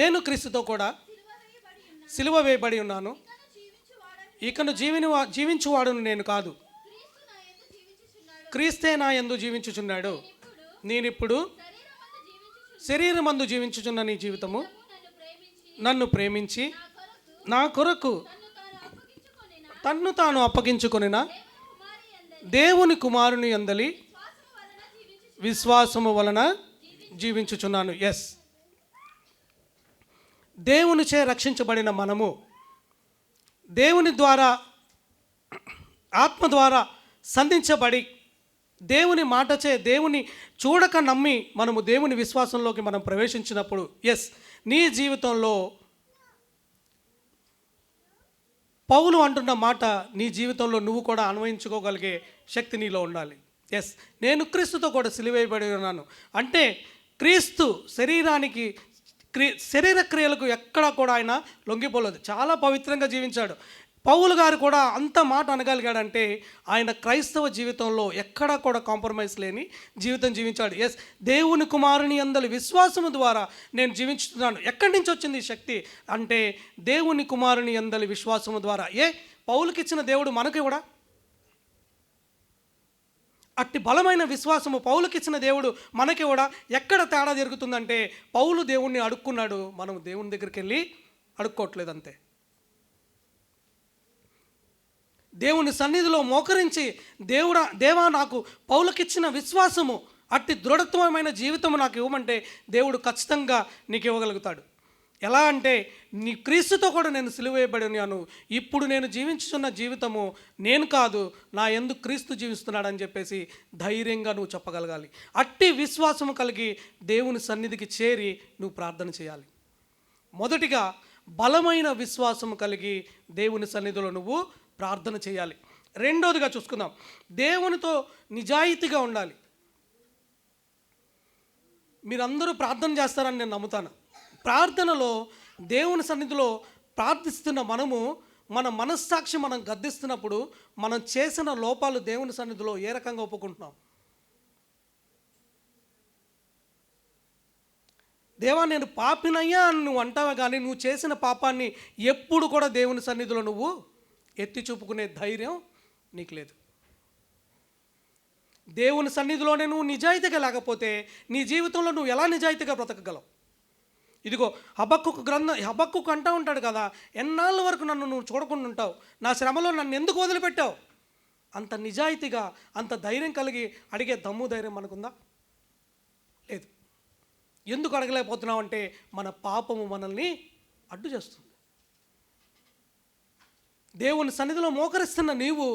నేను క్రీస్తుతో కూడా సిలువ వేయబడి ఉన్నాను, ఇకను జీవించువాడును నేను కాదు, క్రీస్తే నా యందు జీవించుచున్నాడు. నేనిప్పుడు శరీరమందు జీవించుచున్న నీ జీవితము నన్ను ప్రేమించి నా కొరకు తన్ను తాను అప్పగించుకొనిన దేవుని కుమారుని యందలి విశ్వాసము వలన జీవించుచున్నాను. ఎస్, దేవునిచే రక్షించబడిన మనము దేవుని ద్వారా, ఆత్మ ద్వారా సంధించబడి, దేవుని మాటచే, దేవుని చూడక నమ్మి మనము దేవుని విశ్వాసంలోకి మనం ప్రవేశించినప్పుడు, ఎస్, నీ జీవితంలో పౌలు అంటున్న మాట నీ జీవితంలో నువ్వు కూడా అన్వయించుకోగలిగే శక్తి నీలో ఉండాలి. ఎస్, నేను క్రీస్తుతో కూడా సిలువేయబడి ఉన్నాను అంటే క్రీస్తు శరీర క్రియలకు ఎక్కడా కూడా ఆయన లొంగిపోలేదు, చాలా పవిత్రంగా జీవించాడు. పౌలు గారు కూడా అంత మాట అనగలిగాడంటే ఆయన క్రైస్తవ జీవితంలో ఎక్కడా కూడా కాంప్రమైజ్ లేని జీవితం జీవించాడు. ఎస్, దేవుని కుమారుని యందలి విశ్వాసము ద్వారా నేను జీవించుతున్నాను. ఎక్కడి నుంచి వచ్చింది ఈ శక్తి అంటే దేవుని కుమారుని యందలి విశ్వాసము ద్వారా. పౌలుకి ఇచ్చిన దేవుడు మనకి కూడా అట్టి బలమైన విశ్వాసము పౌలుకి ఇచ్చిన దేవుడు మనకి కూడా. ఎక్కడ తేడా జరుగుతుందంటే పౌలు దేవుణ్ణి అడుక్కున్నాడు, మనం దేవుని దగ్గరికి వెళ్ళి అడుక్కోవట్లేదు అంతే. దేవుని సన్నిధిలో మోకరించి దేవా నాకు పౌలుకిచ్చిన విశ్వాసము, అట్టి దృఢత్వమైన జీవితము నాకు ఇవ్వమంటే దేవుడు ఖచ్చితంగా నీకు ఇవ్వగలుగుతాడు. ఎలా అంటే నీ క్రీస్తుతో కూడా నేను సిలువ వేయబడి ఉన్నాను, ఇప్పుడు నేను జీవించుతున్న జీవితము నేను కాదు, నా యందు క్రీస్తు జీవిస్తున్నాడని చెప్పేసి ధైర్యంగా నువ్వు చెప్పగలగాలి. అట్టి విశ్వాసము కలిగి దేవుని సన్నిధికి చేరి నువ్వు ప్రార్థన చేయాలి. మొదటిగా బలమైన విశ్వాసం కలిగి దేవుని సన్నిధిలో నువ్వు ప్రార్థన చేయాలి. రెండోదిగా చూసుకుందాం, దేవునితో నిజాయితీగా ఉండాలి. మీరందరూ ప్రార్థన చేస్తారని నేను నమ్ముతాను. ప్రార్థనలో దేవుని సన్నిధిలో ప్రార్థిస్తున్న మనము మన మనస్సాక్షి మనం గద్దిస్తున్నప్పుడు మనం చేసిన లోపాలు దేవుని సన్నిధిలో ఏ రకంగా ఒప్పుకుంటున్నాం? దేవా నేను పాపినయ్యా అని నువ్వు అంటావా, కానీ నువ్వు చేసిన పాపాన్ని ఎప్పుడు కూడా దేవుని సన్నిధిలో నువ్వు ఎత్తి చూపుకునే ధైర్యం నీకు లేదు. దేవుని సన్నిధిలోనే నువ్వు నిజాయితీగా లేకపోతే నీ జీవితంలో నువ్వు ఎలా నిజాయితీగా బ్రతకగలవు? ఇదిగో హబక్కుకు అంటూ ఉంటాడు కదా, ఎన్నాళ్ళ వరకు నన్ను నువ్వు చూడకుండా ఉంటావు, నా శ్రమలో నన్ను ఎందుకు వదిలిపెట్టావు? అంత నిజాయితీగా అంత ధైర్యం కలిగి అడిగే దమ్ము ధైర్యం మనకుందా? లేదు. ఎందుకు అడగలేకపోతున్నావు అంటే మన పాపము మనల్ని అడ్డు చేస్తుంది. దేవుని సన్నిధిలో మోకరిస్తున్న నీవు,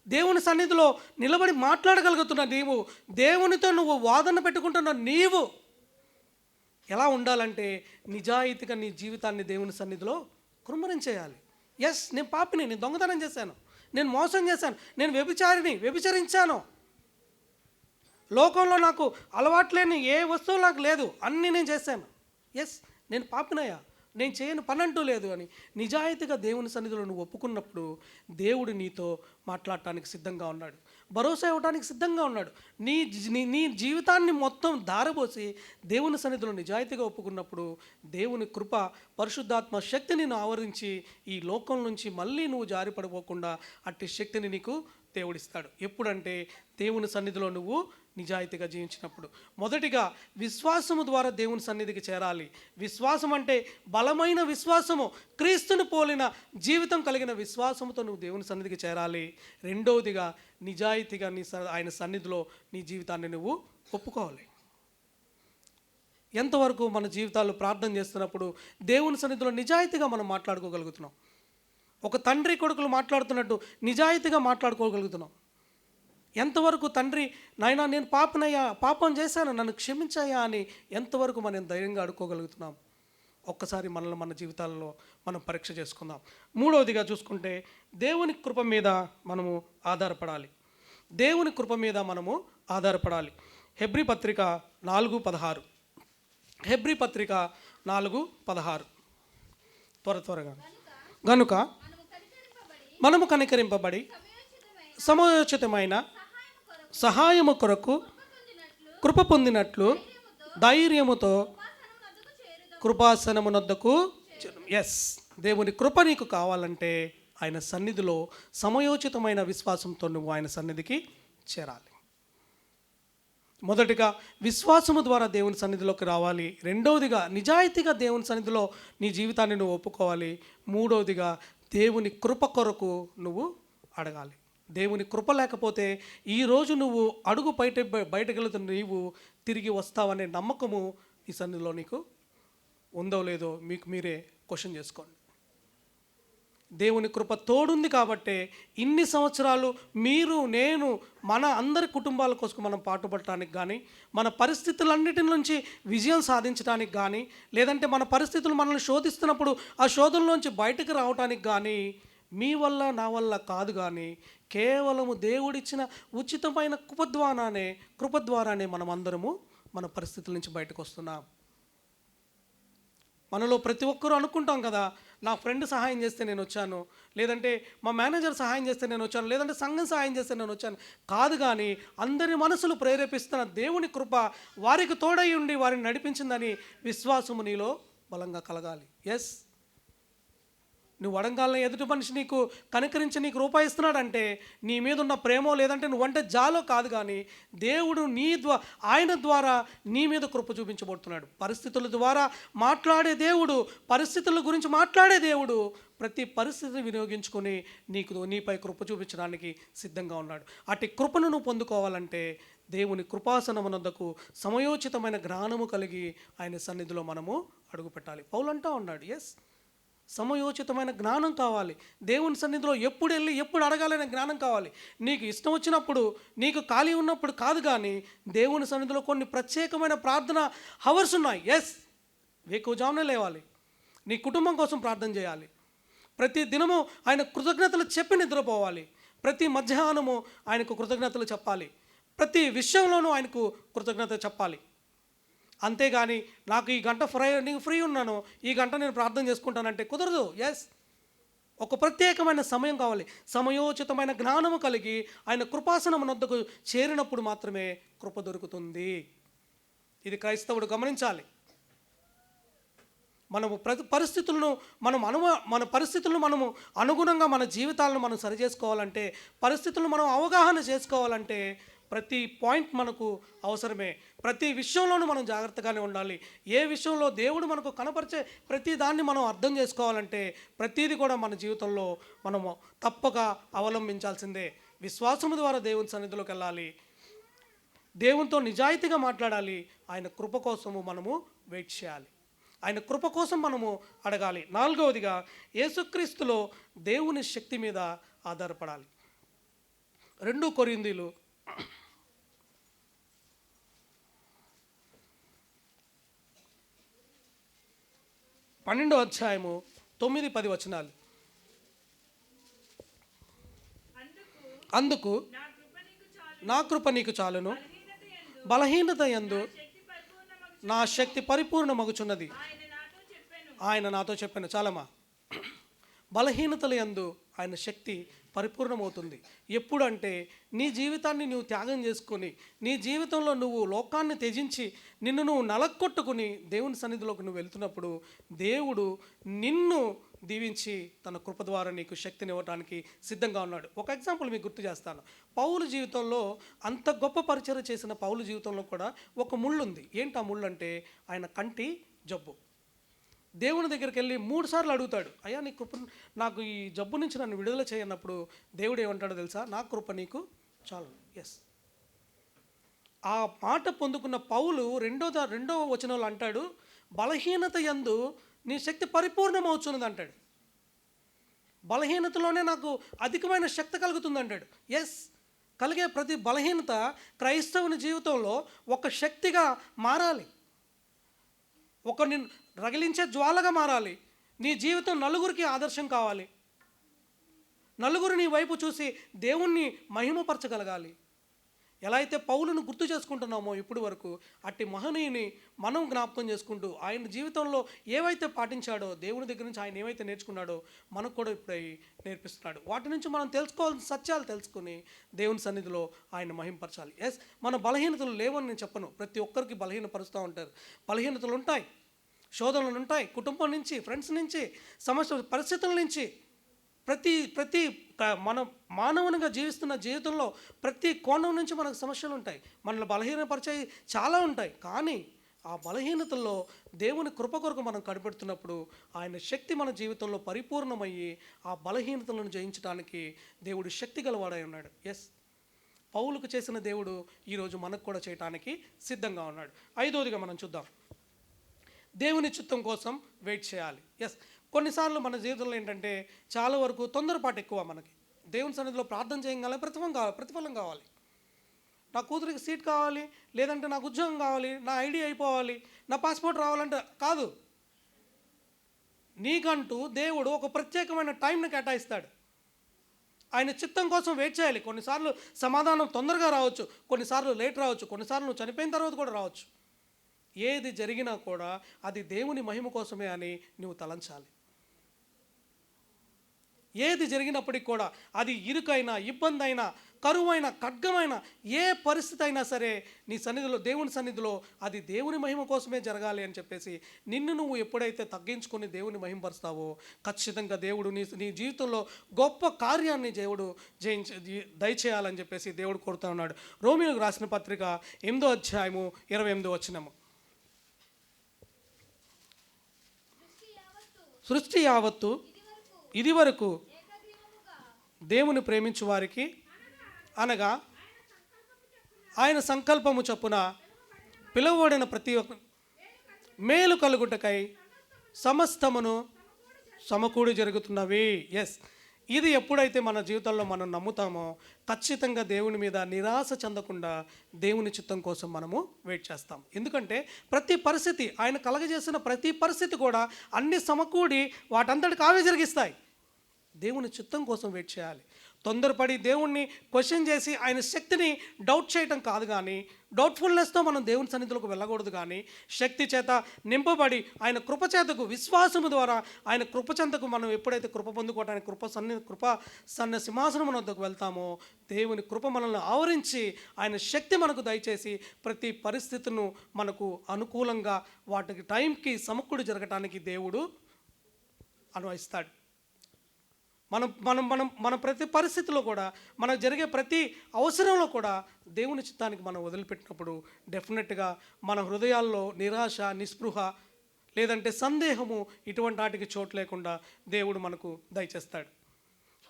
దేవుని సన్నిధిలో నిలబడి మాట్లాడగలుగుతున్న నీవు, దేవునితో నువ్వు వాదన పెట్టుకుంటున్న నీవు ఎలా ఉండాలంటే నిజాయితీగా నీ జీవితాన్ని దేవుని సన్నిధిలో కుమ్మరించేయాలి. ఎస్, నేను పాపిని, నేను దొంగతనం చేశాను, నేను మోసం చేశాను, నేను వ్యభిచరించాను, లోకంలో నాకు అలవాట్లేని ఏ వస్తువు నాకు లేదు, అన్నీ నేను చేశాను. ఎస్, నేను పాపినయ్యా, నేను చేయని పని అంటూ లేదు అని నిజాయితీగా దేవుని సన్నిధిలో నువ్వు ఒప్పుకున్నప్పుడు దేవుడు నీతో మాట్లాడటానికి సిద్ధంగా ఉన్నాడు, భరోసా ఇవ్వడానికి సిద్ధంగా ఉన్నాడు. నీ జీవితాన్ని మొత్తం దారబోసి దేవుని సన్నిధిలో నిజాయితీగా ఒప్పుకున్నప్పుడు దేవుని కృప, పరిశుద్ధాత్మ శక్తి నిన్ను ఆవరించి ఈ లోకం నుంచి మళ్ళీ నువ్వు జారిపడిపోకుండా అట్టి శక్తిని నీకు దేవుడిస్తాడు. ఎప్పుడంటే దేవుని సన్నిధిలో నువ్వు నిజాయితీగా జీవించినప్పుడు. మొదటిగా విశ్వాసము ద్వారా దేవుని సన్నిధికి చేరాలి. విశ్వాసం అంటే బలమైన విశ్వాసము, క్రీస్తుని పోలిన జీవితం కలిగిన విశ్వాసముతో నువ్వు దేవుని సన్నిధికి చేరాలి. రెండవదిగా నిజాయితీగా ఆయన సన్నిధిలో నీ జీవితాన్ని నువ్వు ఒప్పుకోవాలి. ఎంతవరకు మన జీవితాలు ప్రార్థన చేస్తున్నప్పుడు దేవుని సన్నిధిలో నిజాయితీగా మనం మాట్లాడుకోగలుగుతున్నాం? ఒక తండ్రి కొడుకులు మాట్లాడుతున్నట్టు నిజాయితీగా మాట్లాడుకోగలుగుతున్నాం? ఎంతవరకు తండ్రి, నాయనా నేను పాపనయ్యా, పాపం చేశాను, నన్ను క్షమించాయా అని ఎంతవరకు మనం ధైర్యంగా అడుక్కోగలుగుతున్నాం? ఒక్కసారి మనల్ని మన జీవితాల్లో మనం పరీక్ష చేసుకుందాం. మూడవదిగా చూసుకుంటే దేవుని కృప మీద మనము ఆధారపడాలి. దేవుని కృప మీద మనము ఆధారపడాలి. హెబ్రీ పత్రిక 4:16. హెబ్రీ పత్రిక 4:16. త్వరగా. గనుక మనము కనికరింపబడి సమయోచితమైన సహాయము కొరకు కృప పొందినట్లు ధైర్యముతో కృపాసనమునొద్దకు. ఎస్, దేవుని కృప నీకు కావాలంటే ఆయన సన్నిధిలో సమయోచితమైన విశ్వాసంతో నువ్వు ఆయన సన్నిధికి చేరాలి. మొదటిగా విశ్వాసము ద్వారా దేవుని సన్నిధిలోకి రావాలి. రెండవదిగా నిజాయితీగా దేవుని సన్నిధిలో నీ జీవితాన్ని నువ్వు ఒప్పుకోవాలి. మూడవదిగా దేవుని కృప కొరకు నువ్వు అడగాలి. దేవుని కృప లేకపోతే ఈరోజు నువ్వు అడుగు బయటకు వెళుతున్న నీవు తిరిగి వస్తావనే నమ్మకము ఈ సన్నిధిలో నీకు ఉందో లేదో మీకు మీరే క్వశ్చన్ చేసుకోండి. దేవుని కృప తోడుంది కాబట్టే ఇన్ని సంవత్సరాలు మీరు, నేను, మన అందరి కుటుంబాల కోసం మనం పాటుపడటానికి కానీ, మన పరిస్థితులన్నిటి నుంచి విజయం సాధించడానికి కానీ, లేదంటే మన పరిస్థితులు మనల్ని శోధిస్తున్నప్పుడు ఆ శోధనలోంచి బయటకు రావడానికి కానీ మీ వల్ల నా వల్ల కాదు, కానీ కేవలము దేవుడిచ్చిన ఉచితమైన కృప ద్వారానే మనం అందరము మన పరిస్థితుల నుంచి బయటకు వస్తున్నాం. మనలో ప్రతి ఒక్కరూ అనుకుంటాం కదా, నా ఫ్రెండ్ సహాయం చేస్తే నేను వచ్చాను, లేదంటే మా మేనేజర్ సహాయం చేస్తే నేను వచ్చాను, లేదంటే సంఘం సహాయం చేస్తే నేను వచ్చాను. కాదు, కానీ అందరి మనసులు ప్రేరేపిస్తున్న దేవుని కృప వారికి తోడై ఉండి వారిని నడిపించిందని విశ్వాసము నీలో బలంగా కలగాలి. ఎస్, నువ్వు అడగాలని ఎదుటి మనిషి నీకు కనికరించి నీకు రూపాయి ఇస్తున్నాడంటే నీ మీద ఉన్న ప్రేమో లేదంటే నువ్వంటే జాలో కాదు, కానీ దేవుడు ఆయన ద్వారా నీ మీద కృప చూపించబడుతున్నాడు. పరిస్థితుల ద్వారా మాట్లాడే దేవుడు, పరిస్థితుల గురించి మాట్లాడే దేవుడు ప్రతి పరిస్థితిని వినియోగించుకొని నీపై కృప చూపించడానికి సిద్ధంగా ఉన్నాడు. అటు కృపను నువ్వు పొందుకోవాలంటే దేవుని కృపాసనమునందుకు సమయోచితమైన జ్ఞానము కలిగి ఆయన సన్నిధిలో మనము అడుగుపెట్టాలి. పౌలు అంటా ఉన్నాడు, ఎస్, సమయోచితమైన జ్ఞానం కావాలి. దేవుని సన్నిధిలో ఎప్పుడు వెళ్ళి ఎప్పుడు అడగాలనే జ్ఞానం కావాలి. నీకు ఇష్టం వచ్చినప్పుడు, నీకు ఖాళీ ఉన్నప్పుడు కాదు, కానీ దేవుని సన్నిధిలో కొన్ని ప్రత్యేకమైన ప్రార్థన హవర్స్ ఉన్నాయి. ఎస్, వేకువజామునే లేవాలి, నీ కుటుంబం కోసం ప్రార్థన చేయాలి, ప్రతి దినము ఆయన కృతజ్ఞతలు చెప్పి నిద్రపోవాలి, ప్రతి మధ్యాహ్నము ఆయనకు కృతజ్ఞతలు చెప్పాలి, ప్రతి విషయంలోనూ ఆయనకు కృతజ్ఞత చెప్పాలి. అంతేగాని నాకు ఈ గంట ఫ్రీ ఉన్నాను, ఈ గంట నేను ప్రార్థన చేసుకుంటానంటే కుదరదు. ఎస్, ఒక ప్రత్యేకమైన సమయం కావాలి. సమయోచితమైన జ్ఞానము కలిగి ఆయన కృపాసనమునొద్దకు చేరినప్పుడు మాత్రమే కృప దొరుకుతుంది. ఇది క్రైస్తవుడు గమనించాలి. మనము మన పరిస్థితులను మనము అనుగుణంగా మన జీవితాలను మనం సరి చేసుకోవాలంటే, పరిస్థితులను మనం అవగాహన చేసుకోవాలంటే ప్రతి పాయింట్ మనకు అవసరమే. ప్రతి విషయంలోనూ మనం జాగ్రత్తగానే ఉండాలి. ఏ విషయంలో దేవుడు మనకు కనపరిచే ప్రతి దాన్ని మనం అర్థం చేసుకోవాలంటే ప్రతిదీ కూడా మన జీవితంలో మనము తప్పక అవలంబించాల్సిందే. విశ్వాసము ద్వారా దేవుని సన్నిధిలోకి వెళ్ళాలి, దేవునితో నిజాయితీగా మాట్లాడాలి, ఆయన కృప కోసము మనము వెయిట్ చేయాలి, ఆయన కృప కోసం మనము అడగాలి. 4వదిగా యేసుక్రీస్తులో దేవుని శక్తి మీద ఆధారపడాలి. 2 కొరింథీయులు 12వ అధ్యాయము 9-10 వచనాలు. అందుకు నా కృప నీకు చాలును, బలహీనత యందు నా శక్తి పరిపూర్ణమగుచున్నది. ఆయన నాతో చెప్పాను. చాలమ్మా. బలహీనతల యందు ఆయన శక్తి పరిపూర్ణమవుతుంది. ఎప్పుడు అంటే నీ జీవితాన్ని నువ్వు త్యాగం చేసుకొని, నీ జీవితంలో నువ్వు లోకాన్ని త్యజించి నిన్ను నువ్వు నలక్కొట్టుకుని దేవుని సన్నిధిలోకి నువ్వు వెళ్తున్నప్పుడు దేవుడు నిన్ను దీవించి తన కృప ద్వారా నీకు శక్తిని ఇవ్వడానికి సిద్ధంగా ఉన్నాడు. ఒక ఎగ్జాంపుల్ మీకు గుర్తు చేస్తాను. పౌలు జీవితంలో, అంత గొప్ప పరిచర్య చేసిన పౌలు జీవితంలో కూడా ఒక ముళ్ళు ఉంది. ఏంటి ఆ ముళ్ళు అంటే ఆయన కంటి జబ్బు. దేవుని దగ్గరికి వెళ్ళి 3 సార్లు అడుగుతాడు, అయ్యా నీ కృప, నాకు ఈ జబ్బు నుంచి నన్ను విడుదల చేయన్నప్పుడు దేవుడు ఏమంటాడో తెలుసా? నా కృప నీకు చాలు. ఎస్, ఆ మాట పొందుకున్న పౌలు రెండవ వచనంలో అంటాడు, బలహీనత యందు నీ శక్తి పరిపూర్ణమవుతున్నది అంటాడు. బలహీనతలోనే నాకు అధికమైన శక్తి కలుగుతుంది అంటాడు. ఎస్, కలిగే ప్రతి బలహీనత క్రైస్తవుని జీవితంలో ఒక శక్తిగా మారాలి, ఒక నిన్ను రగిలించే జ్వాలగా మారాలి. నీ జీవితం నలుగురికి ఆదర్శం కావాలి, నలుగురు నీ వైపు చూసి దేవుణ్ణి మహిమపరచగలగాలి. ఎలా అయితే పౌలును గుర్తు చేసుకుంటున్నామో ఇప్పుడు వరకు, అట్టి మహనీయుని మనం జ్ఞాపకం చేసుకుంటూ ఆయన జీవితంలో ఏవైతే పాటించాడో, దేవుని దగ్గర నుంచి ఆయన ఏవైతే నేర్చుకున్నాడో మనకు కూడా ఇప్పుడు నేర్పిస్తున్నాడు. వాటి నుంచి మనం తెలుసుకోవాల్సిన సత్యాలు తెలుసుకుని దేవుని సన్నిధిలో ఆయన మహింపరచాలి. ఎస్, మన బలహీనతలు లేవని నేను చెప్పను. ప్రతి ఒక్కరికి బలహీనపరుస్తూ ఉంటారు, బలహీనతలు ఉంటాయి, శోధనలు ఉంటాయి, కుటుంబం నుంచి, ఫ్రెండ్స్ నుంచి, సమస్య పరిస్థితుల నుంచి. ప్రతి మన మానవునిగా జీవిస్తున్న జీవితంలో ప్రతి కోణం నుంచి మనకు సమస్యలు ఉంటాయి, మనల్ని బలహీనపరిచే చాలా ఉంటాయి. కానీ ఆ బలహీనతల్లో దేవుని కృప కొరకు మనం కనిపెడుతున్నప్పుడు ఆయన శక్తి మన జీవితంలో పరిపూర్ణమయ్యి ఆ బలహీనతలను జయించడానికి దేవుడు శక్తి గలవాడై ఉన్నాడు. ఎస్, పౌలుకు చేసిన దేవుడు ఈరోజు మనకు కూడా చేయడానికి సిద్ధంగా ఉన్నాడు. 5వదిగా మనం చూద్దాం, దేవుని చిత్తం కోసం వెయిట్ చేయాలి. ఎస్, కొన్నిసార్లు మన జీవితంలో ఏంటంటే చాలా వరకు తొందరపాటు ఎక్కువ. మనకి దేవుని సన్నిధిలో ప్రార్థన చేయగల ప్రతిఫలం కావాలి. నా కూతురికి సీట్ కావాలి, లేదంటే నాకు ఉద్యోగం కావాలి, నా ఐడి అయిపోవాలి, నా పాస్పోర్ట్ రావాలంటే కాదు. నీకంటూ దేవుడు ఒక ప్రత్యేకమైన టైంని కేటాయిస్తాడు. ఆయన చిత్తం కోసం వెయిట్ చేయాలి. కొన్నిసార్లు సమాధానం తొందరగా రావచ్చు, కొన్నిసార్లు లేట్ రావచ్చు, కొన్నిసార్లు నువ్వు చనిపోయిన తర్వాత కూడా రావచ్చు. ఏది జరిగినా కూడా అది దేవుని మహిమ కోసమే అని నువ్వు తలంచాలి. ఏది జరిగినప్పటికీ కూడా అది ఇరుకైనా, ఇబ్బంది అయినా, కరువైన, ఖడ్గమైన ఏ పరిస్థితి అయినా సరే నీ సన్నిధిలో, దేవుని సన్నిధిలో అది దేవుని మహిమ కోసమే జరగాలి అని చెప్పేసి నిన్ను నువ్వు ఎప్పుడైతే తగ్గించుకొని దేవుని మహిమపరుస్తావో ఖచ్చితంగా దేవుడు నీ జీవితంలో గొప్ప కార్యాన్ని దేవుడు దయచేయాలని చెప్పేసి దేవుడు కోరుతా ఉన్నాడు. రోమీయులకు రాసిన పత్రిక 8వ అధ్యాయము 28వ వచనము. సృష్టి యావత్తు ఇది వరకు దేవుని ప్రేమించు వారికి, అనగా ఆయన సంకల్పము చొప్పున పిలువబడిన ప్రతి ఒక్క మేలు కలుగుటకై సమస్తమును సమకూడి జరుగుతున్నవి. ఎస్, ఇది ఎప్పుడైతే మన జీవితంలో మనం నమ్ముతామో ఖచ్చితంగా దేవుని మీద నిరాశ చెందకుండా దేవుని చిత్తం కోసం మనము వెయిట్ చేస్తాం. ఎందుకంటే ప్రతి పరిస్థితి, ఆయన కలగజేసిన ప్రతి పరిస్థితి కూడా అన్ని సమకూడి వాటంతటికి ఆవే జరిగిస్తాయి. దేవుని చిత్తం కోసం వెయిట్ చేయాలి. తొందరపడి దేవుణ్ణి క్వశ్చన్ చేసి ఆయన శక్తిని డౌట్ చేయటం కాదు, కానీ డౌట్ఫుల్నెస్తో మనం దేవుని సన్నిధిలోకి వెళ్ళకూడదు, కానీ శక్తి చేత నింపబడి ఆయన కృపచేతకు విశ్వాసము ద్వారా ఆయన కృపచెంతకు మనం ఎప్పుడైతే కృప పొందుకోవడానికి కృప సింహాసనం వద్దకు వెళ్తామో దేవుని కృప మనల్ని ఆవరించి ఆయన శక్తి మనకు దయచేసి ప్రతి పరిస్థితులను మనకు అనుకూలంగా వాటికి టైంకి సమకూడి జరగటానికి దేవుడు అనువయిస్తాడు. మన ప్రతి పరిస్థితిలో కూడా మనకు జరిగే ప్రతి అవసరంలో కూడా దేవుని చిత్తానికి మనం వదిలిపెట్టినప్పుడు డెఫినెట్గా మన హృదయాల్లో నిరాశ, నిస్పృహ లేదంటే సందేహము ఇటువంటి వాటికి చోటు లేకుండా దేవుడు మనకు దయచేస్తాడు.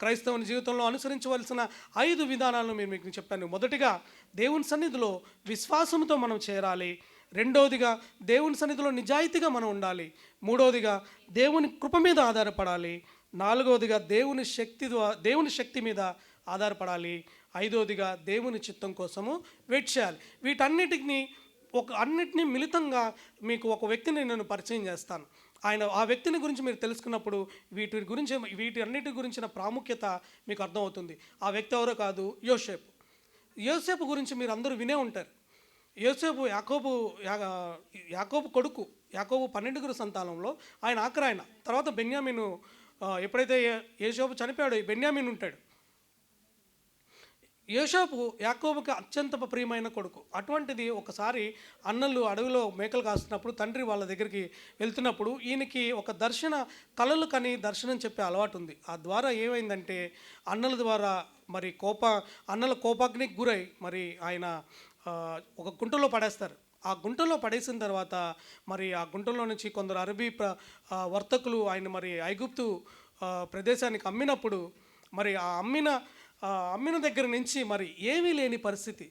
క్రైస్తవుని జీవితంలో అనుసరించవలసిన 5 విధానాలను నేను మీకు చెప్పాను. మొదటిగా దేవుని సన్నిధిలో విశ్వాసంతో మనం చేరాలి. రెండవదిగా దేవుని సన్నిధిలో నిజాయితీగా మనం ఉండాలి. మూడవదిగా దేవుని కృప మీద ఆధారపడాలి. నాలుగవదిగా దేవుని శక్తి మీద ఆధారపడాలి. ఐదవదిగా దేవుని చిత్తం కోసము వెయిట్ చేయాలి. అన్నిటినీ మిళితంగా మీకు ఒక వ్యక్తిని నేను పరిచయం చేస్తాను. ఆ వ్యక్తిని గురించి మీరు తెలుసుకున్నప్పుడు వీటి అన్నిటి గురించిన ప్రాముఖ్యత మీకు అర్థమవుతుంది. ఆ వ్యక్తి ఎవరో కాదు, యోసేపు గురించి మీరు అందరూ వినే ఉంటారు. యోసేపు యాకోబు కొడుకు. యాకోబు 12 సంతానంలో ఆయన ఆఖరాయన. తర్వాత బెన్యామీను, ఎప్పుడైతే యోసేపు చనిపోయాడో బెన్యామీన్ ఉంటాడు. యోసేపు యాకోబుకి అత్యంత ప్రియమైన కొడుకు. అటువంటిది ఒకసారి అన్నలు అడవిలో మేకలు కాస్తున్నప్పుడు తండ్రి వాళ్ళ దగ్గరికి వెళ్తున్నప్పుడు ఈయనకి ఒక కలలు కని దర్శనం చెప్పే అలవాటు ఉంది. ఆ ద్వారా ఏమైందంటే అన్నల ద్వారా మరి అన్నల కోపాగ్నికి గురై మరి ఆయన ఒక గుంటలో పడేస్తారు. ఆ గుంటలో పడేసిన తర్వాత మరి ఆ గుంటలో నుంచి కొందరు అరబీ వర్తకులు ఆయన మరి ఐగుప్తు ప్రదేశానికి అమ్మినప్పుడు మరి ఆ అమ్మిన దగ్గర నుంచి మరి ఏమీ లేని పరిస్థితి,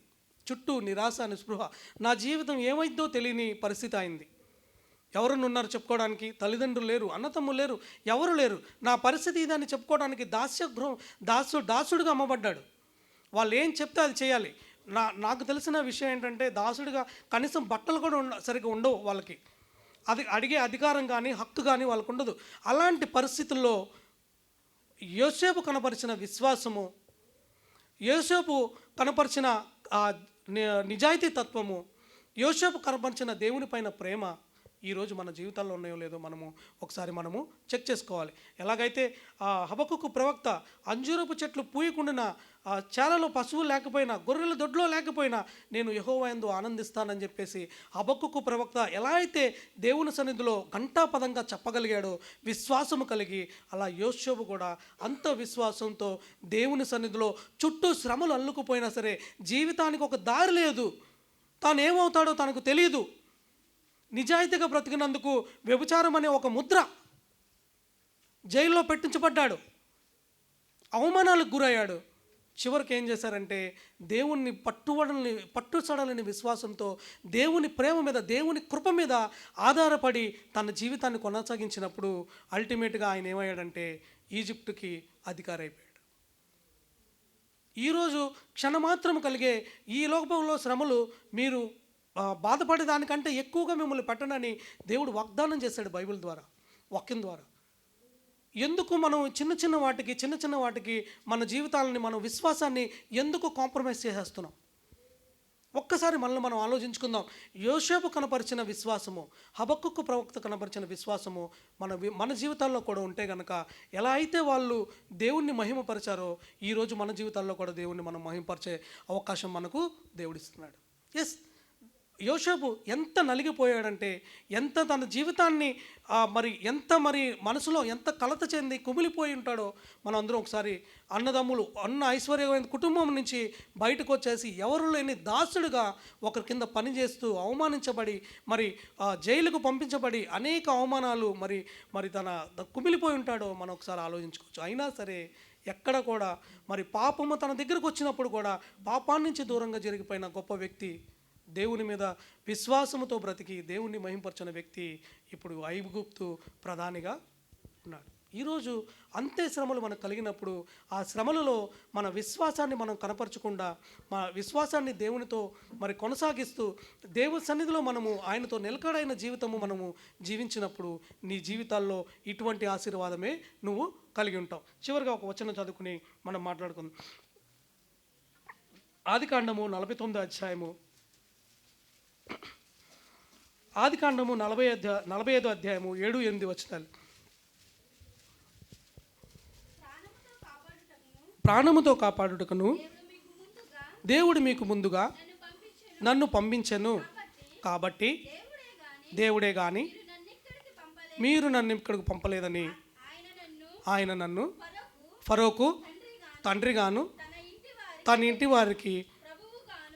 చుట్టూ నిరాశ, నిస్పృహ, నా జీవితం ఏమైందో తెలియని పరిస్థితి అయింది. ఎవరన్నా ఉన్నారు చెప్పుకోవడానికి? తల్లిదండ్రులు లేరు, అన్నతమ్ములు లేరు, ఎవరు లేరు. నా పరిస్థితి ఇదని చెప్పుకోవడానికి దాసుడుగా అమ్మబడ్డాడు. వాళ్ళు ఏం చెప్తే అది చేయాలి. నాకు తెలిసిన విషయం ఏంటంటే దాసుడిగా కనీసం బట్టలు కూడా సరిగ్గా ఉండవు వాళ్ళకి. అది అడిగే అధికారం కానీ హక్కు కానీ వాళ్ళకు ఉండదు. అలాంటి పరిస్థితుల్లో యోసేపు కనపరిచిన విశ్వాసము, యోసేపు కనపరిచిన నిజాయితీ తత్వము, యోసేపు కనపరిచిన దేవుని పైన ప్రేమ ఈరోజు మన జీవితాల్లో ఉన్నాయో లేదో ఒకసారి చెక్ చేసుకోవాలి. ఎలాగైతే హబక్కుకు ప్రవక్త అంజూరపు చెట్లు పూయకుండిన చాలలో పశువులు లేకపోయినా, గొర్రెల దొడ్లో లేకపోయినా నేను యెహోవా యందు ఆనందిస్తానని చెప్పేసి హబక్కుకు ప్రవక్త ఎలా అయితే దేవుని సన్నిధిలో ఘంటాపదంగా చెప్పగలిగాడో విశ్వాసము కలిగి, అలా యోసేపు కూడా అంత విశ్వాసంతో దేవుని సన్నిధిలో చుట్టూ శ్రమలు అల్లుకుపోయినా సరే జీవితానికి ఒక దారి లేదు, తాను ఏమవుతాడో తనకు తెలియదు, నిజాయితీగా బ్రతికినందుకు వ్యభిచారం అనే ఒక ముద్ర, జైల్లో పెట్టించబడ్డాడు, అవమానాలకు గురయ్యాడు. చివరికి ఏం చేశారంటే దేవుణ్ణి పట్టుసడలని విశ్వాసంతో దేవుని ప్రేమ మీద, దేవుని కృప మీద ఆధారపడి తన జీవితాన్ని కొనసాగించినప్పుడు అల్టిమేట్గా ఆయన ఏమయ్యాడంటే ఈజిప్టుకి అధికారి అయిపోయాడు. ఈరోజు క్షణమాత్రం కలిగే ఈ లోకంలో శ్రమలు మీరు బాధపడే దానికంటే ఎక్కువగా మిమ్మల్ని పెట్టనని దేవుడు వాగ్దానం చేశాడు బైబిల్ ద్వారా, వాక్యం ద్వారా. ఎందుకు మనం చిన్న చిన్న వాటికి మన జీవితాలని, మన విశ్వాసాన్ని ఎందుకు కాంప్రమైజ్ చేసేస్తున్నాం? ఒక్కసారి మనం ఆలోచించుకుందాం. యోసేపు కనపరిచిన విశ్వాసము, హబక్కుకు ప్రవక్త కనపరిచిన విశ్వాసము మన జీవితాల్లో కూడా ఉంటే కనుక ఎలా అయితే వాళ్ళు దేవుణ్ణి మహిమపరిచారో ఈరోజు మన జీవితాల్లో కూడా దేవుణ్ణి మనం మహిమపరిచే అవకాశం మనకు దేవుడిస్తున్నాడు. ఎస్, యోసేపు ఎంత నలిగిపోయాడంటే, ఎంత తన జీవితాన్ని ఎంత మనసులో ఎంత కలత చెంది కుమిలిపోయి ఉంటాడో మనం అందరం ఒకసారి అన్నదమ్ములు ఐశ్వర్యమైన కుటుంబం నుంచి బయటకు వచ్చేసి ఎవరు లేని దాసుడుగా ఒకరి కింద పనిచేస్తూ అవమానించబడి జైలుకు పంపించబడి అనేక అవమానాలు తన కుమిలిపోయి ఉంటాడో మనం ఒకసారి ఆలోచించుకోవచ్చు. అయినా సరే ఎక్కడ కూడా పాపము తన దగ్గరకు వచ్చినప్పుడు కూడా పాపాన్ని నుంచి దూరంగా జరిగిపోయిన గొప్ప వ్యక్తి, దేవుని మీద విశ్వాసముతో బ్రతికి దేవుణ్ణి మహింపరచిన వ్యక్తి ఇప్పుడు ఐగుప్తు ప్రధానిగా ఉన్నాడు. ఈరోజు అంతే శ్రమలు మనకు కలిగినప్పుడు ఆ శ్రమలలో మన విశ్వాసాన్ని మనం కనపరచకుండా మన విశ్వాసాన్ని దేవునితో కొనసాగిస్తూ దేవుని సన్నిధిలో మనము ఆయనతో నిలకడైన జీవితము మనము జీవించినప్పుడు నీ జీవితాల్లో ఇటువంటి ఆశీర్వాదమే నువ్వు కలిగి ఉంటావు. చివరిగా ఒక వచనం చదువుకుని మనం మాట్లాడుకుందాం. ఆదికాండము 49వ అధ్యాయము 45వ అధ్యాయము 7-8 వచనాలు. ప్రాణముతో కాపాడుటకును దేవుడు మీకు ముందుగా నన్ను పంపించెను, కాబట్టి దేవుడే గాని మీరు నన్ను ఇక్కడికి పంపలేదని ఆయన నన్ను ఫరోకు తండ్రిగాను తన ఇంటి వారికి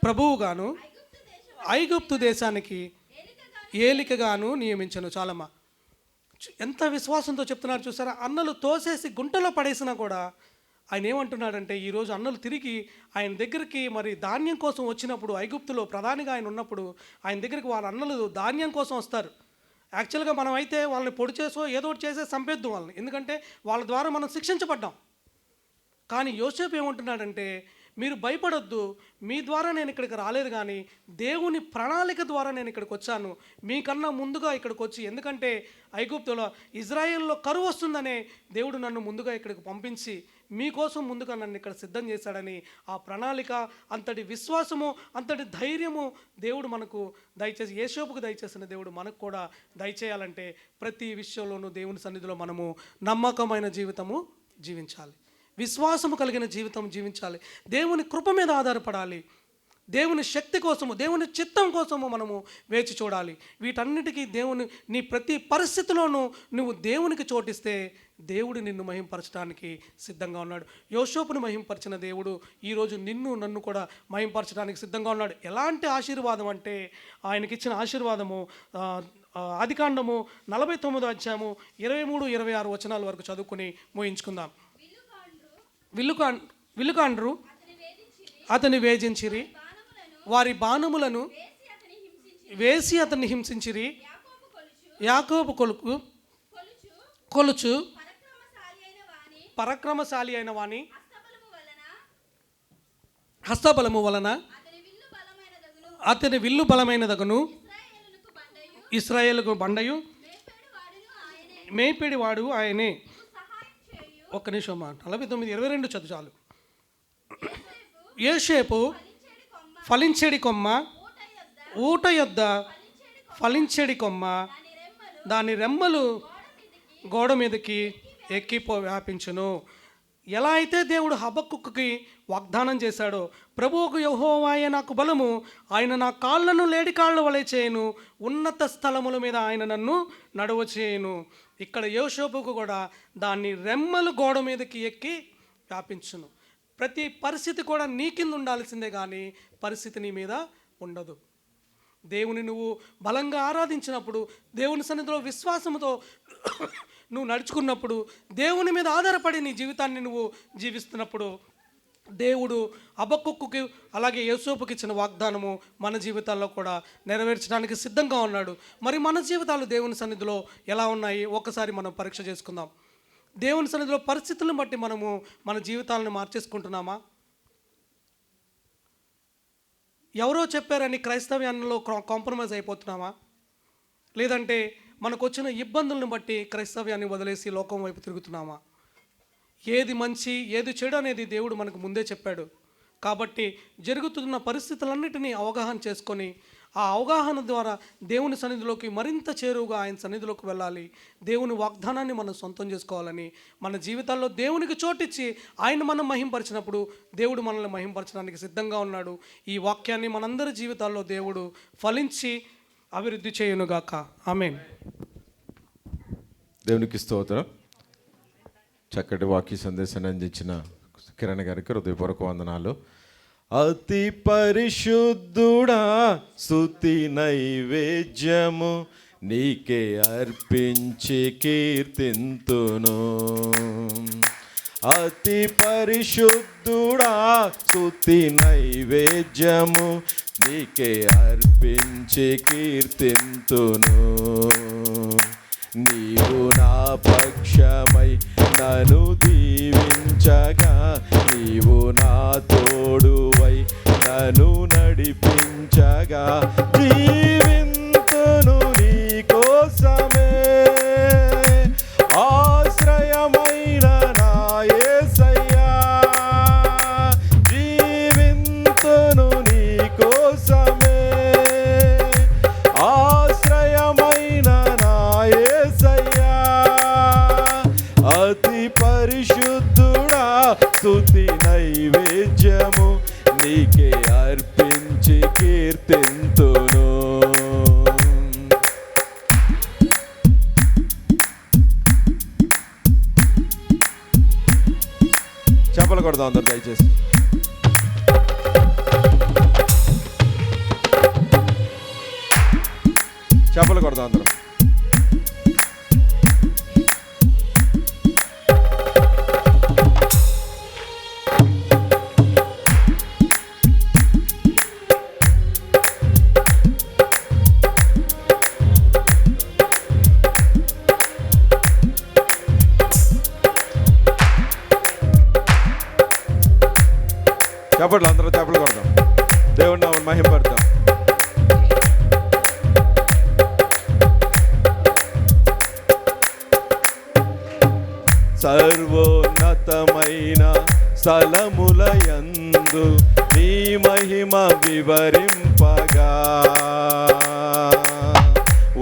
ప్రభువుగాను ఐగుప్తు దేశానికి ఏలికగాను నియమించను. చాలమ్మా, ఎంత విశ్వాసంతో చెప్తున్నారు చూసారా. అన్నలు తోసేసి గుంటలో పడేసినా కూడా ఆయన ఏమంటున్నాడంటే, ఈరోజు అన్నలు తిరిగి ఆయన దగ్గరికి ధాన్యం కోసం వచ్చినప్పుడు, ఐగుప్తులో ప్రధానిగా ఆయన ఉన్నప్పుడు ఆయన దగ్గరికి వాళ్ళ అన్నలు ధాన్యం కోసం వస్తారు. యాక్చువల్గా మనం అయితే వాళ్ళని పొడి చేసో ఏదో ఒకటి చేసే చంపేద్దాం వాళ్ళని, ఎందుకంటే వాళ్ళ ద్వారా మనం శిక్షించబడ్డాం. కానీ యోసేపు ఏమంటున్నాడంటే, మీరు భయపడొద్దు, మీ ద్వారా నేను ఇక్కడికి రాలేదు, కానీ దేవుని ప్రణాళిక ద్వారా నేను ఇక్కడికి వచ్చాను, మీకన్నా ముందుగా ఇక్కడికి వచ్చి. ఎందుకంటే ఐగుప్తులో ఇజ్రాయెల్లో కరువు వస్తుందనే దేవుడు నన్ను ముందుగా ఇక్కడికి పంపించి మీకోసం ముందుగా నన్ను ఇక్కడ సిద్ధం చేశాడని ఆ ప్రణాళిక, అంతటి విశ్వాసము, అంతటి ధైర్యము దేవుడు మనకు దయచేసి, యోసేపుకు దయచేసిన దేవుడు మనకు కూడా దయచేయాలంటే ప్రతి విషయంలోనూ దేవుని సన్నిధిలో మనము నమ్మకమైన జీవితము జీవించాలి, విశ్వాసము కలిగిన జీవితం జీవించాలి, దేవుని కృప మీద ఆధారపడాలి, దేవుని శక్తి కోసము, దేవుని చిత్తం కోసము మనము వేచి చూడాలి. వీటన్నిటికీ నీ ప్రతి పరిస్థితిలోనూ నువ్వు దేవునికి చోటిస్తే దేవుడు నిన్ను మహింపరచడానికి సిద్ధంగా ఉన్నాడు. యోసేపును మహింపరిచిన దేవుడు ఈరోజు నన్ను కూడా మహింపరచడానికి సిద్ధంగా ఉన్నాడు. ఎలాంటి ఆశీర్వాదం అంటే, ఆయనకిచ్చిన ఆశీర్వాదము ఆదికాండము 49వ అధ్యాయము 23-26 వచనాల వరకు చదువుకుని ముగించుకుందాం. విల్లుకాండ్రు అతని వేధించిరి, వారి బాణములను వేసి అతన్ని హింసించిరి. యాకోబు కొలుచు పరాక్రమశాలి అయిన వాని హస్తబలము వలన అతని విల్లు బలమైనదగును, ఇశ్రాయేలుకు బండయు మేపిడివాడు ఆయనే. ఒక్క నిమిషం, 49-22 చదువు చాలు. యోసేపు ఫలించెడి కొమ్మ, ఊట యొద్ద ఫలించెడి కొమ్మ, దాని రెమ్మలు గోడ మీదకి వ్యాపించును. ఎలా అయితే దేవుడు హబక్కుకి వాగ్దానం చేశాడో, ప్రభువుకు యెహోవాయే నాకు బలము, ఆయన నా కాళ్ళను లేడి కాళ్ళ వలె చేయను, ఉన్నత స్థలముల మీద ఆయన నన్ను నడువ చేయను. ఇక్కడ యోసేపుకు కూడా దాన్ని రెమ్మలు గోడ మీదకి ఎక్కి వ్యాపించును. ప్రతి పరిస్థితి కూడా నీ కింద ఉండాల్సిందే, కానీ పరిస్థితి నీ మీద ఉండదు. దేవుని నువ్వు బలంగా ఆరాధించినప్పుడు, దేవుని సన్నిధిలో విశ్వాసంతో నువ్వు నడుచుకున్నప్పుడు, దేవుని మీద ఆధారపడి నీ జీవితాన్ని నువ్వు జీవిస్తున్నప్పుడు, దేవుడు హబక్కుకి అలాగే యోసేపుకి ఇచ్చిన వాగ్దానము మన జీవితాల్లో కూడా నెరవేర్చడానికి సిద్ధంగా ఉన్నాడు. మరి మన జీవితాలు దేవుని సన్నిధిలో ఎలా ఉన్నాయి ఒకసారి మనం పరీక్ష చేసుకుందాం. దేవుని సన్నిధిలో పరిస్థితులను బట్టి మనము మన జీవితాలను మార్చేసుకుంటున్నామా? ఎవరో చెప్పారని క్రైస్తవ్యాల్లో కాంప్రమైజ్ అయిపోతున్నామా? లేదంటే మనకు వచ్చిన ఇబ్బందులను బట్టి క్రైస్తవ్యాన్ని వదిలేసి లోకం వైపు తిరుగుతున్నామా? ఏది మంచి ఏది చెడు అనేది దేవుడు మనకు ముందే చెప్పాడు. కాబట్టి జరుగుతున్న పరిస్థితులన్నిటినీ అవగాహన చేసుకొని ఆ అవగాహన ద్వారా దేవుని సన్నిధిలోకి మరింత చేరువుగా ఆయన సన్నిధిలోకి వెళ్ళాలి. దేవుని వాగ్దానాన్ని మనం సొంతం చేసుకోవాలని, మన జీవితాల్లో దేవునికి చోటిచ్చి ఆయన మనం మహింపరిచినప్పుడు దేవుడు మనల్ని మహింపరచడానికి సిద్ధంగా ఉన్నాడు. ఈ వాక్యాన్ని మనందరి జీవితాల్లో దేవుడు ఫలించి అభివృద్ధి చేయునుగాక. ఆమేన్. దేవునికి స్తోత్రం. చక్కటి వాక్య సందేశాన్ని అందించిన కిరణ్ గారికి హృదయపూర్వక వందనాలు. అతి పరిశుద్ధుడా స్తుతి నైవేద్యము నీకే అర్పించి కీర్తింతును. అతి పరిశుద్ధుడా స్తుతి నైవేద్యము నీకే అర్పించి కీర్తింతును. నీవు నా పక్షమై నన్ను దీవించగా, నీవు నా తోడువై నన్ను నడిపించగా, జీవింతును నీ కోసమే ఆశ్రయమైన నా యేసయ్యా. జీవింతును నీ కోసమే ఆశ్రయమైన నా యేసయ్యా. అతి పరిశుద్ధుడా స్తుతి నైవేద్యము నీకే అర్పించి కీర్తింతును. చెప్పలు కొడదాం అందరు దయచేసి. చెప్పలు కొడదాం అందరం. చప్పట్లు అందరూ చప్పట్లు కొడదాం. దేవుని నామమున మహిమపడతాం. సర్వోన్నతమైన స్థలములయందు నీ మహిమ వివరింపగా,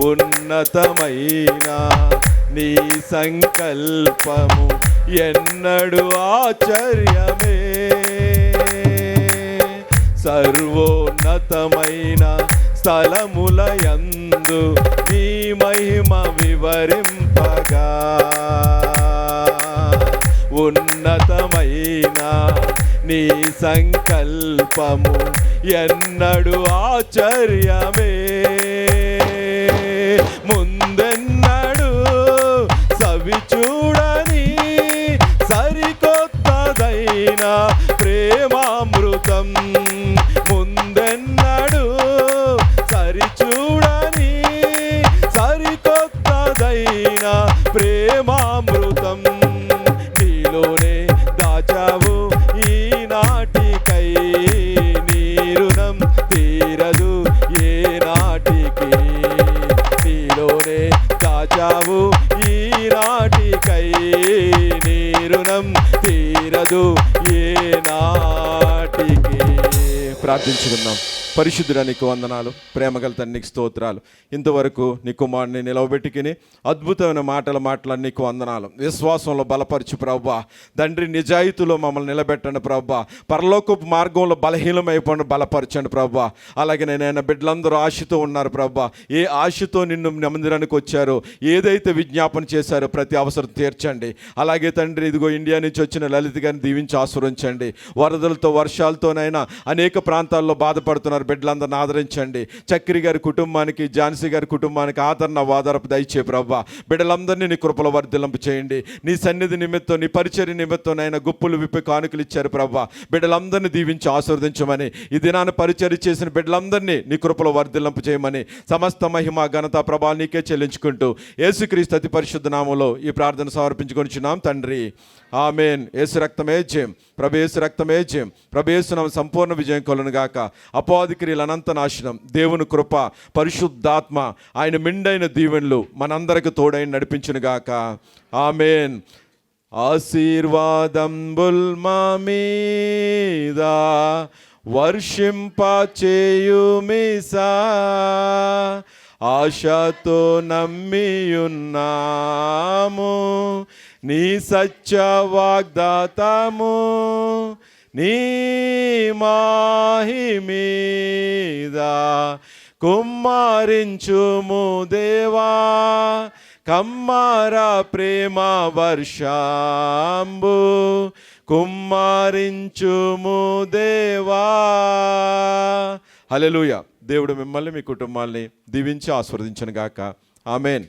ఉన్నతమైన నీ సంకల్పము ఎన్నడు ఆశ్చర్యమే. సర్వోన్నతమైన స్థలములయందు నీ మహిమ వివరింపగా, ఉన్నతమైన నీ సంకల్పము ఎన్నడు ఆశ్చర్యమే. ముందెన్నడు సవి చూడని సరికొత్తదైన ప్రేమామృతం, ముందెన్నడు సరిచూడని సరికొత్తదైన ప్రేమామృతం నీలోనే దాచావు ఈనాటికై. నీ రుణం తీరదు ఏ నాటికి, నీలోనే దాచావు ఈనాటికై. నీ రుణం తీరదు ఏ నాటికి. ప్రార్థించుకుందాం. పరిశుద్ధుడా నీకు వందనాలు, ప్రేమగల తండ్రి నీకు స్తోత్రాలు. ఇంతవరకు నీ కుమారుని నిలవబెట్టుకుని అద్భుతమైన మాటలు మాట్లాడి నీకు వందనాలు. విశ్వాసంలో బలపరచు ప్రభువా తండ్రి, నిజాయితీలో మమ్మల్ని నిలబెట్టండి ప్రభువా. పరలోకపు మార్గంలో బలహీనమైపోండి, బలపరచండి ప్రభువా. అలాగే నేను బిడ్డలందరూ ఆశతో ఉన్నారు ప్రభువా. ఏ ఆశతో నిన్ను మందిరానికి వచ్చారో, ఏదైతే విజ్ఞాపన చేశారో ప్రతి అవసరం తీర్చండి. అలాగే తండ్రి ఇదిగో ఇండియా నుంచి వచ్చిన లలిత గారిని దీవించి ఆశీర్వదించండి. వరదలతో వర్షాలతోనైనా అనేక ప్రాంతాల్లో బాధపడుతున్నారు బిడ్డలందరిని ఆదరించండి. చక్రి గారి కుటుంబానికి, ఝాన్సీ గారి కుటుంబానికి ఆదరణ వాదరపు దయచే ప్రభువా. బిడ్డలందరినీ నీ కృపల వర్ధిల్లింపు చేయండి. నీ సన్నిధి నిమిత్తం, నీ పరిచర్య నిమిత్తం నాయన గుప్పులు విప్పి కానుకలు ఇచ్చారు ప్రభువా. బిడ్డలందరినీ దీవించి ఆశీర్వదించమని, ఈ దినాన్ని పరిచర్య చేసిన బిడ్డలందరినీ నీ కృపల వర్ధిల్లింపు చేయమని సమస్త మహిమ ఘనత ప్రభావం నీకే చెల్లించుకుంటూ యేసుక్రీస్తు అతి పరిశుద్ధ నామములో ఈ ప్రార్థన సమర్పించుకొనిచున్నాం తండ్రి. ఆమేన్. యేసు రక్తమే జయం, ప్రభు యేసు రక్తమే జయం. ప్రభు యేసు నామమున సంపూర్ణ విజయం కలుగును గాక. అపవాది క్రియల అనంత నాశనం, దేవుని కృప, పరిశుద్ధాత్మ ఆయన మెండైన దీవెనలు మనందరికి తోడైన నడిపించును గాక. ఆమేన్. ఆశీర్వాదంబుల్ మా మీద వర్షింపచేయుమిసా ఆశతో నమ్మియున్నాము నీ సత్య వాగ్దాతము నీ మాహిమీద కుమ్మరించుము దేవా కమ్మర ప్రేమ వర్షంబు కుమ్మరించుము దేవా. హల్లెలూయా. దేవుడు మిమ్మల్ని మీ కుటుంబాల్ని దీవించి ఆశీర్వదించును గాక. ఆమేన్.